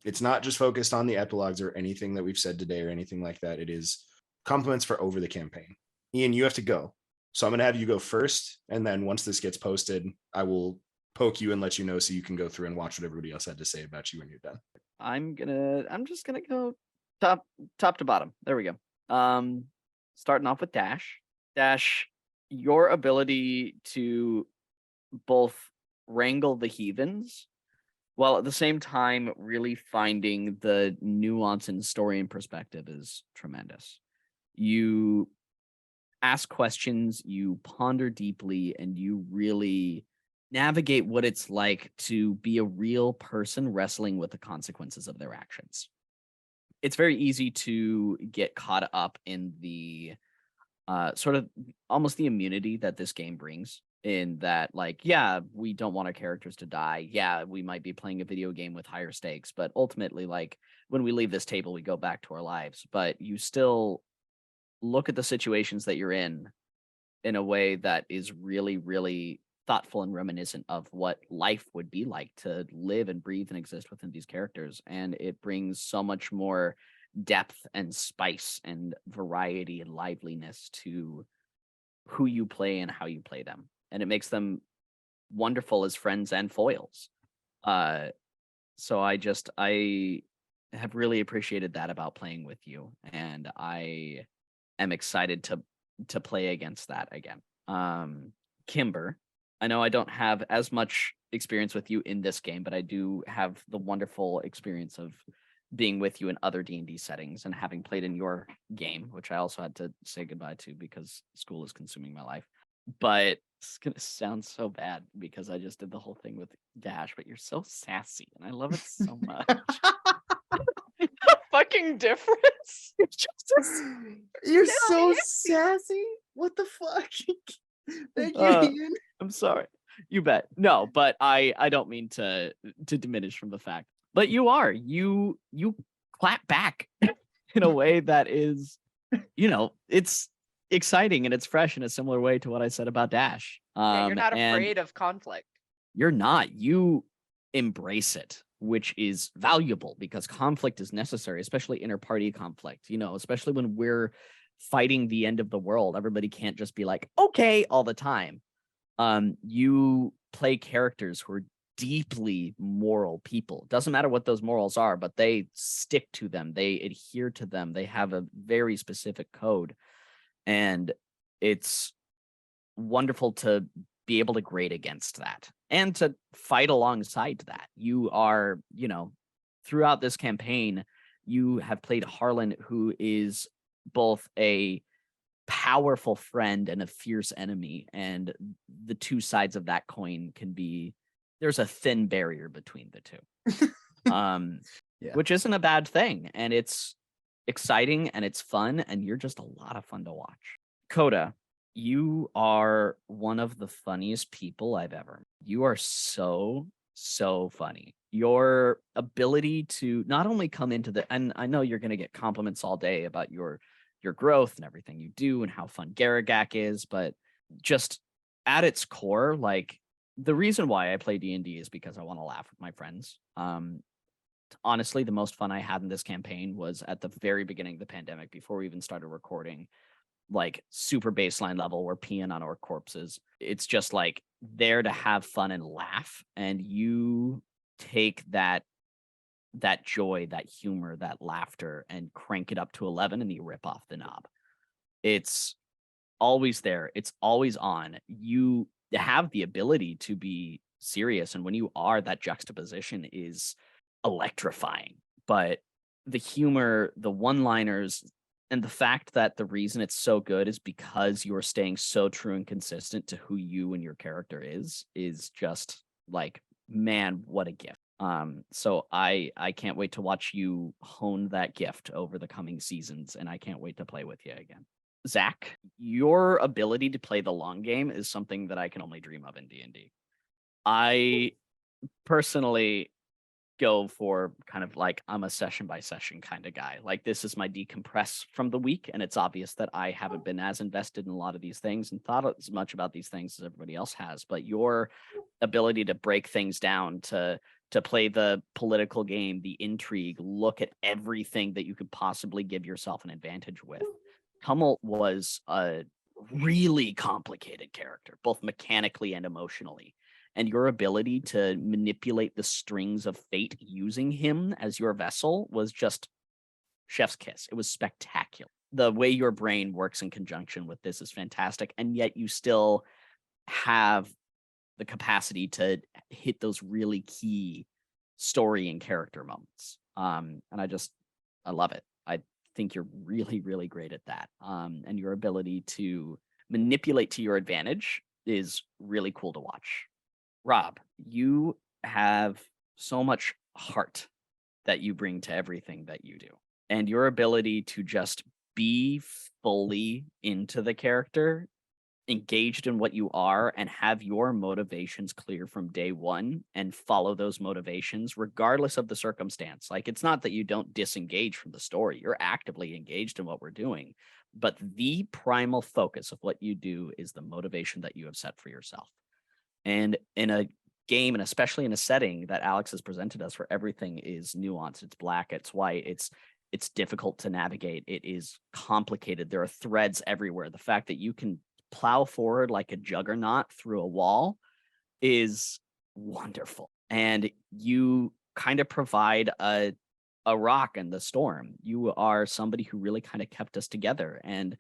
it's not just focused on the epilogues or anything that we've said today or anything like that. It is compliments for over the campaign. Ian, you have to go. So I'm going to have you go first. And then once this gets posted, I will poke you and let you know so you can go through and watch what everybody else had to say about you when you're done. I'm just gonna go top to bottom. There we go. Starting off with Dash. Dash, your ability to both wrangle the heathens while at the same time really finding the nuance in story and perspective is tremendous. You ask questions, you ponder deeply, and you really navigate what it's like to be a real person wrestling with the consequences of their actions. It's very easy to get caught up in the sort of almost the immunity that this game brings, in that, like, yeah, we don't want our characters to die. Yeah, we might be playing a video game with higher stakes, but ultimately, like, when we leave this table, we go back to our lives. But you still look at the situations that you're in a way that is really, really thoughtful and reminiscent of what life would be like to live and breathe and exist within these characters. And it brings so much more depth and spice and variety and liveliness to who you play and how you play them. And it makes them wonderful as friends and foils. So I have really appreciated that about playing with you, and I am excited to play against that again. Kimber, I know I don't have as much experience with you in this game, but I do have the wonderful experience of being with you in other D&D settings and having played in your game, which I also had to say goodbye to because school is consuming my life. But it's going to sound so bad because I just did the whole thing with Dash, but you're so sassy and I love it so much. Fucking difference. You're just You're Yeah, so yeah. sassy. What the fuck? Thank you, Uh, Ian. I'm sorry. You bet. No, but I don't mean to diminish from the fact. But you clap back in a way that is, it's exciting and it's fresh in a similar way to what I said about Dash. Yeah, you're not and afraid of conflict. You're not. You embrace it, which is valuable because conflict is necessary, especially inter-party conflict, especially when we're fighting the end of the world. Everybody can't just be like, okay, all the time. You play characters who are deeply moral people. Doesn't matter what those morals are, but they stick to them. They adhere to them. They have a very specific code. And it's wonderful to be able to grade against that and to fight alongside that. You are, throughout this campaign, you have played Harlan, who is both a powerful friend and a fierce enemy. And the two sides of that coin there's a thin barrier between the two. Yeah. Which isn't a bad thing. And it's exciting and it's fun. And you're just a lot of fun to watch. Coda, you are one of the funniest people I've ever met. You are so funny. Your ability to not only come into and I know you're going to get compliments all day about your growth and everything you do and how fun Garagak is, but just at its core, like the reason why I play D&D is because I want to laugh with my friends. Honestly, the most fun I had in this campaign was at the very beginning of the pandemic before we even started recording. Like super baseline level, we're peeing on our corpses. It's just like there to have fun and laugh. And you take that joy, that humor, that laughter and crank it up to 11 and you rip off the knob. It's always there. It's always on. You have the ability to be serious. And when you are, that juxtaposition is electrifying. But the humor, the one-liners, and the fact that the reason it's so good is because you're staying so true and consistent to who you and your character is just like, man, what a gift. So I can't wait to watch you hone that gift over the coming seasons, and I can't wait to play with you again. Zach, your ability to play the long game is something that I can only dream of in D&D. I personally go for kind of like I'm a session by session kind of guy. Like this is my decompress from the week, and it's obvious that I haven't been as invested in a lot of these things and thought as much about these things as everybody else has. But your ability to break things down, to play the political game, the intrigue, look at everything that you could possibly give yourself an advantage with. Tumult was a really complicated character, both mechanically and emotionally. And your ability to manipulate the strings of fate using him as your vessel was just chef's kiss. It was spectacular. The way your brain works in conjunction with this is fantastic. And yet you still have the capacity to hit those really key story and character moments. And I love it. I think you're really, really great at that. And your ability to manipulate to your advantage is really cool to watch. Rob, you have so much heart that you bring to everything that you do. And your ability to just be fully into the character, engaged in what you are, and have your motivations clear from day one and follow those motivations regardless of the circumstance. Like, it's not that you don't disengage from the story. You're actively engaged in what we're doing. But the primal focus of what you do is the motivation that you have set for yourself. And in a game, and especially in a setting that Alex has presented us, where everything is nuanced, it's black, it's white, it's difficult to navigate, it is complicated, there are threads everywhere. The fact that you can plow forward like a juggernaut through a wall is wonderful. And you kind of provide a rock in the storm. You are somebody who really kind of kept us together. And,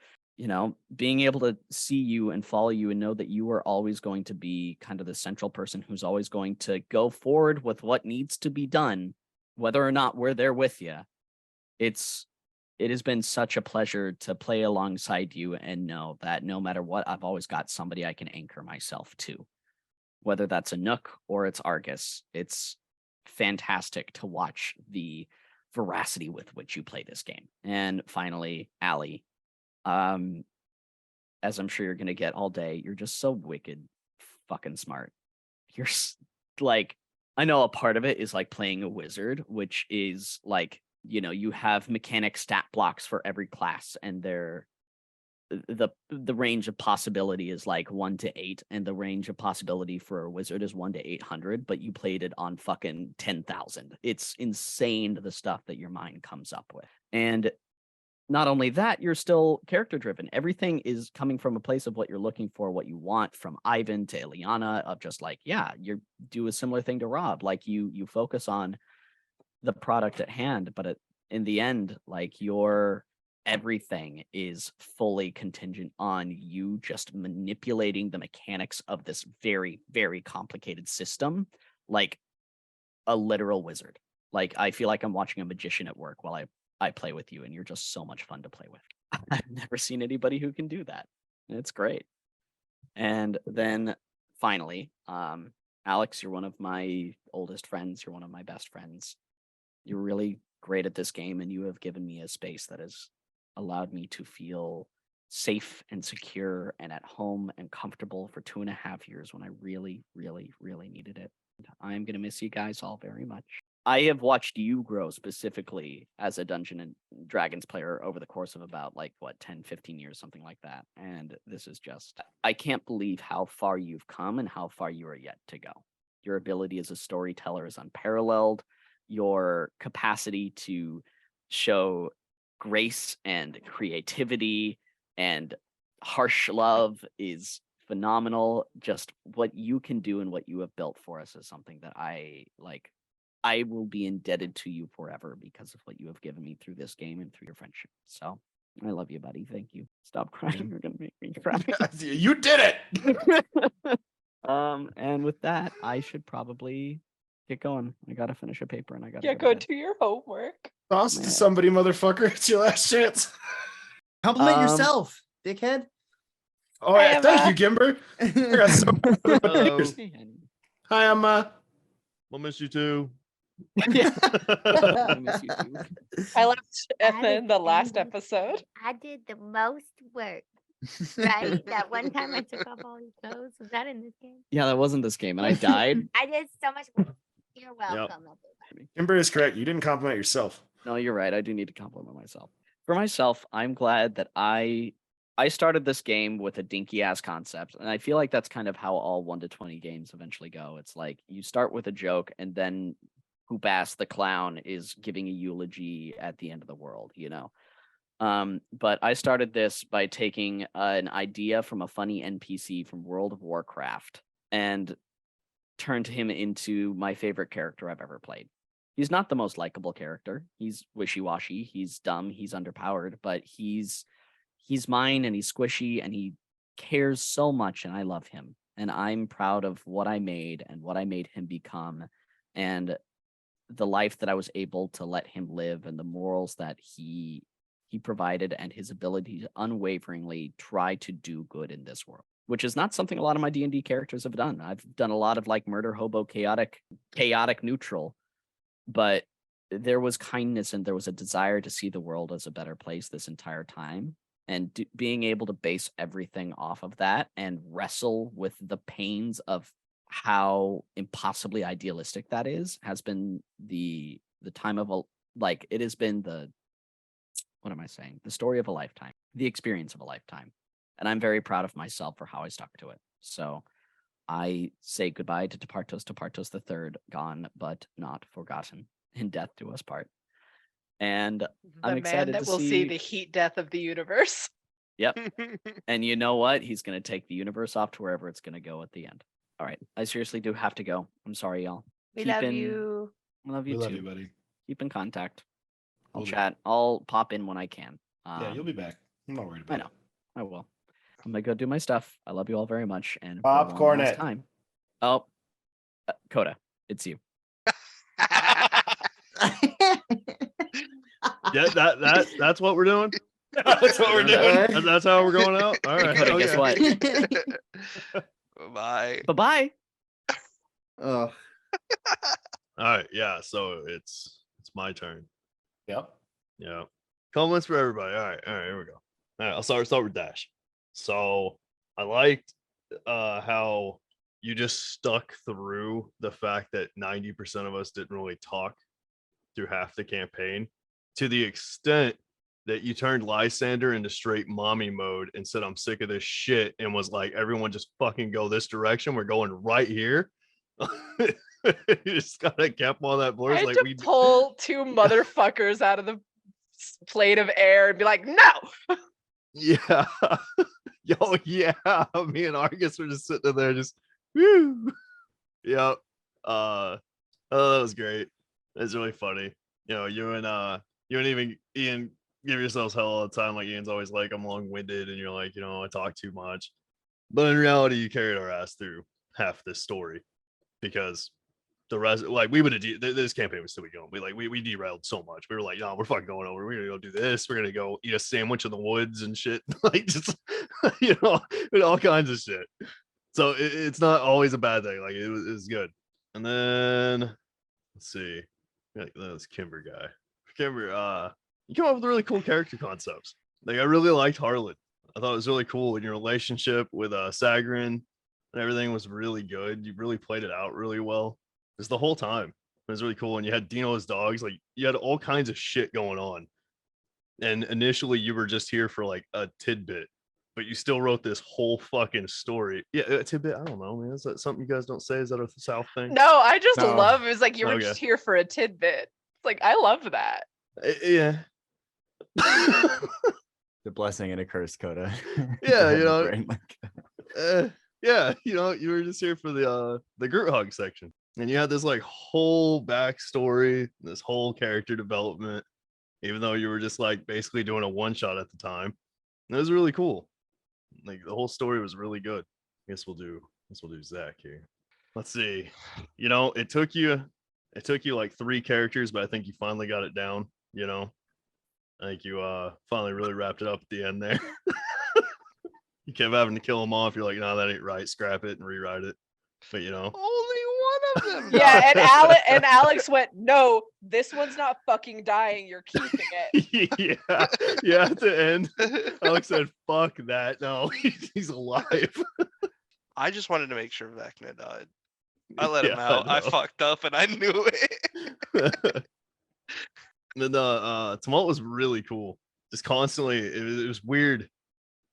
being able to see you and follow you and know that you are always going to be kind of the central person who's always going to go forward with what needs to be done, whether or not we're there with you. It has been such a pleasure to play alongside you and know that no matter what, I've always got somebody I can anchor myself to, whether that's a Nook or it's Argus. It's fantastic to watch the veracity with which you play this game. And finally, Allie, as I'm sure you're going to get all day, you're just so wicked fucking smart. You're like, I know a part of it is like playing a wizard, which is like, you have mechanic stat blocks for every class, and the range of possibility is like 1 to 8, and the range of possibility for a wizard is 1 to 800, but you played it on fucking 10,000. It's insane, the stuff that your mind comes up with. And not only that, you're still character driven. Everything is coming from a place of what you're looking for, what you want, from Ivan to Ileana, of just like, yeah, you do a similar thing to Rob. Like you focus on the product at hand, but in the end, like your everything is fully contingent on you just manipulating the mechanics of this very, very complicated system, like a literal wizard. Like I feel like I'm watching a magician at work while I play with you, and you're just so much fun to play with. I've never seen anybody who can do that. It's great. And then finally, Alex, you're one of my oldest friends. You're one of my best friends. You're really great at this game, and you have given me a space that has allowed me to feel safe and secure and at home and comfortable for 2.5 years when I really, really, really needed it. I'm going to miss you guys all very much. I have watched you grow specifically as a Dungeons and Dragons player over the course of about 10, 15 years, something like that. And this is just, I can't believe how far you've come and how far you are yet to go. Your ability as a storyteller is unparalleled. Your capacity to show grace and creativity and harsh love is phenomenal. Just what you can do and what you have built for us is something that I will be indebted to you forever because of what you have given me through this game and through your friendship. So I love you, buddy. Thank you. Stop crying. You're gonna make me cry. You did it. And with that, I should probably get going. I gotta finish a paper and I gotta Go bed. do your homework. Toss to Man. somebody, motherfucker. It's your last chance. Compliment Um, yourself, dickhead. Oh, yeah. Hi, Thank Emma. you, Gimber. I got so Hello. Hey, honey. Hi, Emma. We'll miss you too. Yeah. I miss you too. I left Emma I in the last did- episode. I did the most work, right? That one time I took off all these clothes. Was that in this game? Yeah, that wasn't this game, and I died. I did so much work. You're welcome. everybody. Gimber is correct. You didn't compliment yourself. No, you're right. I do need to compliment myself. For myself, I'm glad that I started this game with a dinky ass concept, and I feel like that's kind of how all 1 to 20 games eventually go. It's like you start with a joke, and then Hoobass the clown is giving a eulogy at the end of the world, But I started this by taking an idea from a funny NPC from World of Warcraft and turned him into my favorite character I've ever played. He's not the most likable character. He's wishy-washy. He's dumb. He's underpowered, but he's mine, and he's squishy, and he cares so much, and I love him. And I'm proud of what I made and what I made him become, and the life that I was able to let him live, and the morals that he provided, and his ability to unwaveringly try to do good in this world, which is not something a lot of my D&D characters have done. I've done a lot of murder hobo chaotic neutral, but there was kindness and there was a desire to see the world as a better place this entire time. And being able to base everything off of that and wrestle with the pains of how impossibly idealistic that is has been the time of it has been the story of a lifetime, the experience of a lifetime. And I'm very proud of myself for how I stuck to it. So I say goodbye to Tepartos the Third, gone but not forgotten. In death do us part. And I'm The excited man that to will see the heat death of the universe. Yep. And you know what? He's going to take the universe off to wherever it's going to go at the end. All right. I seriously do have to go. I'm sorry, y'all. We Keep love in- you. I love We you love too. you, buddy. Keep in contact. I'll Will do. chat. I'll pop in when I can. Yeah, you'll be back. I'm not worried about I know. I will. I'm gonna go do my stuff. I love you all very much. And for one Popcorn last it. time. Oh, Coda, it's you. Yeah, that's what we're doing. That's what we're doing. That's how we're going out. All Hey, right. Coda, guess okay. what? Bye. Bye bye. Oh, All right. Yeah. So it's my turn. Yep. Yeah. Comments for everybody. All right. Here we go. All right. I'll start with Dash. So I liked how you just stuck through the fact that 90% of us didn't really talk through half the campaign, to the extent that you turned Lysander into straight mommy mode and said, I'm sick of this shit, and was like, everyone just fucking go this direction. We're going right here. You just kind of kept on that voice. I had Like, to pull two motherfuckers out of the plate of air and be like, no. yeah. Yo, yeah. Me and Argus were just sitting there, just woo. Yep. Oh, that was great. It's really funny. You know, you and even Ian give yourselves hell all the time. Like, Ian's always like, I'm long-winded, and you're like, I talk too much. But in reality, you carried our ass through half this story, because the rest, like, we would have this campaign was still going. We derailed so much. We were like, no, we're fucking going over. We're gonna go do this. We're gonna go eat a sandwich in the woods and shit. Like, just with all kinds of shit. So it's not always a bad thing. Like, it was good. And then let's see, like, this Kimber guy. Kimber, you come up with really cool character concepts. Like, I really liked Harlan. I thought it was really cool in your relationship with Sagrin, and everything was really good. You really played it out really well. Just the whole time. It was really cool. And you had Dino's dogs. Like, you had all kinds of shit going on. And initially you were just here for like a tidbit, but you still wrote this whole fucking story. Yeah, a tidbit. I don't know, man. Is that something you guys don't say? Is that a South thing? No, I just No. love it's like you were Okay. just here for a tidbit. It's like I love that. Yeah. the blessing and a curse, Coda. Yeah, To have a brain like that. Yeah, you were just here for the Groot hug section, and you had this like whole backstory, this whole character development, even though you were just like basically doing a one shot at the time. And it was really cool. Like, the whole story was really good. I guess we'll do Zach here. Let's see. It took you like 3 characters, but I think you finally got it down. I think you finally really wrapped it up at the end there. You kept having to kill them off. You're like, no, that ain't right. Scrap it and rewrite it. But Only one of them. Yeah, and Alex went, no, this one's not fucking dying. You're keeping it. yeah. At the end, Alex said, "Fuck that. No, he's alive." I just wanted to make sure Vecna died. I let him Yeah, out. I know. fucked up and I knew it. And then Tumult was really cool. Just constantly, it was weird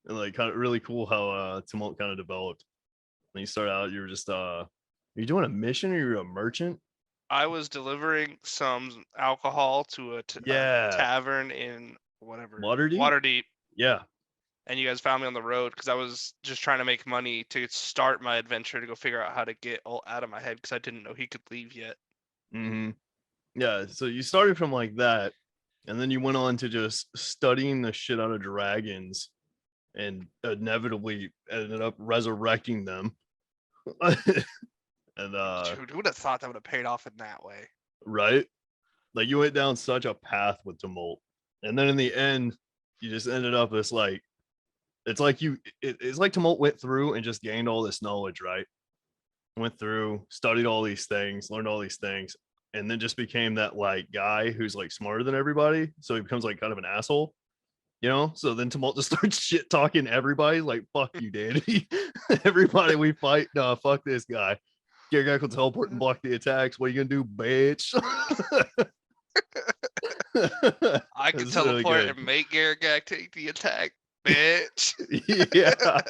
and like kind of really cool how Tumult kind of developed. When you start out, you were just are you doing a mission, or you're a merchant? I was delivering some alcohol to a Yeah. tavern in whatever Waterdeep? Waterdeep, Yeah. and you guys found me on the road because I was just trying to make money to start my adventure to go figure out how to get all out of my head because I didn't know he could leave yet. Mm-hmm. Yeah. So you started from like that, and then you went on to just studying the shit out of dragons, and inevitably ended up resurrecting them. And Dude, who would have thought that would have paid off in that way? right, like, you went down such a path with Tumult, and then in the end you just ended up as like, it's like it's like Tumult went through and just gained all this knowledge, right? Went through, studied all these things, learned all these things, and then just became that like guy who's like smarter than everybody, so he becomes like kind of an asshole. So then Tumult just starts shit talking everybody, like, fuck you, Danny. Everybody we fight, no, fuck this guy. Gargack will teleport and block the attacks. What are you gonna do, bitch? I could That's really teleport good. and make Garagak take the attack, bitch. Yeah.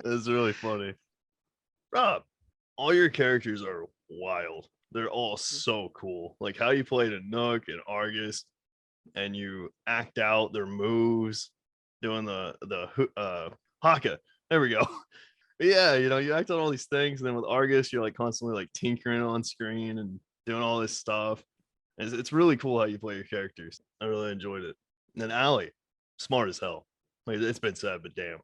That's really funny. Rob, all your characters are wild. They're all so cool. Like how you played a Nook and Argus, and you act out their moves, doing the Haka. There we go. But yeah, you act on all these things, and then with Argus, you're like constantly like tinkering on screen and doing all this stuff. It's really cool how you play your characters. I really enjoyed it. And then Allie, smart as hell. Like, it's been said, but damn.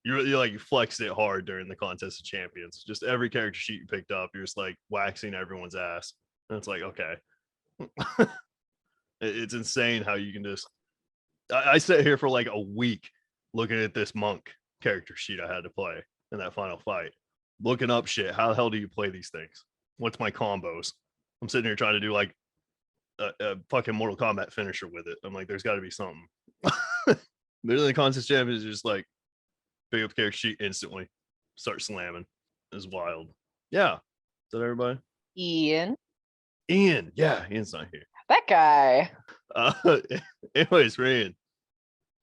You like, you flexed it hard during the Contest of Champions. Just every character sheet you picked up, you're just like waxing everyone's ass. And it's like, okay. It's insane how you can just. I sat here for like a week looking at this monk character sheet I had to play in that final fight, looking up shit. How the hell do you play these things? What's my combos? I'm sitting here trying to do like a fucking Mortal Kombat finisher with it. I'm like, there's got to be something. Literally, the Contest Champions is just like pick up character sheet instantly, start slamming. It's wild. Yeah. Is that everybody? Ian. Yeah, Ian's not here. That guy. Anyways, for Ian,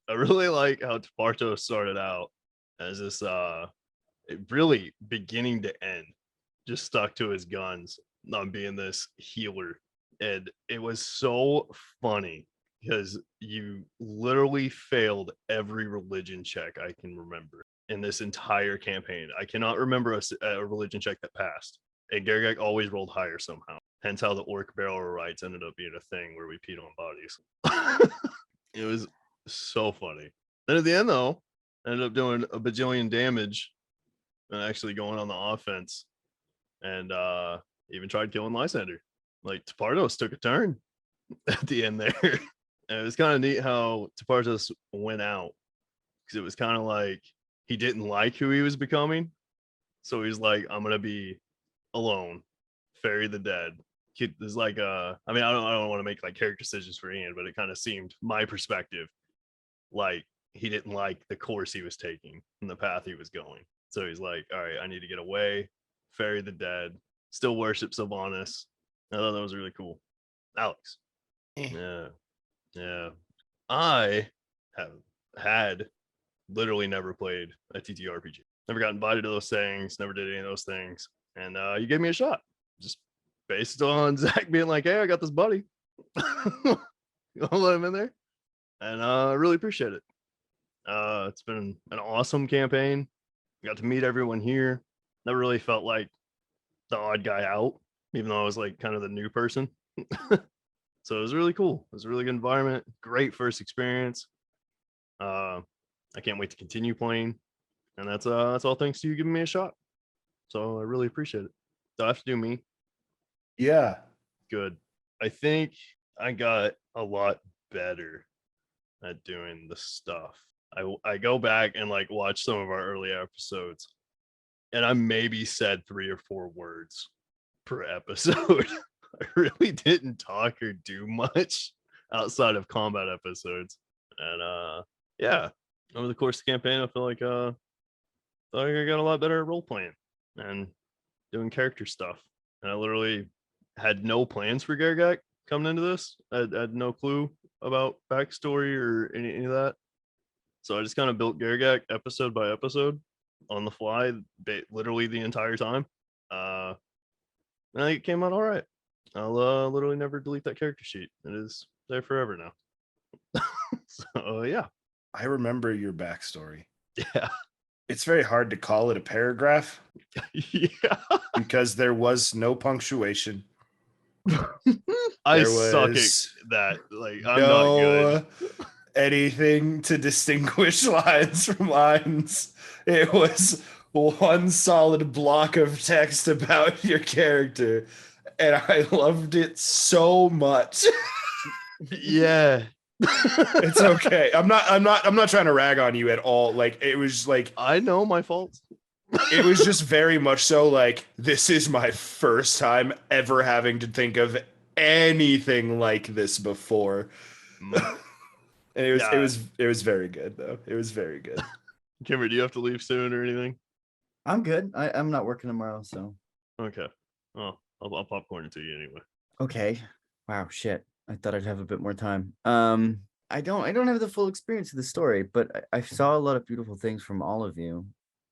I really like how Taparto started out as this really beginning to end, just stuck to his guns on being this healer. And it was so funny because you literally failed every religion check I can remember in this entire campaign. I cannot remember a religion check that passed. And Gargak always rolled higher somehow. Hence how the orc barrel rights ended up being a thing where we peed on bodies. It was so funny. Then at the end, though, I ended up doing a bajillion damage and actually going on the offense, and even tried killing Lysander. Like, Tapartos took a turn at the end there. And it was kind of neat how Tapartos went out, because it was kind of like he didn't like who he was becoming. So he's like, I'm going to be alone, ferry the dead. There's like I mean, I don't want to make like character decisions for Ian, but it kind of seemed, my perspective, like he didn't like the course he was taking and the path he was going. So he's like, all right, I need to get away, ferry the dead, still worship Sylvanas. I thought that was really cool. Alex. Yeah. I have had literally never played a TTRPG. Never got invited to those things, never did any of those things. And you gave me a shot. Just based on Zach being like, hey, I got this buddy. I'll let him in there. And I really appreciate it. It's been an awesome campaign. Got to meet everyone here. Never really felt like the odd guy out, even though I was like kind of the new person. So it was really cool. It was a really good environment. Great first experience. I can't wait to continue playing. And that's all thanks to you giving me a shot. So I really appreciate it. Do I have to do me? Yeah. Good. I think I got a lot better at doing the stuff. I go back and like watch some of our early episodes, and I maybe said 3 or 4 words per episode. I really didn't talk or do much outside of combat episodes. And yeah, over the course of the campaign, I feel like I got a lot better at role playing and doing character stuff. And I literally had no plans for Gargak coming into this. I had no clue about backstory or any of that. So I just kind of built Gargak episode by episode on the fly, literally the entire time. And I think it came out all right. I'll literally never delete that character sheet. It is there forever now. So yeah. I remember your backstory. Yeah. It's very hard to call it a paragraph. Yeah. Because there was no punctuation. I suck at that. Like, I'm not good. Anything to distinguish lines from lines. It was one solid block of text about your character, and I loved it so much. Yeah. It's okay. I'm not trying to rag on you at all. Like, it was like, I know my fault. It was just very much so like, this is my first time ever having to think of anything like this before. And it was very good though. It was very good. Kimber, do you have to leave soon or anything? I'm good. I'm not working tomorrow, so. Okay. Oh, I'll popcorn it to you anyway. Okay. Wow, shit. I thought I'd have a bit more time. I don't have the full experience of the story, but I saw a lot of beautiful things from all of you.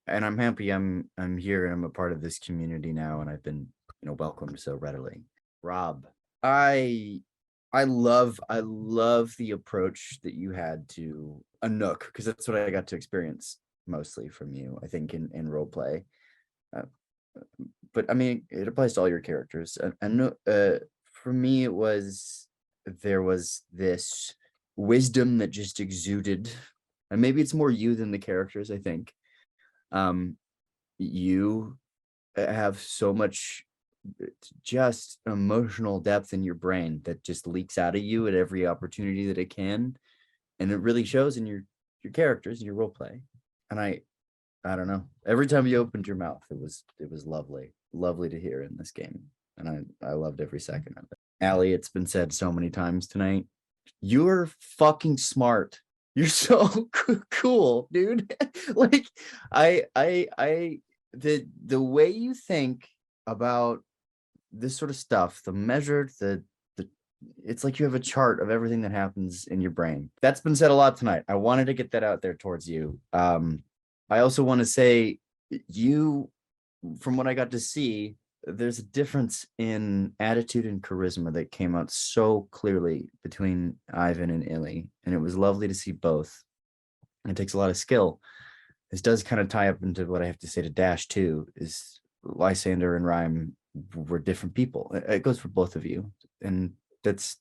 And I'm happy I'm here and I'm a part of this community now, and I've been, welcomed so readily. Rob, I love the approach that you had to a nook, because that's what I got to experience mostly from you, I think, in role play. but I mean, it applies to all your characters. And no, for me, there was this wisdom that just exuded, and maybe it's more you than the characters. I think, you have so much just emotional depth in your brain that just leaks out of you at every opportunity that it can, and it really shows in your characters, your role play. And I don't know. Every time you opened your mouth, it was lovely to hear in this game, and I loved every second of it. Allie, it's been said so many times tonight. You're fucking smart. You're so cool, dude. Like the way you think about this sort of stuff, the measured, the it's like you have a chart of everything that happens in your brain. That's been said a lot tonight. I wanted to get that out there towards you. I also want to say, you, from what I got to see, there's a difference in attitude and charisma that came out so clearly between Ivan and Illy, and it was lovely to see both. It takes a lot of skill. This does kind of tie up into what I have to say to Dash too, is Lysander and Rhyme were different people. It goes for both of you, and that's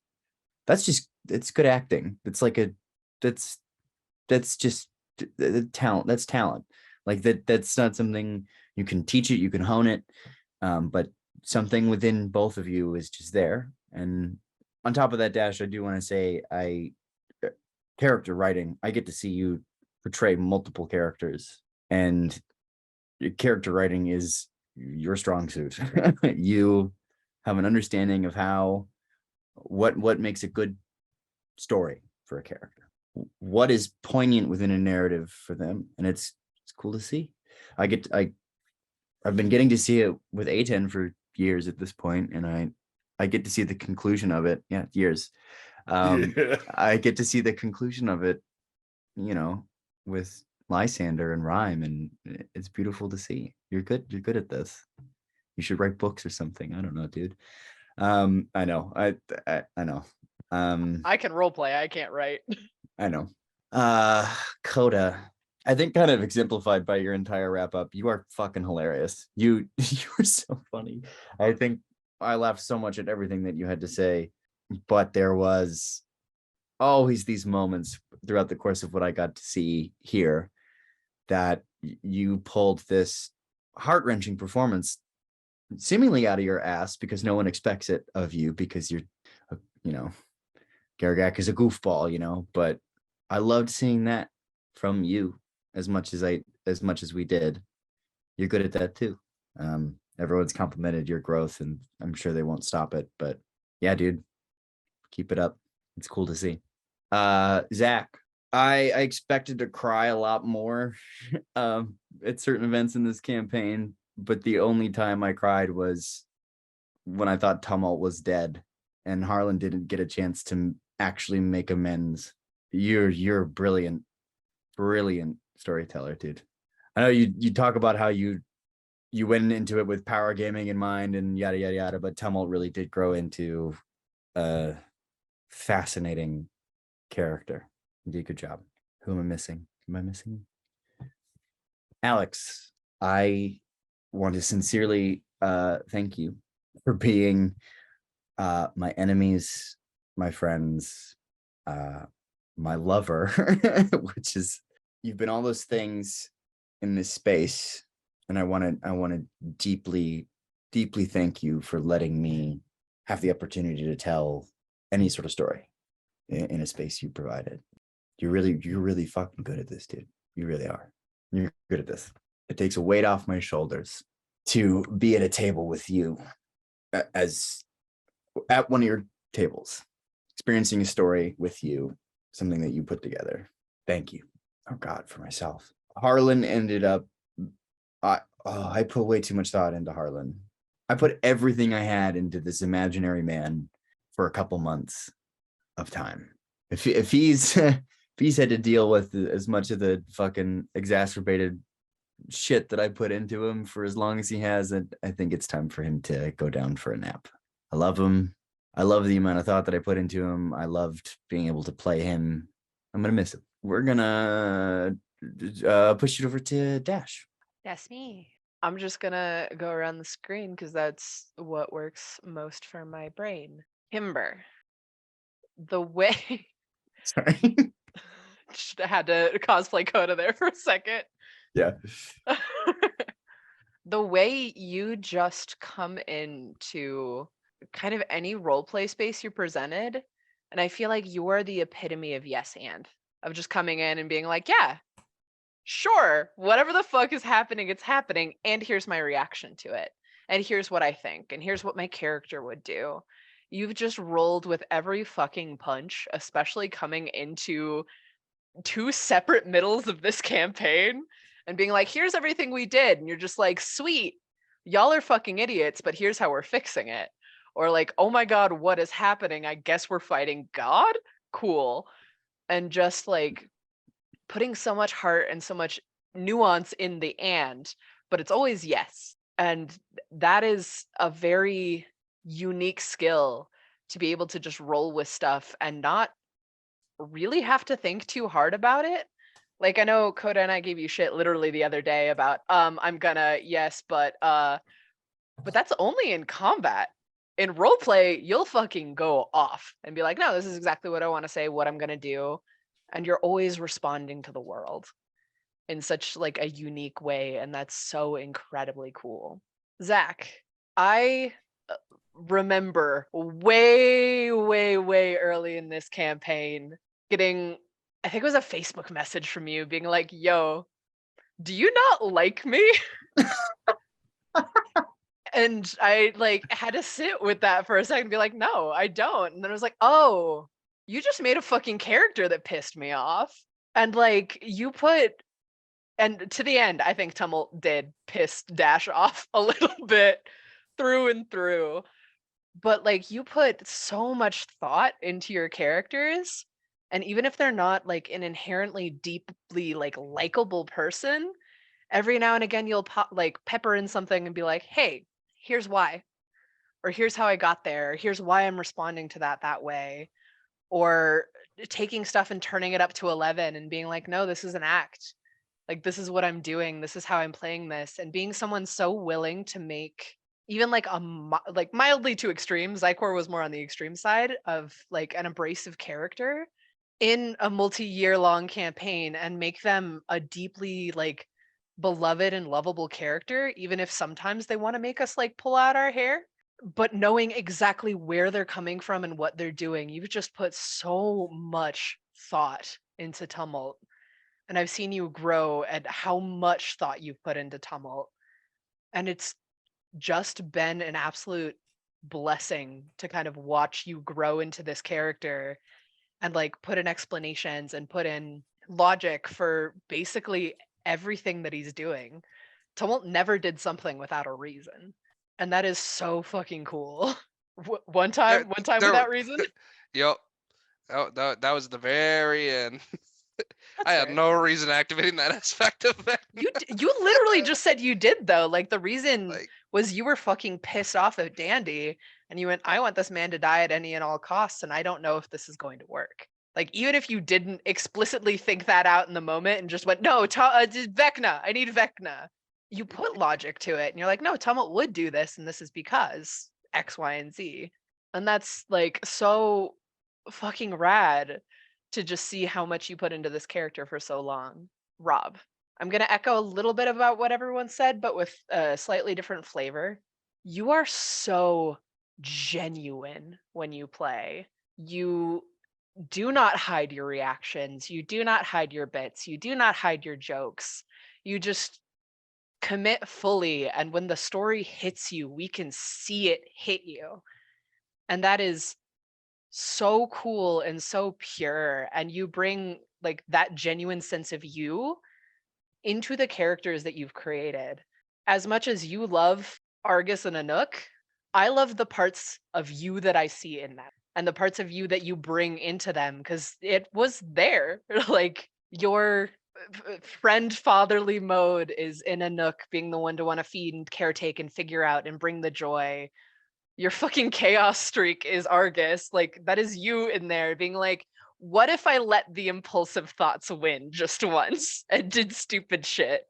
just, it's good acting. It's like that's just talent. That's talent. Like that's not something you can teach it, you can hone it, but something within both of you is just there. And on top of that, Dash, I do want to say, character writing, I get to see you portray multiple characters, and your character writing is your strong suit. You have an understanding of what makes a good story for a character, what is poignant within a narrative for them, and it's cool to see. I've been getting to see it with A10 for years at this point, and I get to see the conclusion of it. Yeah, years. Yeah. I get to see the conclusion of it, with Lysander and Rhyme, and it's beautiful to see. You're good at this. You should write books or something. I don't know, dude. I know. I know. I can role play. I can't write. I know. Coda, I think kind of exemplified by your entire wrap up. You are fucking hilarious. You were so funny. I think I laughed so much at everything that you had to say, but there was always these moments throughout the course of what I got to see here that you pulled this heart-wrenching performance seemingly out of your ass, because no one expects it of you, because you're, Garagak is a goofball, but I loved seeing that from you as much as we did. You're good at that too. Everyone's complimented your growth, and I'm sure they won't stop it, but yeah, dude, keep it up. It's cool to see. Zach, I expected to cry a lot more at certain events in this campaign, but the only time I cried was when I thought Tumult was dead and Harlan didn't get a chance to actually make amends. You're a brilliant storyteller, dude. I know you talk about how you went into it with power gaming in mind and yada yada yada, but Tumult really did grow into a fascinating character. You did a good job. Who am I missing? Alex, I want to sincerely thank you for being my enemies, my friends, my lover, which is, you've been all those things in this space, and I want to deeply thank you for letting me have the opportunity to tell any sort of story in a space you provided. You're really fucking good at this, dude. You really are. You're good at this. It takes a weight off my shoulders to be at a table with you, as at one of your tables, experiencing a story with you, something that you put together. Thank you. Oh God, for myself. Harlan ended up, I put way too much thought into Harlan. I put everything I had into this imaginary man for a couple months of time. If he's if he's had to deal with as much of the fucking exacerbated shit that I put into him for as long as he has, I think it's time for him to go down for a nap. I love him. I love the amount of thought that I put into him. I loved being able to play him. I'm gonna miss him. We're gonna push it over to Dash. That's me. I'm just gonna go around the screen because that's what works most for my brain. Kimber, the way Sorry. just had to cosplay Coda there for a second. Yeah. The way you just come into kind of any role play space you're presented, and I feel like you're the epitome of yes and of just coming in and being like, yeah, sure, whatever the fuck is happening, it's happening, and here's my reaction to it, and here's what I think, and here's what my character would do. You've just rolled with every fucking punch, especially coming into 2 separate middles of this campaign and being like, here's everything we did, and you're just like, sweet, y'all are fucking idiots, but here's how we're fixing it. Or like, oh my god, what is happening? I guess we're fighting God? Cool. And just like putting so much heart and so much nuance in the and, but it's always yes. And that is a very unique skill to be able to just roll with stuff and not really have to think too hard about it. Like, I know Coda and I gave you shit literally the other day about I'm gonna yes, but that's only in combat. In roleplay, you'll fucking go off and be like, no, this is exactly what I want to say, what I'm gonna do. And you're always responding to the world in such like a unique way, and that's so incredibly cool. Zach, I remember way early in this campaign getting, I think it was a Facebook message from you being like, yo, do you not like me? And I like had to sit with that for a second and be like, no, I don't. And then I was like, oh, you just made a fucking character that pissed me off. And like you put, and to the end, I think Tumult did piss Dash off a little bit through and through. But like you put so much thought into your characters, and even if they're not like an inherently deeply like likable person, every now and again you'll like pepper in something and be like, hey, here's why, or here's how I got there, or here's why I'm responding to that way, or taking stuff and turning it up to 11 and being like, no, this is an act, like this is what I'm doing, this is how I'm playing this, and being someone so willing to make even like like mildly too extreme. Zycor was more on the extreme side of like an abrasive character in a multi-year long campaign and make them a deeply like beloved and lovable character, even if sometimes they want to make us like pull out our hair, but knowing exactly where they're coming from and what they're doing. You've just put so much thought into Tumult, and I've seen you grow and how much thought you've put into Tumult, and it's just been an absolute blessing to kind of watch you grow into this character and like put in explanations and put in logic for basically everything that he's doing. Tumult never did something without a reason, and that is so fucking cool. One time There- without reason. Yep. Oh, that was the very end. I had fair. no reason activating that aspect of it. You literally just said you did though. Like the reason Like, was you were fucking pissed off at Dandy, and you went, I want this man to die at any and all costs, and I don't know if this is going to work. Like even if you didn't explicitly think that out in the moment and just went, no, Vecna, I need Vecna, you put logic to it, and you're like, no, Tumult would do this, and this is because X, Y, and Z. And that's like so fucking rad to just see how much you put into this character for so long. Rob, I'm going to echo a little bit about what everyone said, but with a slightly different flavor. You are so genuine when you play. You do not hide your reactions. You do not hide your bits. You do not hide your jokes. You just commit fully. And when the story hits you, we can see it hit you. And that is so cool and so pure. And you bring like that genuine sense of you into the characters that you've created. As much as you love Argus and Anouk, I love the parts of you that I see in them and the parts of you that you bring into them, because it was there. Like your friend fatherly mode is in Anouk being the one to want to feed and caretake and figure out and bring the joy. Your fucking chaos streak is Argus. Like that is you in there being like, what if I let the impulsive thoughts win just once and did stupid shit?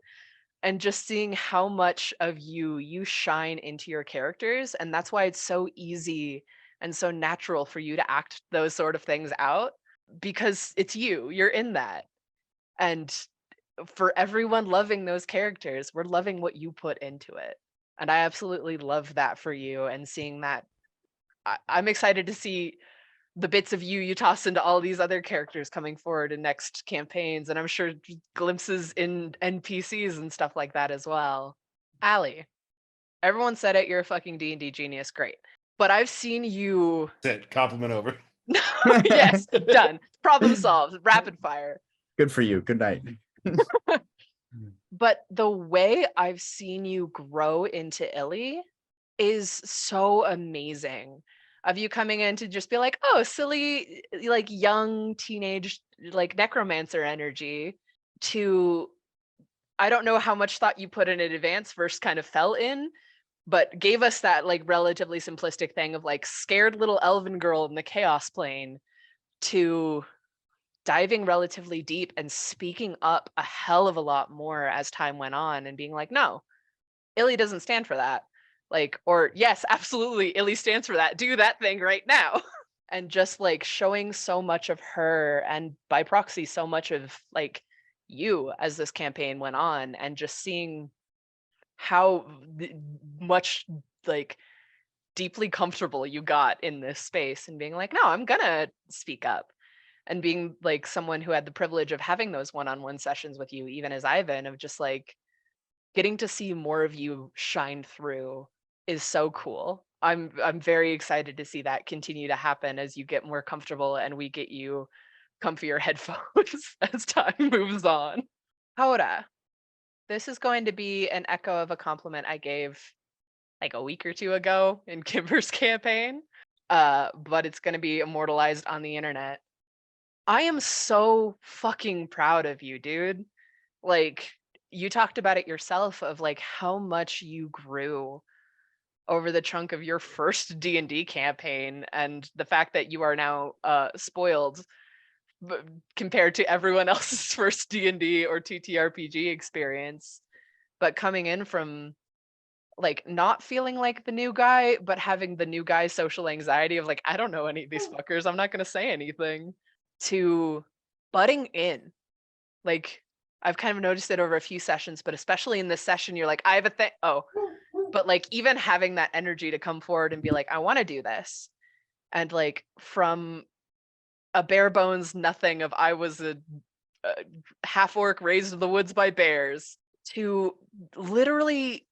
and just seeing how much of you shine into your characters. And that's why it's so easy and so natural for you to act those sort of things out, because it's you're in that. And for everyone loving those characters, we're loving what you put into it. And I absolutely love that for you, and seeing that. I'm excited to see the bits of you toss into all these other characters coming forward in next campaigns, and I'm sure glimpses in NPCs and stuff like that as well. Allie, everyone said it, you're a fucking D&D genius, great. But I've seen you That's it. Compliment over. yes, done. Problem solved. Rapid fire. Good for you. Good night. But the way I've seen you grow into Illy is so amazing. Of you coming in to just be like, oh, silly, like young teenage, like necromancer energy, to I don't know how much thought you put in advance versus kind of fell in, but gave us that like relatively simplistic thing of like scared little elven girl in the chaos plane, to diving relatively deep and speaking up a hell of a lot more as time went on, and being like, no, Illy doesn't stand for that. Like, or yes, absolutely, Illy stands for that. Do that thing right now. And just like showing so much of her, and by proxy, so much of like you as this campaign went on, and just seeing how much like deeply comfortable you got in this space, and being like, no, I'm gonna speak up. And being like someone who had the privilege of having those one-on-one sessions with you, even as Ivan, of just like getting to see more of you shine through is so cool. I'm very excited to see that continue to happen as you get more comfortable and we get you comfier headphones as time moves on. Hoda, this is going to be an echo of a compliment I gave like a week or two ago in Kimber's campaign, but it's going to be immortalized on the internet. I am so fucking proud of you, dude. Like, you talked about it yourself of like how much you grew over the chunk of your first D&D campaign, and the fact that you are now spoiled compared to everyone else's first D&D or TTRPG experience, but coming in from like not feeling like the new guy, but having the new guy social anxiety of like, I don't know any of these fuckers, I'm not going to say anything, to butting in. Like, I've kind of noticed it over a few sessions, but especially in this session, you're like, I have a thing. Oh, but like even having that energy to come forward and be like, I want to do this. And like from a bare bones nothing of I was a half orc raised in the woods by bears, to literally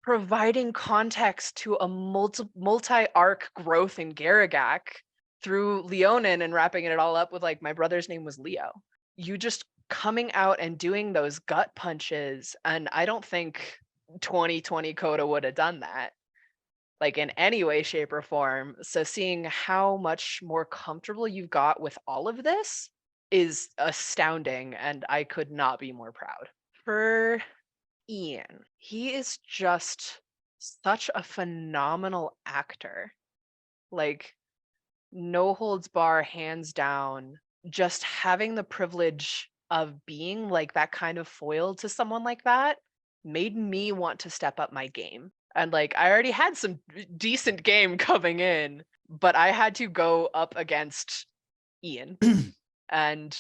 providing context to a multi-arc growth in Garagak through Leonin, and wrapping it all up with like, my brother's name was Leo. You just coming out and doing those gut punches, and I don't think 2020 Coda would have done that like in any way, shape, or form. So seeing how much more comfortable you've got with all of this is astounding, and I could not be more proud. For Ian, he is just such a phenomenal actor. Like, no holds bar, hands down. Just having the privilege of being like that kind of foil to someone like that made me want to step up my game. And like, I already had some decent game coming in, but I had to go up against Ian and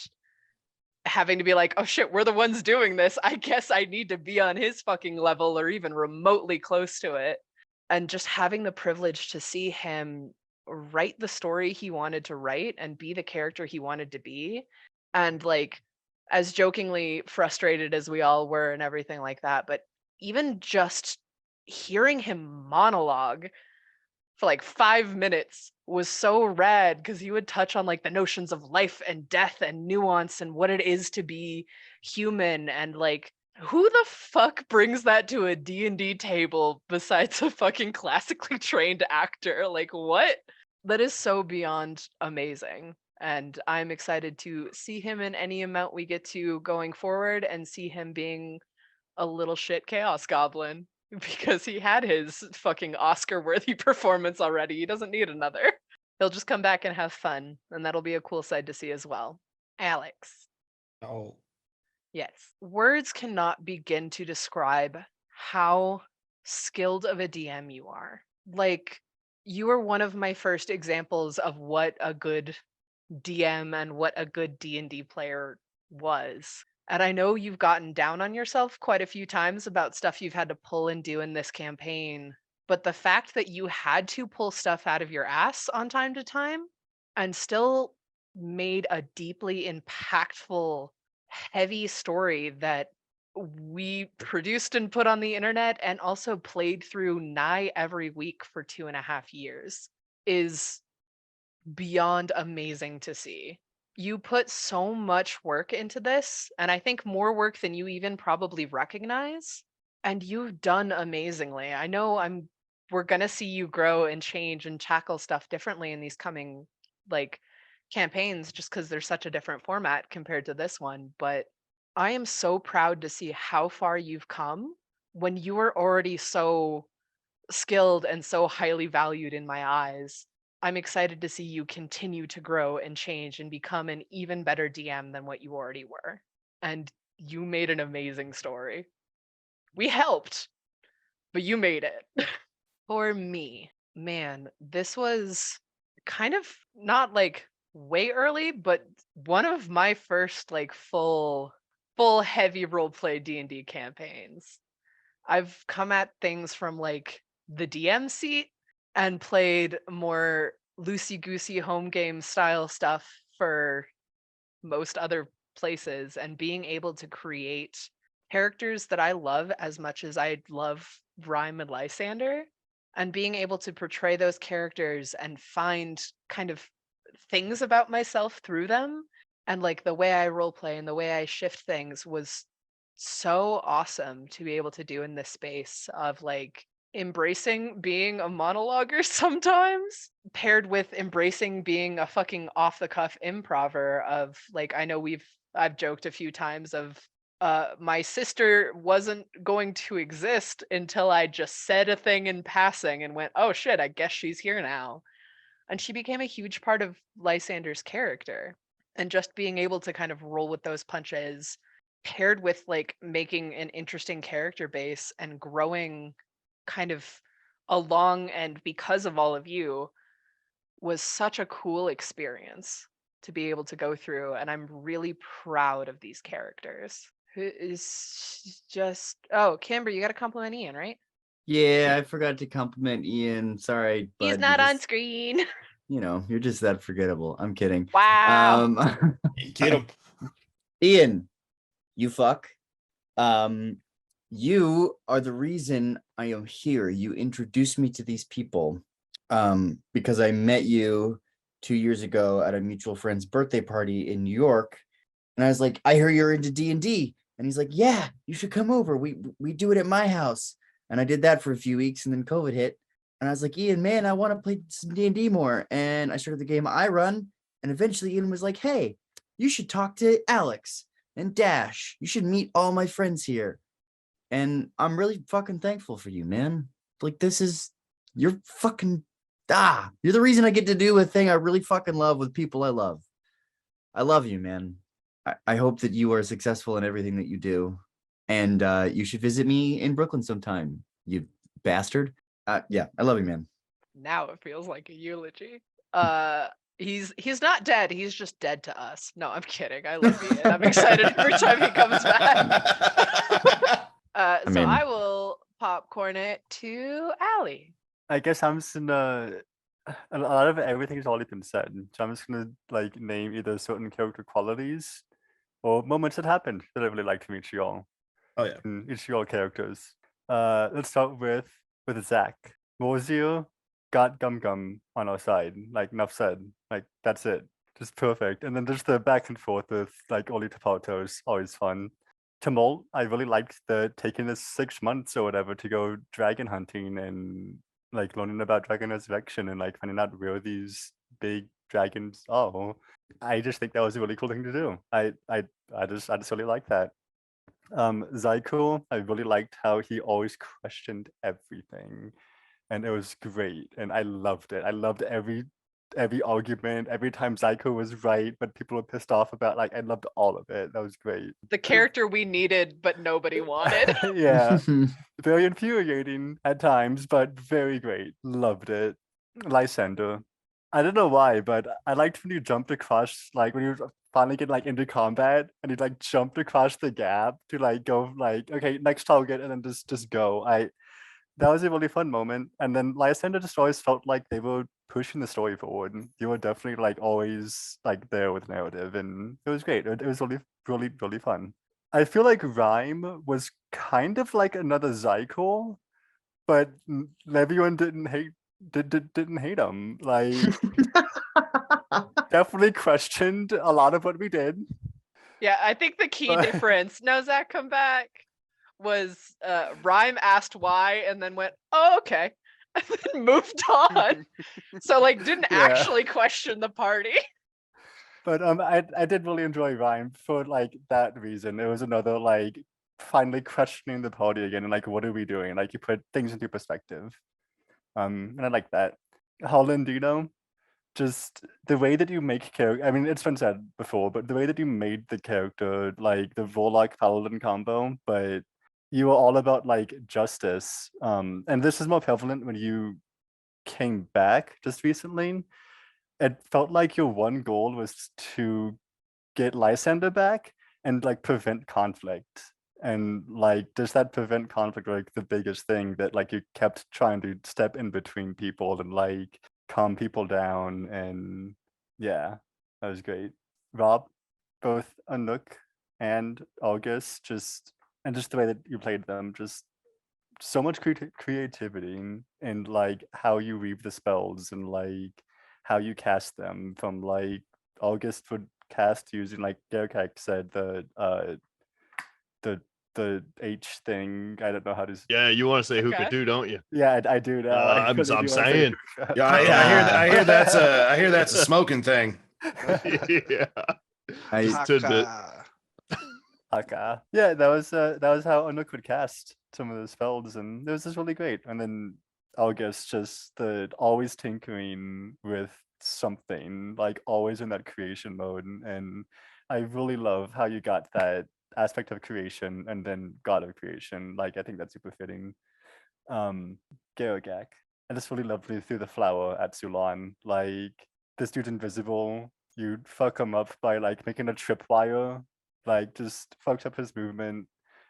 having to be like, oh shit, we're the ones doing this. I guess I need to be on his fucking level or even remotely close to it. And just having the privilege to see him write the story he wanted to write and be the character he wanted to be. And like, as jokingly frustrated as we all were and everything like that, but even just hearing him monologue for like 5 minutes was so rad, because he would touch on like the notions of life and death and nuance and what it is to be human, and like, who the fuck brings that to a D&D table besides a fucking classically trained actor? Like, what? That is so beyond amazing. And I'm excited to see him in any amount we get to going forward, and see him being a little shit chaos goblin, because he had his fucking Oscar-worthy performance already. He doesn't need another. He'll just come back and have fun, and that'll be a cool side to see as well. Alex. Oh, Yes. Words cannot begin to describe how skilled of a DM you are. Like, you were one of my first examples of what a good DM and what a good D&D player was. And I know you've gotten down on yourself quite a few times about stuff you've had to pull and do in this campaign, but the fact that you had to pull stuff out of your ass on time to time and still made a deeply impactful, heavy story that we produced and put on the internet and also played through nigh every week for 2.5 years is beyond amazing to see. You put so much work into this, and I think more work than you even probably recognize, and you've done amazingly. I know we're going to see you grow and change and tackle stuff differently in these coming like campaigns just cuz there's such a different format compared to this one, but I am so proud to see how far you've come when you were already so skilled and so highly valued in my eyes. I'm excited to see you continue to grow and change and become an even better DM than what you already were. And you made an amazing story. We helped, but you made it. For me, man, this was kind of not like way early, but one of my first like full heavy roleplay D&D campaigns. I've come at things from like the DM seat and played more loosey goosey home game style stuff for most other places, and being able to create characters that I love as much as I love Rhyme and Lysander, and being able to portray those characters and find kind of things about myself through them, and like the way I role play and the way I shift things was so awesome to be able to do in this space of like embracing being a monologuer sometimes, paired with embracing being a fucking off the cuff improver of like, I know I've joked a few times of my sister wasn't going to exist until I just said a thing in passing and went, oh shit, I guess she's here now. And she became a huge part of Lysander's character. And just being able to kind of roll with those punches, paired with like making an interesting character base and growing kind of along and because of all of you, was such a cool experience to be able to go through. And I'm really proud of these characters. Who is just, oh, Kimber, you got to compliment Ian, right? Yeah, I forgot to compliment Ian. Sorry, bud. He's You're not on just, screen. you're just that forgettable. I'm kidding. Wow. Get him. Ian, you fuck. You are the reason I am here. You introduced me to these people because I met you 2 years ago at a mutual friend's birthday party in New York. And I was like, I hear you're into D&D. And he's like, yeah, you should come over. We do it at my house. And I did that for a few weeks, and then COVID hit. And I was like, Ian, man, I want to play some D&D more. And I started the game I run. And eventually Ian was like, hey, you should talk to Alex and Dash. You should meet all my friends here. And I'm really fucking thankful for you, man. Like, you're fucking, you're the reason I get to do a thing I really fucking love with people I love. I love you, man. I hope that you are successful in everything that you do. And you should visit me in Brooklyn sometime, you bastard. Yeah, I love you, man. Now it feels like a eulogy. He's not dead, he's just dead to us. No, I'm kidding. I love Ian. I'm excited every time he comes back. So I will popcorn it to Allie. I guess I'm just gonna. A lot of everything has already been said, so I'm just gonna like name either certain character qualities or moments that happened that I really liked from each of y'all. Oh yeah. Each of y'all characters. Let's start with Zach. Mozio got Gum Gum on our side. Like enough said. Like that's it. Just perfect. And then there's the back and forth with like Oli Tapato is always fun. Tumult, I really liked the taking the 6 months or whatever to go dragon hunting and like learning about dragon resurrection and like finding out where these big dragons are. I just think that was a really cool thing to do. I just really like that. Zyko, I really liked how he always questioned everything, and it was great, and I loved it. I loved every every argument, every time Zyko was right, but people were pissed off about. Like, I loved all of it. That was great. The character we needed, but nobody wanted. Yeah, very infuriating at times, but very great. Loved it. Lysander. I don't know why, but I liked when you jumped across, like when you finally get like into combat and you like jumped across the gap to like go like, okay, next target, and then just go. That was a really fun moment. And then Lysander just always felt like they were pushing the story forward. You were definitely like always like there with narrative, and it was great. It was really fun. I feel like Rhyme was kind of like another Zyko, but everyone didn't hate him. Like definitely questioned a lot of what we did. Yeah, I think the key But- difference, now Zach come back, was Rhyme asked why and then went, oh, okay, and then moved on. So like didn't Yeah. actually question the party. But I did really enjoy Rhyme for like that reason. It was another like finally questioning the party again and like what are we doing? Like you put things into perspective. And I like that. Hollandino, just the way that you make character. I mean, it's been said before, but the way that you made the character like the Vorlock Paladin combo, but you were all about like justice. And this is more prevalent when you came back just recently. It felt like your one goal was to get Lysander back and like prevent conflict. And like, does that prevent conflict like the biggest thing that like you kept trying to step in between people and like calm people down? And yeah, that was great. Rob, both Anouk and August, just the way that you played them, just so much creativity and like how you weave the spells and like how you cast them. From like August would cast using like Gerkak said the H thing. I don't know how to. Yeah, you want to say who Okay. could do, don't you? Yeah, I do now. I I'm really do wanna say saying. Gerkak. Yeah, I hear that's a smoking thing. Yeah. I- Just tidbit. Haka. Okay. Yeah, that was how Anouk would cast some of those spells, and it was just really great. And then August just the always tinkering with something, like always in that creation mode. And I really love how you got that aspect of creation and then God of creation. Like I think that's super fitting. Garagak. I just really loved through the flower at Sulan. Like this dude's invisible. You fuck him up by like making a tripwire, like just fucks up his movement.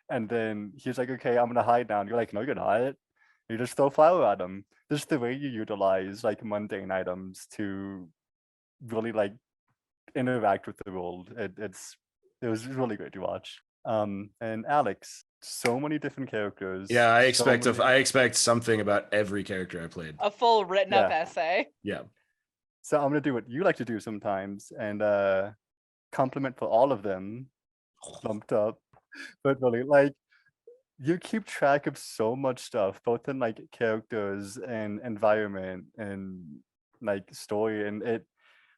And then he's like, okay, I'm gonna hide now. And you're like, no, you're not. You just throw flour at him. This is the way you utilize like mundane items to really like interact with the world. It was really great to watch. And Alex, so many different characters. Yeah, I so expect something about every character I played. A full written up Yeah. essay. Yeah. So I'm gonna do what you like to do sometimes and compliment for all of them lumped up. But really, like you keep track of so much stuff, both in like characters and environment and like story, and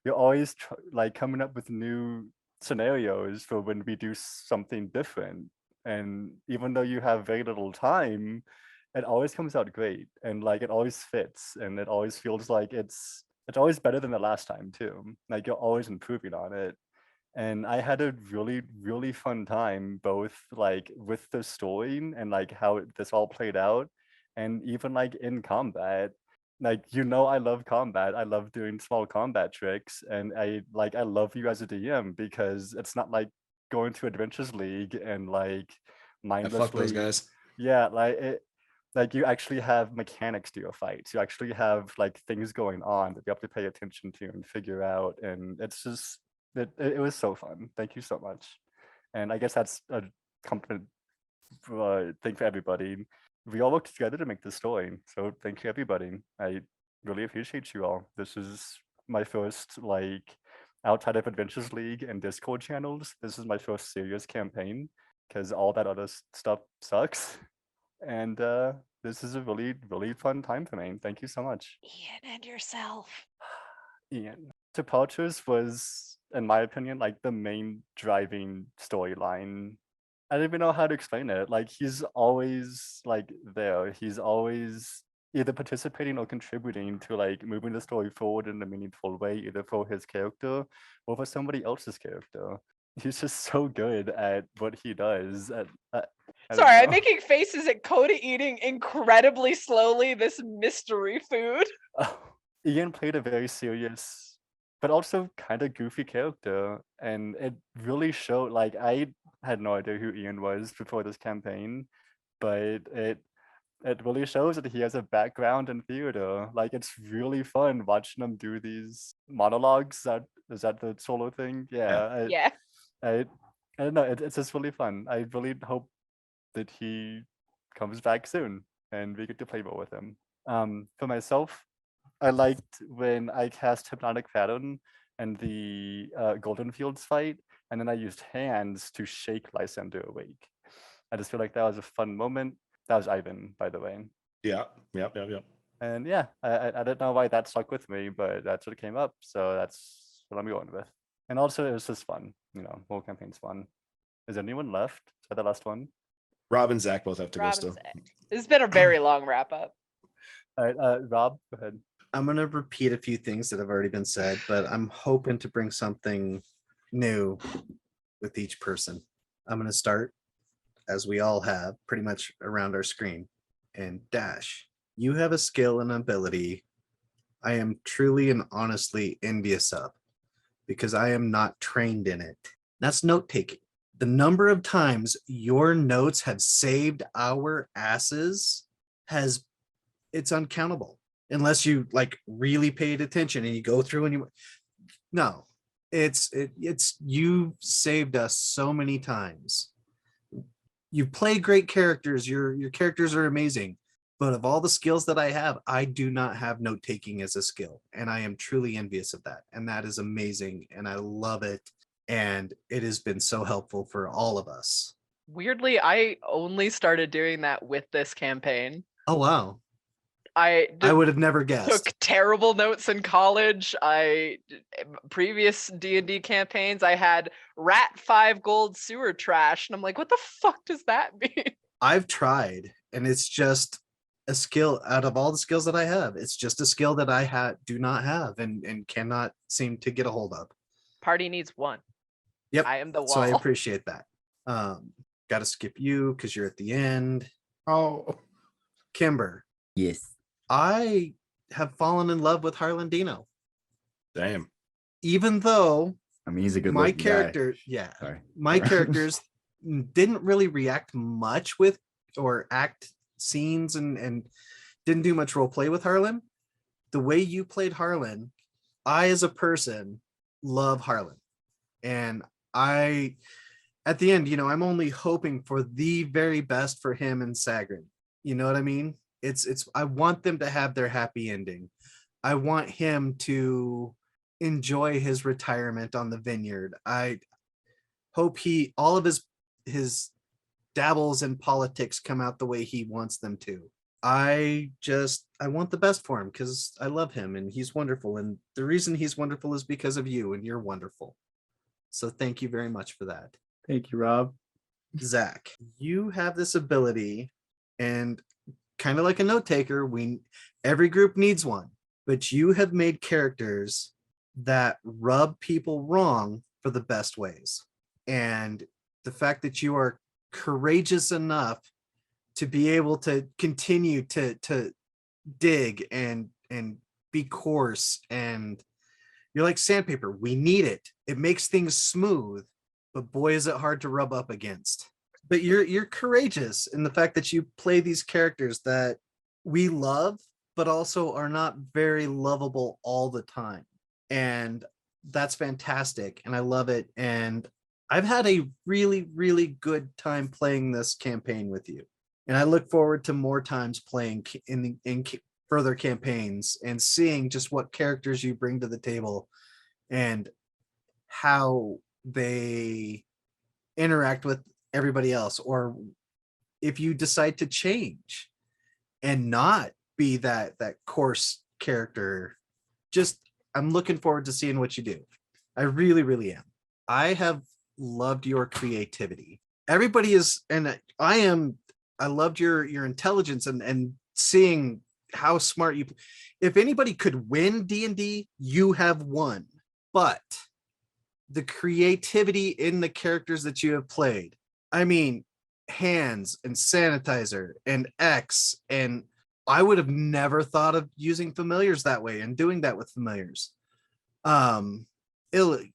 you're always like coming up with new scenarios for when we do something different. And even though you have very little time, it always comes out great, and like it always fits, and it always feels like it's always better than the last time too. Like you're always improving on it. And I had a really fun time, both like with the story and like how this all played out, and even like in combat. Like I love combat. I love doing small combat tricks, and I love you as a DM because it's not like going to Adventures League and like I fuck those mindlessly. guys. Yeah, like you actually have mechanics to your fights. You actually have like things going on that you have to pay attention to and figure out, and it's just it was so fun. Thank you so much. And I guess that's a compliment thing for everybody. We all worked together to make this story, so thank you everybody. I really appreciate you all. This is my first like outside of Adventures League and Discord channels. This is my first serious campaign because all that other stuff sucks. And this is a really fun time for me. Thank you so much. Ian and yourself. Ian. Departures was, in my opinion, like the main driving storyline. I don't even know how to explain it. Like he's always like there. He's always either participating or contributing to like moving the story forward in a meaningful way, either for his character or for somebody else's character. He's just so good at what he does. I don't Sorry, I'm know. making faces at Coda eating incredibly slowly this mystery food. Ian played a very serious, but also kind of goofy character, and it really showed. Like I had no idea who Ian was before this campaign, but it really shows that he has a background in theater. Like it's really fun watching him do these monologues. Is that the solo thing? Yeah. Yeah. I don't know. It's just really fun. I really hope that he comes back soon and we get to play more with him. For myself, I liked when I cast Hypnotic Pattern and the Golden Fields fight, and then I used hands to shake Lysander awake. I just feel like that was a fun moment. That was Ivan, by the way. Yeah. Yep. And yeah, I don't know why that stuck with me, but that's what came up. So that's what I'm going with. And also, it was just fun. You know, whole campaign's fun. Is anyone left? Is that the last one? Rob and Zach both have to go Rob still. and Zach. This has been a very long wrap up. All right, Rob, go ahead. I'm going to repeat a few things that have already been said, but I'm hoping to bring something new with each person. I'm going to start, as we all have, pretty much around our screen. And Dash, you have a skill and ability I am truly and honestly envious of, because I am not trained in it. That's note taking. The number of times your notes have saved our asses it's uncountable, unless you like really paid attention and you go through and it's you saved us so many times. You play great characters, your characters are amazing, but of all the skills that I have, I do not have note taking as a skill, and I am truly envious of that, and that is amazing, and I love it, and it has been so helpful for all of us. Weirdly, I only started doing that with this campaign. Oh wow, I would have never guessed. took terrible notes in college. Previous D&D campaigns, I had rat 5 gold sewer trash, and I'm like, what the fuck does that mean? I've tried, and it's just a skill. Out of all the skills that I have, it's just a skill that I do not have and cannot seem to get a hold of. Party needs one. Yep. I am the wall. So I appreciate that. Got to skip you because you're at the end. Oh, Kimber, Yes. I have fallen in love with Harlandino, damn. even though I mean, he's a good my looking guy. character, yeah, Sorry. my characters didn't really react much with or act scenes and didn't do much role play with Harlan. The way you played Harlan, I as a person love Harlan, and I at the end, I'm only hoping for the very best for him and Sagrin. You know what I mean? It's I want them to have their happy ending. I want him to enjoy his retirement on the vineyard. I hope all of his dabbles in politics come out the way he wants them to. I want the best for him because I love him and he's wonderful. And the reason he's wonderful is because of you, and you're wonderful. So thank you very much for that. Thank you, Rob. Zach, you have this ability, and kind of like a note taker, every group needs one, but you have made characters that rub people wrong for the best ways. And the fact that you are courageous enough to be able to continue to dig and be coarse, and you're like sandpaper. We need it. It makes things smooth, but boy, is it hard to rub up against. But you're courageous in the fact that you play these characters that we love, but also are not very lovable all the time. And that's fantastic. And I love it. And I've had a really, really good time playing this campaign with you. And I look forward to more times playing in further campaigns and seeing just what characters you bring to the table and how they interact with everybody else, or if you decide to change and not be that coarse character. Just I'm looking forward to seeing what you do. I really, really am. I have loved your creativity. Everybody is, and I loved your intelligence and seeing how smart you. If anybody could win D&D, you have won. But the creativity in the characters that you have played, I mean, hands and sanitizer and X, and I would have never thought of using familiars that way and doing that with familiars. Illy,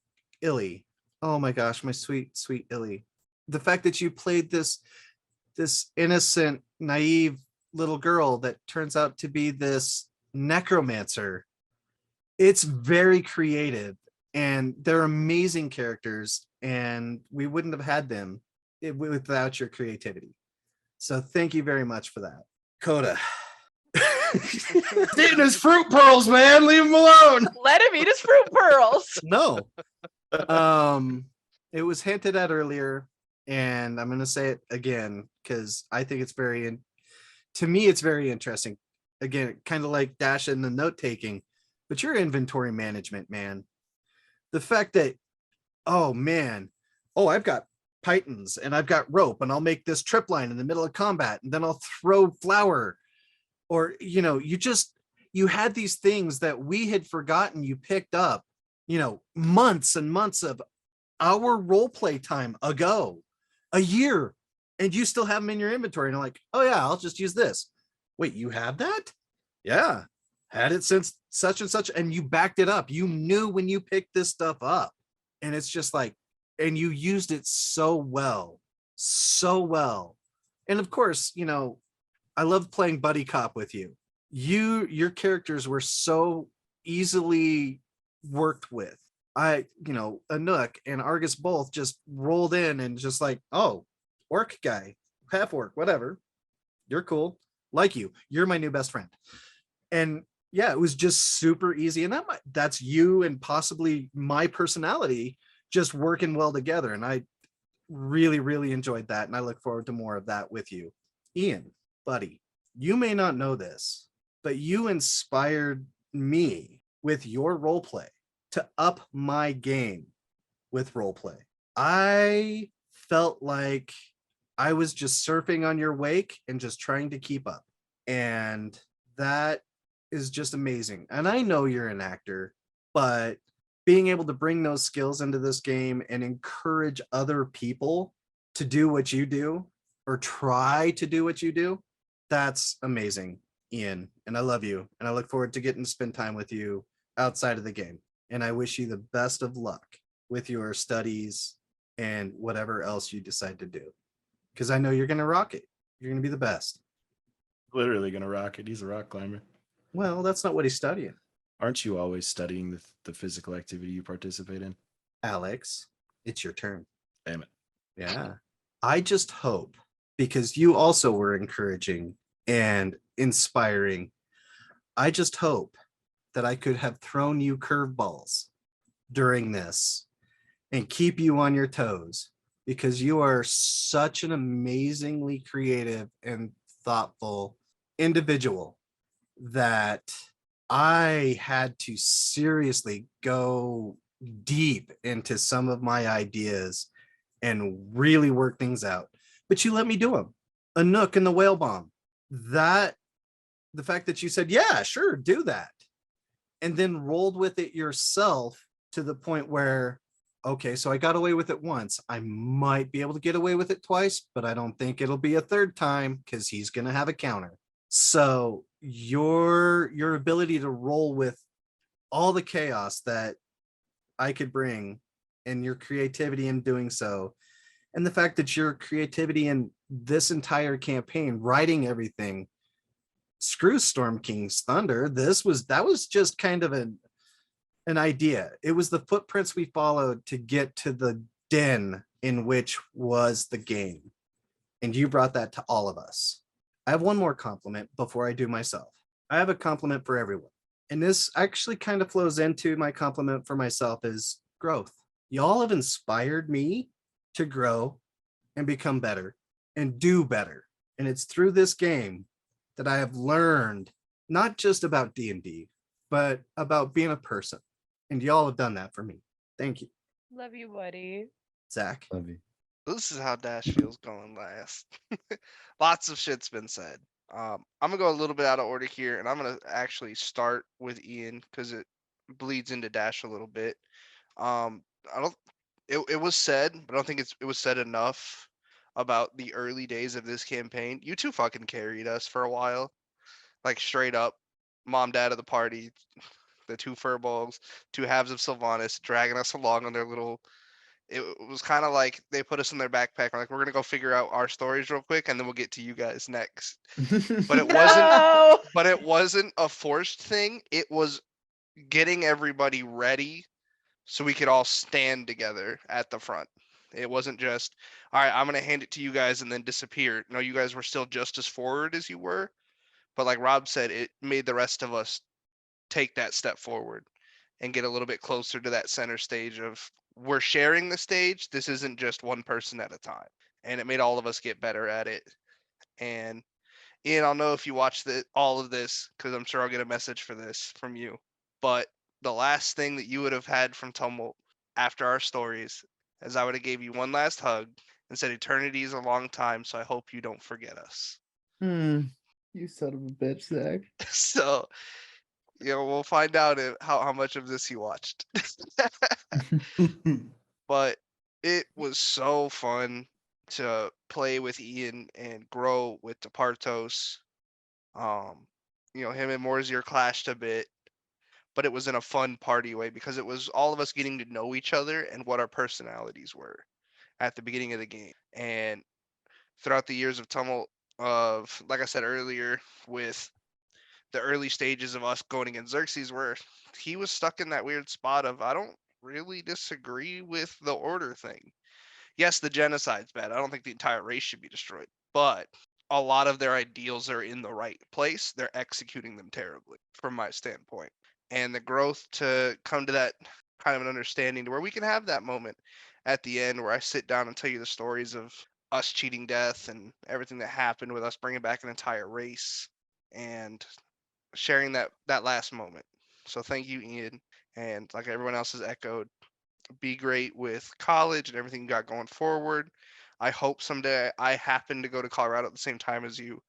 oh my gosh, my sweet Illy. The fact that you played this innocent, naive little girl that turns out to be this necromancer, it's very creative, and they're amazing characters, and we wouldn't have had them without your creativity. So thank you very much for that. Coda. He's eating his fruit pearls, man. Leave him alone. Let him eat his fruit pearls. No. It was hinted at earlier, and I'm going to say it again because I think it's to me, it's very interesting. Again, kind of like Dash in the note taking, but your inventory management, man. The fact that, oh man, I've got pythons and I've got rope, and I'll make this trip line in the middle of combat, and then I'll throw flour, or you had these things that we had forgotten you picked up, months and months of our role play time ago, a year, and you still have them in your inventory, and you're like, oh yeah, I'll just use this. Wait, you have that? Yeah, had it since such and such, and you backed it up. You knew when you picked this stuff up, and it's just like, and you used it so well. And of course, I love playing buddy cop with you. Your characters were so easily worked with. Anook and Argus both just rolled in and just like, oh, orc guy, half orc, whatever. You're cool. Like you're my new best friend. And yeah, it was just super easy. And that's you and possibly my personality just working well together. And I really, really enjoyed that. And I look forward to more of that with you. Ian, buddy, you may not know this, but you inspired me with your role play to up my game with role play. I felt like I was just surfing on your wake and just trying to keep up. And that is just amazing. And I know you're an actor, but being able to bring those skills into this game and encourage other people to do what you do or try to do what you do, that's amazing, Ian. And I love you. And I look forward to getting to spend time with you outside of the game. And I wish you the best of luck with your studies and whatever else you decide to do. Because I know you're going to rock it. You're going to be the best. Literally gonna rock it. He's a rock climber. Well, that's not what he's studying. Aren't you always studying the physical activity you participate in? Alex, it's your turn. Damn it. Yeah. I just hope, because you also were encouraging and inspiring, I just hope that I could have thrown you curveballs during this and keep you on your toes, because you are such an amazingly creative and thoughtful individual that I had to seriously go deep into some of my ideas and really work things out. But you let me do them. A Nook and the whale bomb. The fact that you said, yeah, sure, do that. And then rolled with it yourself to the point where, okay, so I got away with it once. I might be able to get away with it twice, but I don't think it'll be a third time because he's going to have a counter. So your ability to roll with all the chaos that I could bring and your creativity in doing so, and the fact that your creativity in this entire campaign, writing everything, screw Storm King's Thunder, that was just kind of an idea. It was the footprints we followed to get to the den in which was the game. And you brought that to all of us. I have one more compliment before I do myself. I have a compliment for everyone. And this actually kind of flows into my compliment for myself is growth. Y'all have inspired me to grow and become better and do better. And it's through this game that I have learned not just about D&D, but about being a person. And y'all have done that for me. Thank you. Love you, buddy. Zach. Love you. This is how Dash feels going last. Lots of shit's been said. I'm gonna go a little bit out of order here, and I'm gonna actually start with Ian because it bleeds into Dash a little bit. I don't. It was said, but I don't think it was said enough about the early days of this campaign. You two fucking carried us for a while, like straight up, mom, dad of the party, the two furballs, two halves of Sylvanas, dragging us along on their little. It was kind of like they put us in their backpack. Like we're gonna go figure out our stories real quick, and then we'll get to you guys next. But it wasn't. No. But it wasn't a forced thing. It was getting everybody ready so we could all stand together at the front. It wasn't just, all right, I'm going to hand it to you guys and then disappear. No, you guys were still just as forward as you were. But like Rob said, it made the rest of us take that step forward and get a little bit closer to that center stage of we're sharing the stage. This isn't just one person at a time. And it made all of us get better at it. And Ian, I'll know if you watch all of this because I'm sure I'll get a message for this from you. But the last thing that you would have had from Tumult after our stories is I would have gave you one last hug and said eternity is a long time, so I hope you don't forget us. You son of a bitch, Zach. So, we'll find out how much of this you watched. But it was so fun to play with Ian and grow with Departos. Him and Morzier clashed a bit, but it was in a fun party way because it was all of us getting to know each other and what our personalities were at the beginning of the game. And throughout the years of Tumult, of like I said earlier, with the early stages of us going against Xerxes, where he was stuck in that weird spot of I don't really disagree with the order thing. Yes, the genocide's bad. I don't think the entire race should be destroyed, but a lot of their ideals are in the right place. They're executing them terribly, from my standpoint. And the growth to come to that kind of an understanding to where we can have that moment at the end where I sit down and tell you the stories of us cheating death and everything that happened with us bringing back an entire race and sharing that last moment. So thank you, Ian. And like everyone else has echoed, be great with college and everything you got going forward. I hope someday I happen to go to Colorado at the same time as you,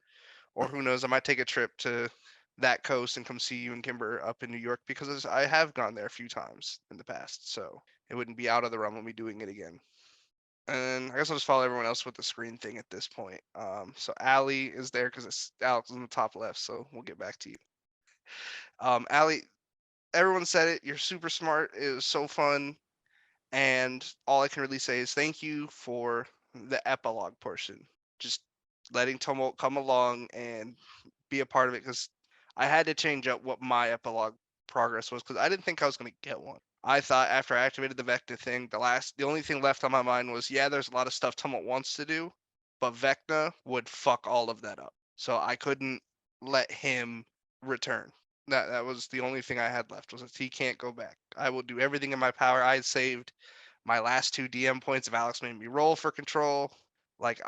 or who knows, I might take a trip to that coast and come see you and Kimber up in New York because I have gone there a few times in the past, so it wouldn't be out of the realm of me doing it again. And I guess I'll just follow everyone else with the screen thing at this point. So Allie is there because it's Alex on the top left, so we'll get back to you. Allie, everyone said it. You're super smart. It was so fun. And all I can really say is thank you for the epilogue portion. Just letting Tumult come along and be a part of it because I had to change up what my epilogue progress was because I didn't think I was going to get one. I thought after I activated the Vecna thing, the only thing left on my mind was, yeah, there's a lot of stuff Tumult wants to do, but Vecna would fuck all of that up. So I couldn't let him return. That was the only thing I had left was that he can't go back. I will do everything in my power. I saved my last 2 DM points if Alex made me roll for control. Like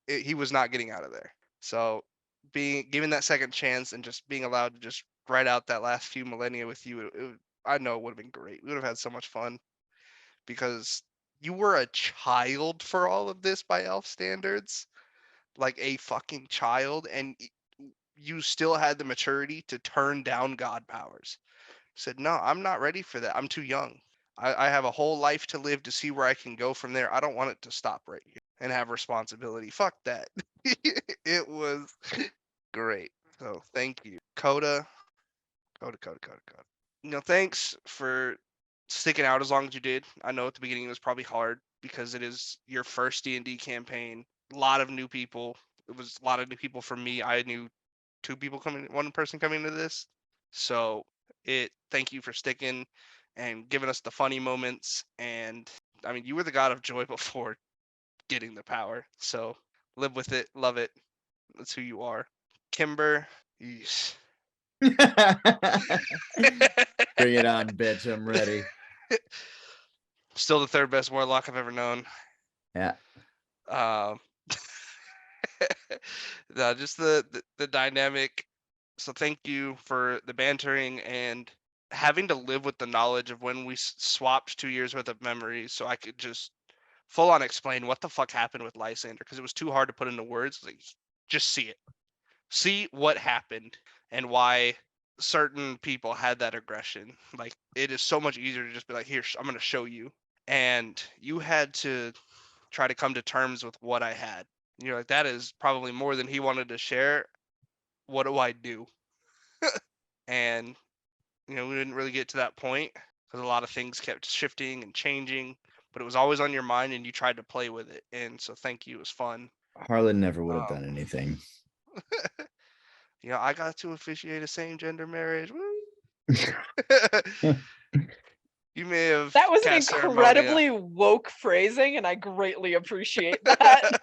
he was not getting out of there. So being given that second chance and just being allowed to just write out that last few millennia with you, I know it would have been great. We would have had so much fun because you were a child for all of this by elf standards, like a fucking child, and you still had the maturity to turn down god powers. Said, no, I'm not ready for that. I'm too young. I have a whole life to live to see where I can go from there. I don't want it to stop right here and have responsibility. Fuck that. It was great. So thank you. Coda. Thanks for sticking out as long as you did. I know at the beginning it was probably hard because it is your first D&D campaign. A lot of new people. It was a lot of new people for me. I knew one person coming into this. So thank you for sticking and giving us the funny moments. And I mean, you were the god of joy before getting the power. So live with it, love it. That's who you are. Kimber, yeesh. Bring it on, bitch. I'm ready. Still the third best warlock I've ever known. Yeah. No, just the dynamic. So thank you for the bantering and having to live with the knowledge of when we swapped 2 years worth of memories, so I could just full on explain what the fuck happened with Lysander because it was too hard to put into words. Like, just see it. see what happened and why certain people had that aggression. Like, it is so much easier to just be like, here, I'm going to show you. And you had to try to come to terms with what I had. You're like, that is probably more than he wanted to share. What do I do? And, we didn't really get to that point because a lot of things kept shifting and changing, but it was always on your mind and you tried to play with it. And so thank you. It was fun. Harlan never would have Um, done anything. I got to officiate a same gender marriage. Woo. You may have That was an cast Ceremonia. incredibly woke phrasing, and I greatly appreciate that.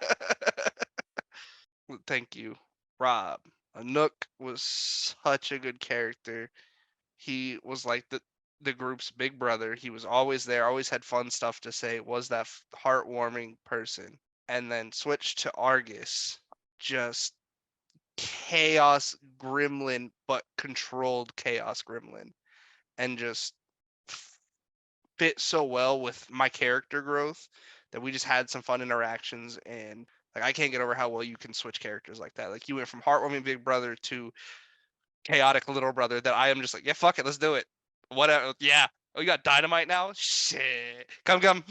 Thank you, Rob. Anook was such a good character. He was like the group's big brother. He was always there, always had fun stuff to say, was that heartwarming person. And then switched to Argus, just chaos gremlin, but controlled chaos gremlin. And just fit so well with my character growth that we just had some fun interactions. And like, I can't get over how well you can switch characters like that. Like, you went from heartwarming big brother to chaotic little brother that I am just like, yeah, fuck it, let's do it. Whatever. Yeah. Oh, you got dynamite now? Shit. Come.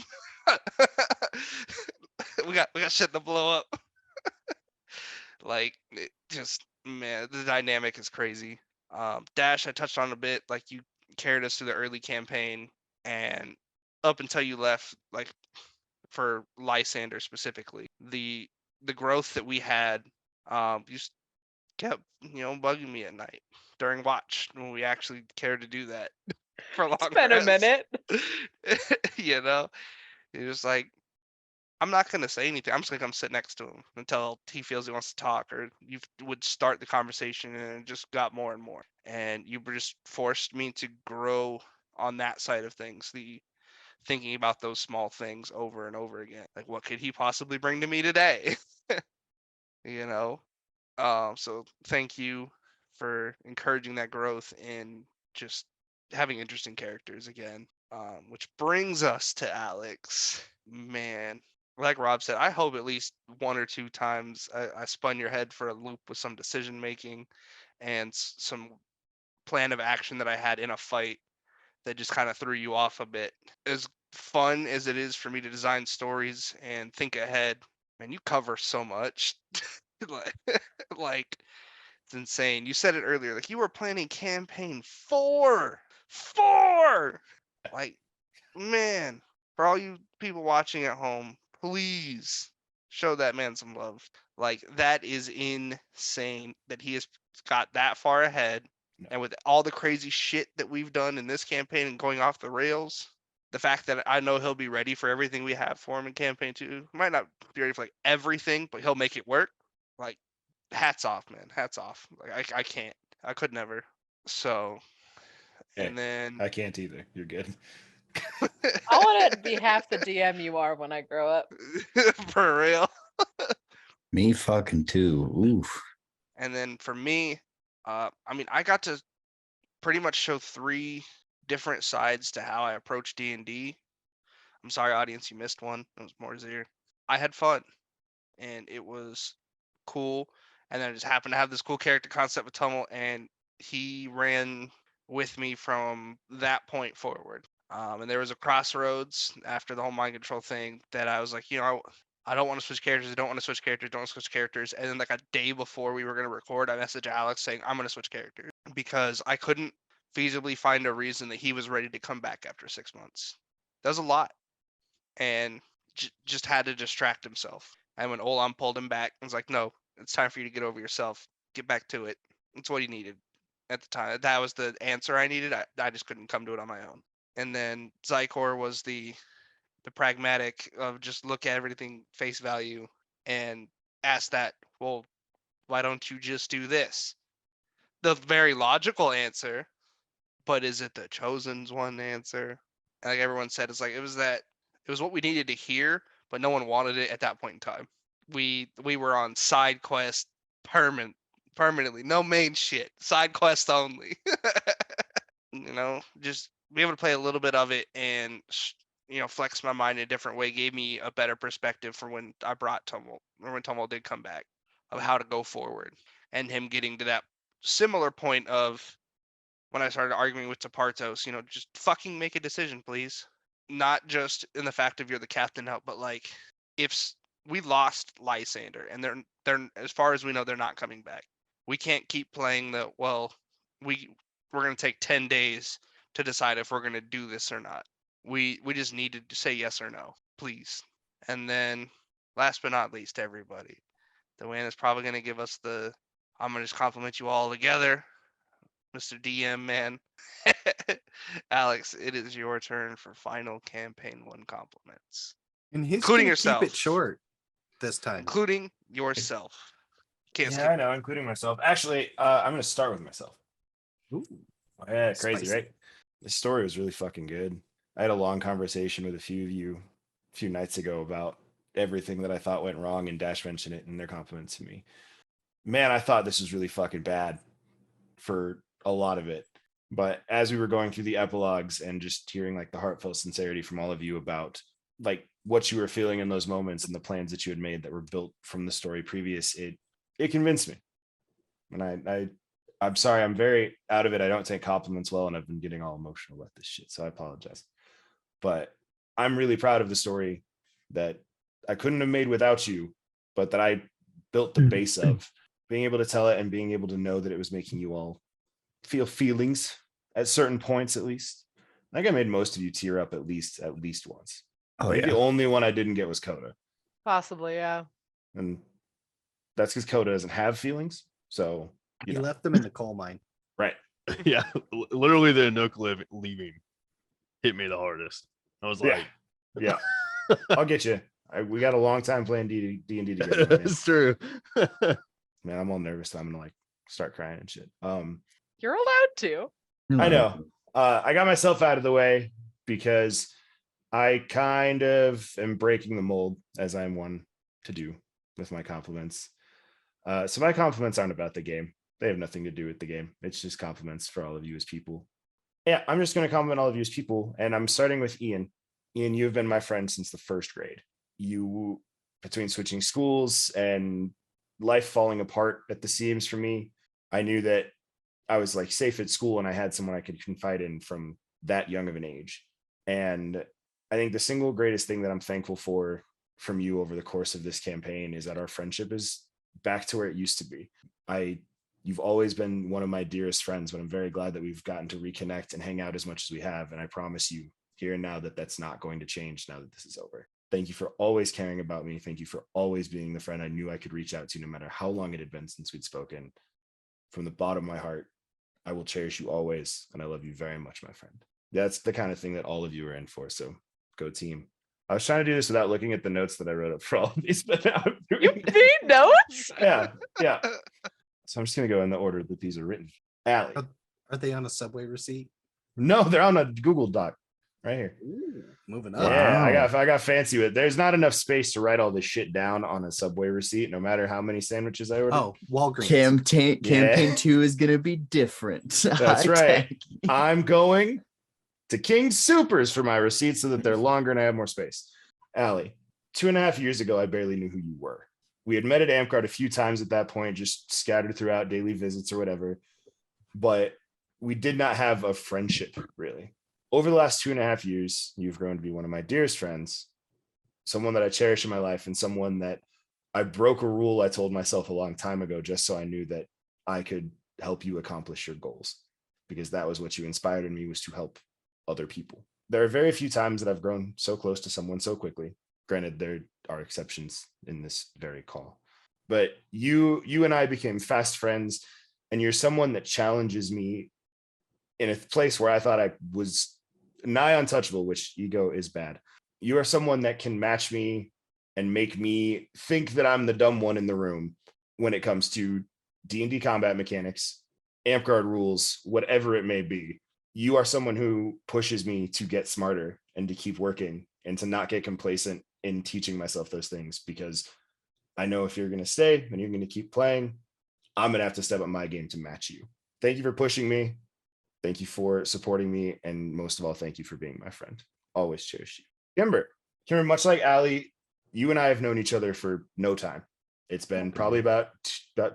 we got shit to blow up. Like, it just, man, the dynamic is crazy. Dash, I touched on a bit. Like, you carried us through the early campaign, and up until you left, like, for Lysander specifically, the growth that we had, you just kept, bugging me at night during watch when we actually cared to do that for long. It's been a minute. You're just like, I'm not gonna say anything. I'm just gonna come sit next to him until he feels he wants to talk, or you would start the conversation, and it just got more and more. And you just forced me to grow on that side of things. The thinking about those small things over and over again. Like, what could he possibly bring to me today? So thank you for encouraging that growth and just having interesting characters again. Which brings us to Alex. Man, like Rob said, I hope at least one or two times I spun your head for a loop with some decision making and some plan of action that I had in a fight that just kind of threw you off a bit. As fun as it is for me to design stories and think ahead, man, you cover so much. like, it's insane. You said it earlier, like you were planning campaign 4. Like, man, for all you people watching at home, please show that man some love. Like, that is insane that he has got that far ahead. And with all the crazy shit that we've done in this campaign and going off the rails, the fact that I know he'll be ready for everything we have for him in campaign 2, might not be ready for like everything, but he'll make it work. Like, hats off, man. Hats off. Like, I can't. I could never. So, Hey, and then I can't either. You're good. I want to be half the DM you are when I grow up. for real. Me fucking too. Oof. And then for me, I got to pretty much show 3 different sides to how I approach D&D. I'm sorry, audience, you missed one. It was more Zir. I had fun, and it was cool. And then I just happened to have this cool character concept with Tummel, and he ran with me from that point forward. And there was a crossroads after the whole mind control thing that I was like, I don't want to switch characters. I don't want to switch characters. Don't want to switch characters. And then like a day before we were going to record, I messaged Alex saying, I'm going to switch characters because I couldn't feasibly find a reason that he was ready to come back after 6 months. That was a lot. And just had to distract himself. And when Olam pulled him back, I was like, no, it's time for you to get over yourself. Get back to it. That's what he needed at the time. That was the answer I needed. I just couldn't come to it on my own. And then Zykor was the pragmatic of just look at everything face value and ask that, well, why don't you just do this? The very logical answer, but is it the chosen's one answer? And like everyone said, it's like it was what we needed to hear, but no one wanted it at that point in time. We were on side quest permanently, no main shit, side quest only. Just be able to play a little bit of it and flex my mind in a different way gave me a better perspective for when I brought Tummel, or when Tummel did come back, of how to go forward. and him getting to that similar point of when I started arguing with Tapartos, just fucking make a decision, please. Not just in the fact of you're the captain now, but like if we lost Lysander and they're as far as we know, they're not coming back. We can't keep playing we're going to take 10 days to decide if we're going to do this or not. We just needed to say yes or no, please. And then last but not least, everybody, the win is probably going to give us I'm going to just compliment you all together. Mr. DM, man. Alex, it is your turn for final campaign 1 compliments. And he's Including gonna yourself. keep it short this time. Including yourself. Can't Yeah, skip I know, including myself. Actually, I'm going to start with myself. Ooh, Yeah, crazy, Spicy. right? The story was really fucking good. I had a long conversation with a few of you a few nights ago about everything that I thought went wrong, and Dash mentioned it in their compliments to me. Man, I thought this was really fucking bad for a lot of it. But as we were going through the epilogues and just hearing like the heartfelt sincerity from all of you about like what you were feeling in those moments and the plans that you had made that were built from the story previous, it convinced me. And I'm sorry, I'm very out of it. I don't take compliments well, and I've been getting all emotional about this shit, so I apologize. But I'm really proud of the story that I couldn't have made without you, but that I built the base of being able to tell it and being able to know that it was making you all feel feelings at certain points, at least. I think I made most of you tear up at least once. Oh I think yeah. the only one I didn't get was Coda, Possibly, yeah. and that's because Coda doesn't have feelings. So He left them in the coal mine. right. Yeah, literally the Nook leaving hit me the hardest. I was like, Yeah, I'll get you. We got a long time playing D&D together. Man. That's true. Man, I'm all nervous. I'm gonna like start crying and shit. You're allowed to. I know. I got myself out of the way because I kind of am breaking the mold, as I'm one to do with my compliments. So my compliments aren't about the game. They have nothing to do with the game. It's just compliments for all of you as people. Yeah, I'm just going to compliment all of you as people, and I'm starting with Ian. Ian, you've been my friend since the 1st grade. You, between switching schools and life falling apart at the seams for me, I knew that I was like safe at school and I had someone I could confide in from that young of an age. And I think the single greatest thing that I'm thankful for from you over the course of this campaign is that our friendship is back to where it used to be. You've always been one of my dearest friends, but I'm very glad that we've gotten to reconnect and hang out as much as we have. And I promise you here and now that that's not going to change now that this is over. Thank you for always caring about me. Thank you for always being the friend I knew I could reach out to no matter how long it had been since we'd spoken. From the bottom of my heart, I will cherish you always, and I love you very much, my friend. That's the kind of thing that all of you are in for, so go team. I was trying to do this without looking at the notes that I wrote up for all of these, but now I'm doing You it. made notes? Yeah. So I'm just going to go in the order that these are written. Allie. Are they on a subway receipt? No, they're on a Google Doc right here. Ooh, moving up. Yeah, Wow. I got fancy with it. There's not enough space to write all this shit down on a Subway receipt, no matter how many sandwiches I order. Oh, Walgreens. Campaign Yeah. 2 is gonna be different. That's right. I'm going to King Supers for my receipts so that they're longer and I have more space. Allie, 2.5 years ago, I barely knew who you were. We had met at Amcard a few times at that point, just scattered throughout daily visits or whatever, but we did not have a friendship really. Over the last 2.5 years, you've grown to be one of my dearest friends, someone that I cherish in my life, and someone that I broke a rule I told myself a long time ago just so I knew that I could help you accomplish your goals, because that was what you inspired in me, was to help other people. There are very few times that I've grown so close to someone so quickly. Granted, there are exceptions in this very call, but you and I became fast friends, and you're someone that challenges me in a place where I thought I was nigh untouchable, which ego is bad. You are someone that can match me and make me think that I'm the dumb one in the room when it comes to D&D combat mechanics, Amcard rules, whatever it may be. You are someone who pushes me to get smarter and to keep working and to not get complacent in teaching myself those things, because I know if you're going to stay and you're going to keep playing, I'm going to have to step up my game to match you. Thank you for pushing me. Thank you for supporting me. And most of all, thank you for being my friend. Always cherish you. Kimber, much like Allie, you and I have known each other for no time. It's been probably about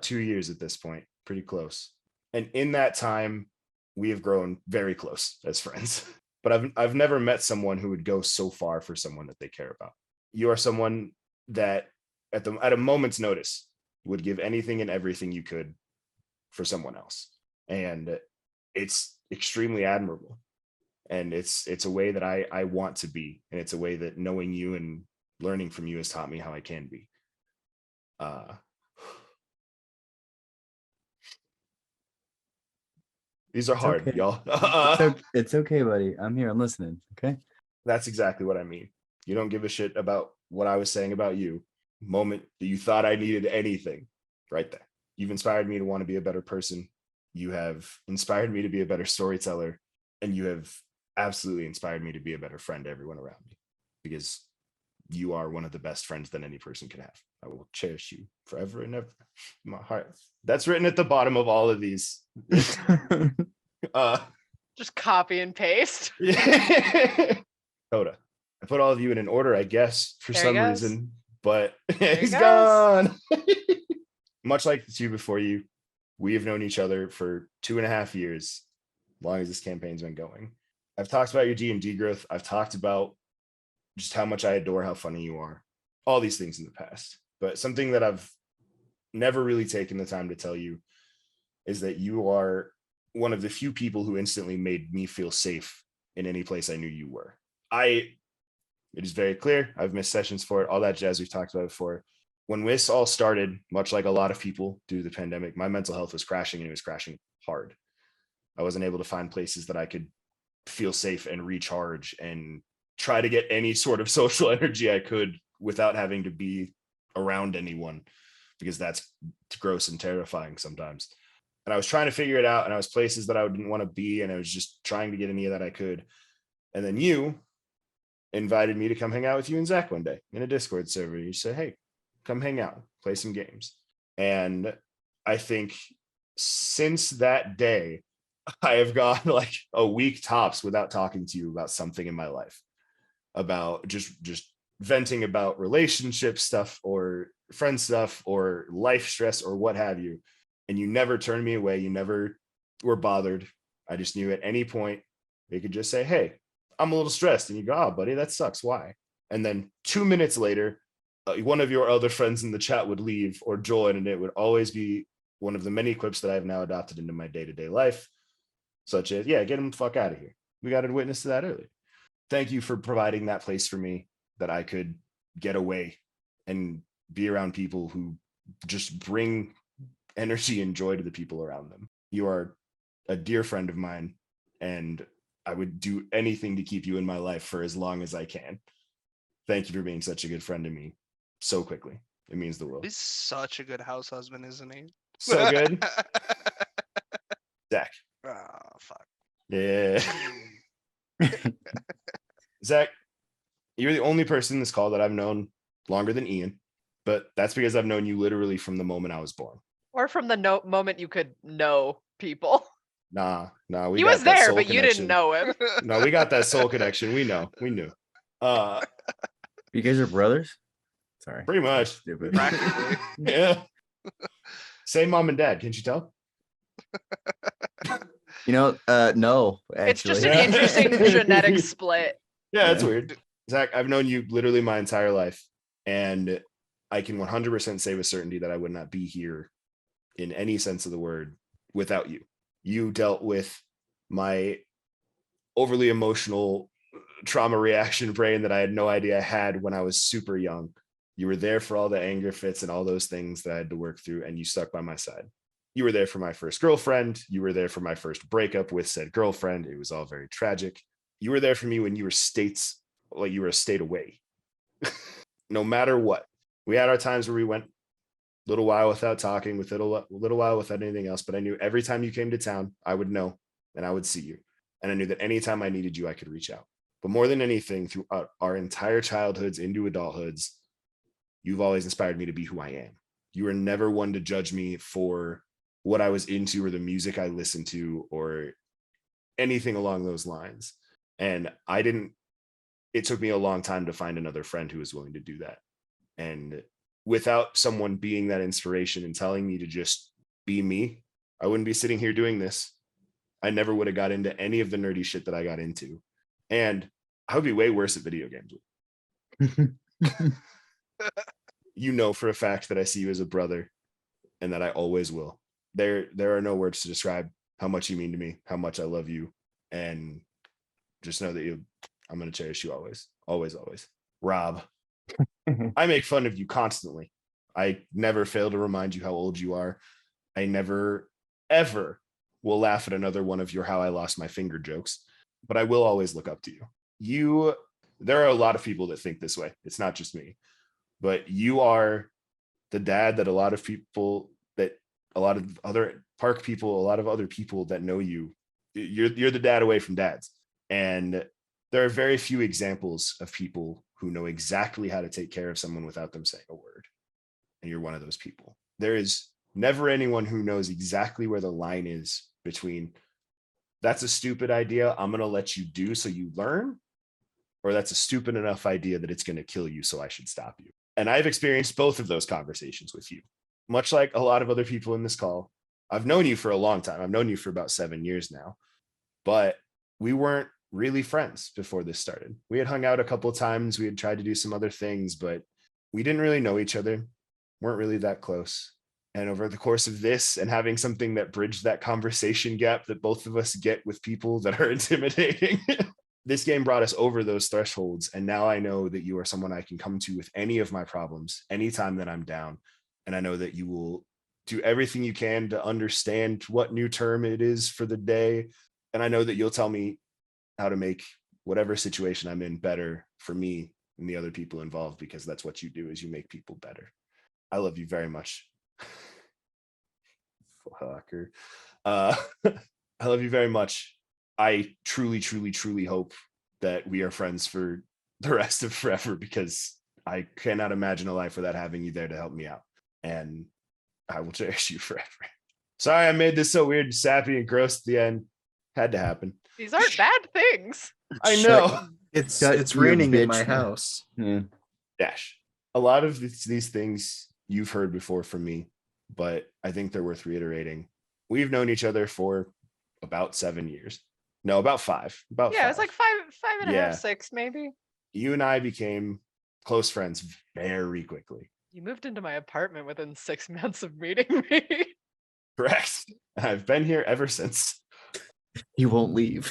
2 years at this point, pretty close. And in that time, we have grown very close as friends. But I've never met someone who would go so far for someone that they care about. You are someone that at a moment's notice would give anything and everything you could for someone else. And it's extremely admirable. And it's a way that I want to be. And it's a way that knowing you and learning from you has taught me how I can be. These are hard, okay. y'all. It's okay, buddy. I'm here. I'm listening. Okay. That's exactly what I mean. You don't give a shit about what I was saying about you. Moment that you thought I needed anything, right there. You've inspired me to want to be a better person. You have inspired me to be a better storyteller. And you have absolutely inspired me to be a better friend to everyone around me, because you are one of the best friends that any person can have. I will cherish you forever and ever in my heart. That's written at the bottom of all of these. Just copy and paste. Coda. I put all of you in an order, I guess, for There he some goes. reason, but he he's goes. gone. Much like the two before you, we have known each other for 2.5 years, as long as this campaign's been going. I've talked about your D&D growth. I've talked about just how much I adore how funny you are. All these things in the past. But something that I've never really taken the time to tell you is that you are one of the few people who instantly made me feel safe in any place I knew you were. It is very clear. I've missed sessions for it, all that jazz we've talked about before. When this all started, much like a lot of people due to the pandemic, my mental health was crashing, and it was crashing hard. I wasn't able to find places that I could feel safe and recharge and try to get any sort of social energy I could without having to be around anyone, because that's gross and terrifying sometimes. And I was trying to figure it out, and I was places that I didn't want to be, and I was just trying to get any of that I could. And then you invited me to come hang out with you and Zach one day in a Discord server. You said, hey, come hang out, play some games. And I think since that day, I have gone like a week tops without talking to you about something in my life, about just venting about relationship stuff or friend stuff or life stress or what have you. And you never turned me away. You never were bothered. I just knew at any point they could just say, hey, I'm a little stressed. And you go, oh, buddy, that sucks. Why? And then 2 minutes later, one of your other friends in the chat would leave or join, and it would always be one of the many quips that I've now adopted into my day-to-day life, such as, yeah, get him the fuck out of here. We got a witness to that earlier. Thank you for providing that place for me that I could get away and be around people who just bring energy and joy to the people around them. You are a dear friend of mine, and I would do anything to keep you in my life for as long as I can. Thank you for being such a good friend to me so quickly. It means the world. He's such a good house husband, isn't he? So good. Zach. Oh, fuck. Yeah. Zach, you're the only person in this call that I've known longer than Ian, but that's because I've known you literally from the moment I was born. Or from the moment you could know people. Nah. He was there, but you didn't know him. No, we got that soul connection. We knew. You guys are brothers? Sorry. Pretty much. Stupid. Practically. Yeah. Same mom and dad. Can't you tell? No, actually. It's just an interesting genetic split. Yeah, it's weird. Zach, I've known you literally my entire life, and I can 100% say with certainty that I would not be here in any sense of the word without you. You dealt with my overly emotional trauma reaction brain that I had no idea I had when I was super young. You were there for all the anger fits and all those things that I had to work through, and you stuck by my side. You were there for my first girlfriend. You were there for my first breakup with said girlfriend. It was all very tragic. You were there for me when you were you were a state away. No matter what. We had our times where we went a little while without talking, with a little while without anything else, but I knew every time you came to town, I would know and I would see you. And I knew that anytime I needed you, I could reach out. But more than anything, throughout our entire childhoods into adulthoods, you've always inspired me to be who I am. You were never one to judge me for what I was into or the music I listened to or anything along those lines. And it took me a long time to find another friend who was willing to do that. And without someone being that inspiration and telling me to just be me, I wouldn't be sitting here doing this. I never would have got into any of the nerdy shit that I got into. And I would be way worse at video games. You know for a fact that I see you as a brother and that I always will. There are no words to describe how much you mean to me, how much I love you. And just know that I'm going to cherish you always, always, always. Rob, I make fun of you constantly. I never fail to remind you how old you are. I never, ever will laugh at another one of your how I lost my finger jokes, but I will always look up to you. There are a lot of people that think this way. It's not just me, but you are the dad that a lot of other park people, a lot of other people that know you, you're the dad away from dads. And there are very few examples of people who know exactly how to take care of someone without them saying a word. And you're one of those people. There is never anyone who knows exactly where the line is between that's a stupid idea, I'm going to let you do so you learn, or that's a stupid enough idea that it's going to kill you, so I should stop you. And I've experienced both of those conversations with you. Much like a lot of other people in this call, I've known you for a long time. I've known you for about 7 years now, but we weren't really friends before this started. We had hung out a couple of times. We had tried to do some other things, but we didn't really know each other, weren't really that close. And over the course of this and having something that bridged that conversation gap that both of us get with people that are intimidating, this game brought us over those thresholds. And now I know that you are someone I can come to with any of my problems, anytime that I'm down. And I know that you will do everything you can to understand what new term it is for the day. And I know that you'll tell me how to make whatever situation I'm in better for me and the other people involved, because that's what you do, is you make people better. I love you very much. Fucker. I love you very much. I truly, truly, truly hope that we are friends for the rest of forever, because I cannot imagine a life without having you there to help me out. And I will cherish you forever. Sorry I made this so weird, sappy, and gross at the end. Had to happen. These aren't bad things. I know. It's You're a raining in my bitch. house. Yeah. Dash. A lot of these things you've heard before from me, but I think they're worth reiterating. We've known each other for about 7 years. No, about 5. About Yeah, 5. it's like five and a half, Yeah. 6 maybe. You and I became close friends very quickly. You moved into my apartment within 6 months of meeting me. Correct. I've been here ever since. You won't leave.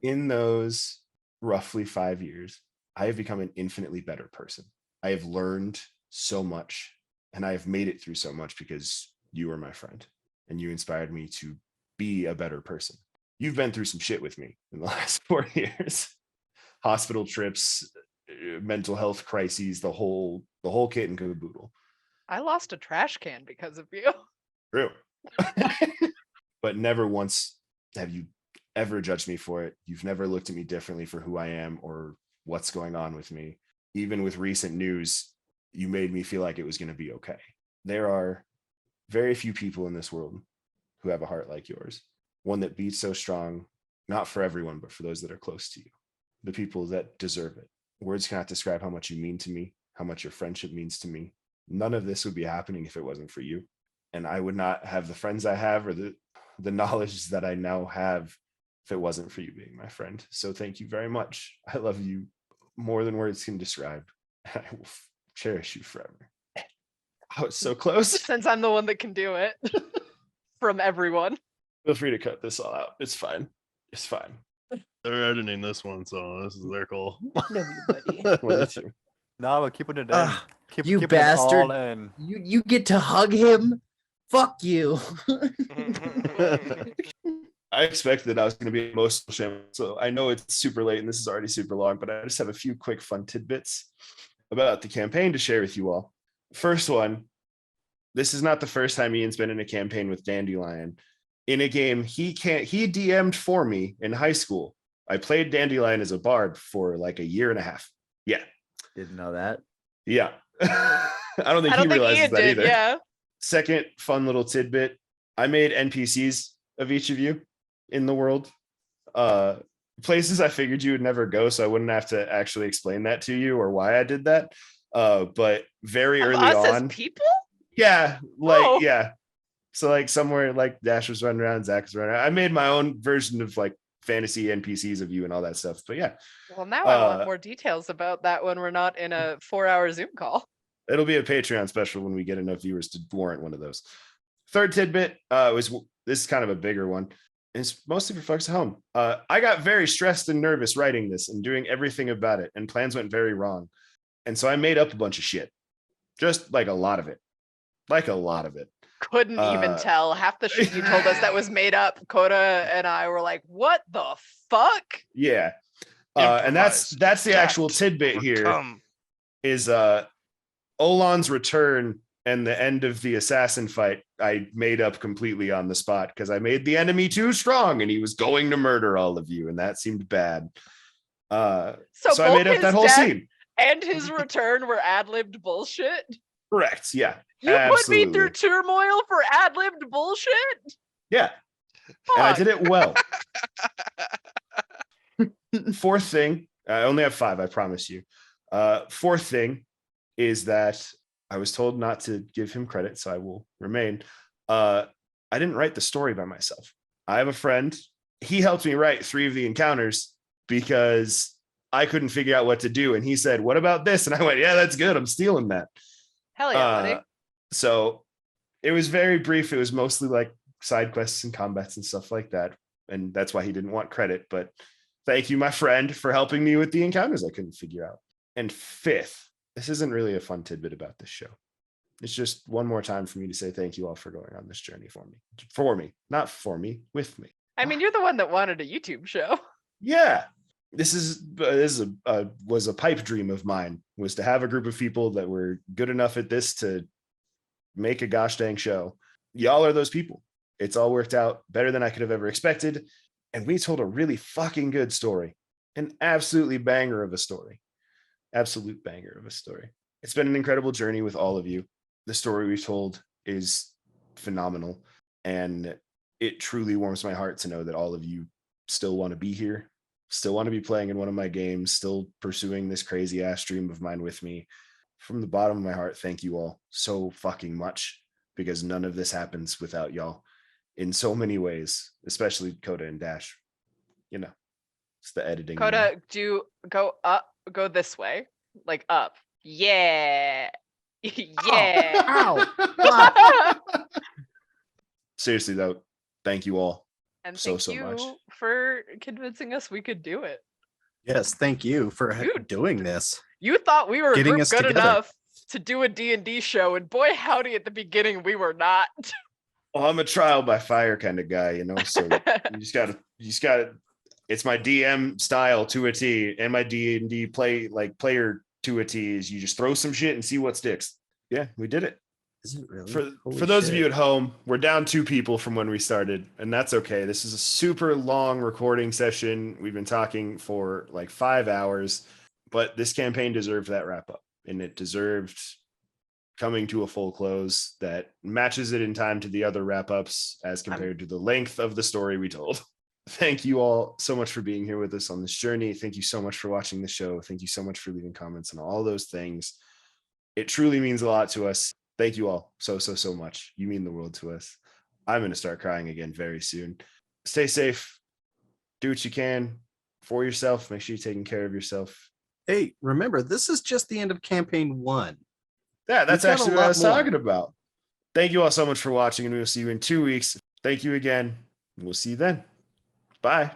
In those roughly 5 years, I have become an infinitely better person. I have learned so much, and I have made it through so much because you were my friend and you inspired me to be a better person. You've been through some shit with me in the last 4 years. Hospital trips, mental health crises, the whole kit and caboodle. I lost a trash can because of you. True. But never once have you ever judged me for it. You've never looked at me differently for who I am or what's going on with me. Even with recent news, you made me feel like it was going to be okay. There are very few people in this world who have a heart like yours. One that beats so strong, not for everyone, but for those that are close to you. The people that deserve it. Words cannot describe how much you mean to me, how much your friendship means to me. None of this would be happening if it wasn't for you. And I would not have the friends I have or the knowledge that I now have if it wasn't for you being my friend. So thank you very much. I love you more than words can describe. I will cherish you forever. I was so close. Since I'm the one that can do it from everyone. Feel free to cut this all out. It's fine. It's fine. They're editing this one, so this is their call. Well, that's you. No, we're keeping it in. Ah, Keep, you keeping it all bastard. in. You get to hug him? Fuck you. I expected I was going to be emotional, so I know it's super late and this is already super long, but I just have a few quick fun tidbits about the campaign to share with you all. First one, this is not the first time Ian's been in a campaign with Dandelion. In a game he DM'd for me in high school. I played Dandelion as a bard for like 1.5 years. Yeah. Didn't know that. Yeah. I don't think I don't he think realizes Ian that did, either. yeah. Second fun little tidbit. I made NPCs of each of you in the world. Places I figured you would never go, so I wouldn't have to actually explain that to you or why I did that. But very Of early us on, as people? yeah, like Oh. yeah. So like somewhere like Dash was running around, Zach was running around. I made my own version of like fantasy NPCs of you and all that stuff. But yeah, Well, now I want Uh, more details about that when we're not in a 4-hour Zoom call. it'll be a Patreon special when we get enough viewers to warrant one of those. Third tidbit was this is kind of a bigger one. It's mostly for folks at home. I got very stressed and nervous writing this and doing everything about it, and plans went very wrong. And so I made up a bunch of shit, just like a lot of it, Couldn't even tell. Half the shit you told us that was made up, Coda and I were like, what the fuck? Yeah. And that's Improvise, the actual adapt, tidbit here overcome. is Olan's return and the end of the assassin fight. I made up completely on the spot because I made the enemy too strong and he was going to murder all of you, and that seemed bad. So I both made up his that whole death scene. and his return were ad-libbed bullshit. Correct. Yeah. You put absolutely. me through turmoil for ad-libbed bullshit? Yeah. And I Fuck. did it well. Fourth thing, I only have 5, I promise you. Fourth thing is that I was told not to give him credit, so I will remain. I didn't write the story by myself. I have a friend. He helped me write 3 of the encounters because I couldn't figure out what to do. And he said, "What about this?" And I went, "Yeah, that's good. I'm stealing that." Hell yeah, buddy. So it was very brief. It was mostly like side quests and combats and stuff like that. And that's why he didn't want credit. But thank you, my friend, for helping me with the encounters I couldn't figure out. And fifth, this isn't really a fun tidbit about this show. It's just one more time for me to say thank you all for going on this journey for me. For me, not for me, with me. I mean, you're the one that wanted a YouTube show. Yeah. This was a pipe dream of mine, was to have a group of people that were good enough at this to make a gosh dang show. Y'all are those people. It's all worked out better than I could have ever expected. And we told a really fucking good story. An absolutely banger of a story. Absolute banger of a story. It's been an incredible journey with all of you. The story we've told is phenomenal. And it truly warms my heart to know that all of you still want to be here, still want to be playing in one of my games, still pursuing this crazy ass dream of mine with me. From the bottom of my heart, thank you all so fucking much, because none of this happens without y'all in so many ways, especially Coda and Dash. You know, it's the editing. Coda, go up, go this way, like up. Yeah. Yeah. Ow. Seriously though, thank you all. And So thank you much. for convincing us we could do it. Yes, thank you for doing this. You thought we were a Getting group us good together. enough to do a D&D show, and boy howdy, at the beginning we were not. Well, I'm a trial by fire kind of guy, you know, so you just gotta, it's my DM style to a T, and my D&D player to a T is you just throw some shit and see what sticks. Yeah, we did it. Is it really? For those of you at home, we're down 2 people from when we started, and that's okay. This is a super long recording session. We've been talking for like 5 hours, but this campaign deserved that wrap up, and it deserved coming to a full close that matches it in time to the other wrap ups as compared to the length of the story we told. Thank you all so much for being here with us on this journey. Thank you so much for watching the show. Thank you so much for leaving comments and all those things. It truly means a lot to us. Thank you all so much. You mean the world to us. I'm going to start crying again very soon. Stay safe. Do what you can for yourself. Make sure you're taking care of yourself. Hey, remember, this is just the end of campaign 1. Yeah, that's We've got a actually what I lot was more. talking about. Thank you all so much for watching, and we will see you in 2 weeks. Thank you again. We'll see you then. Bye.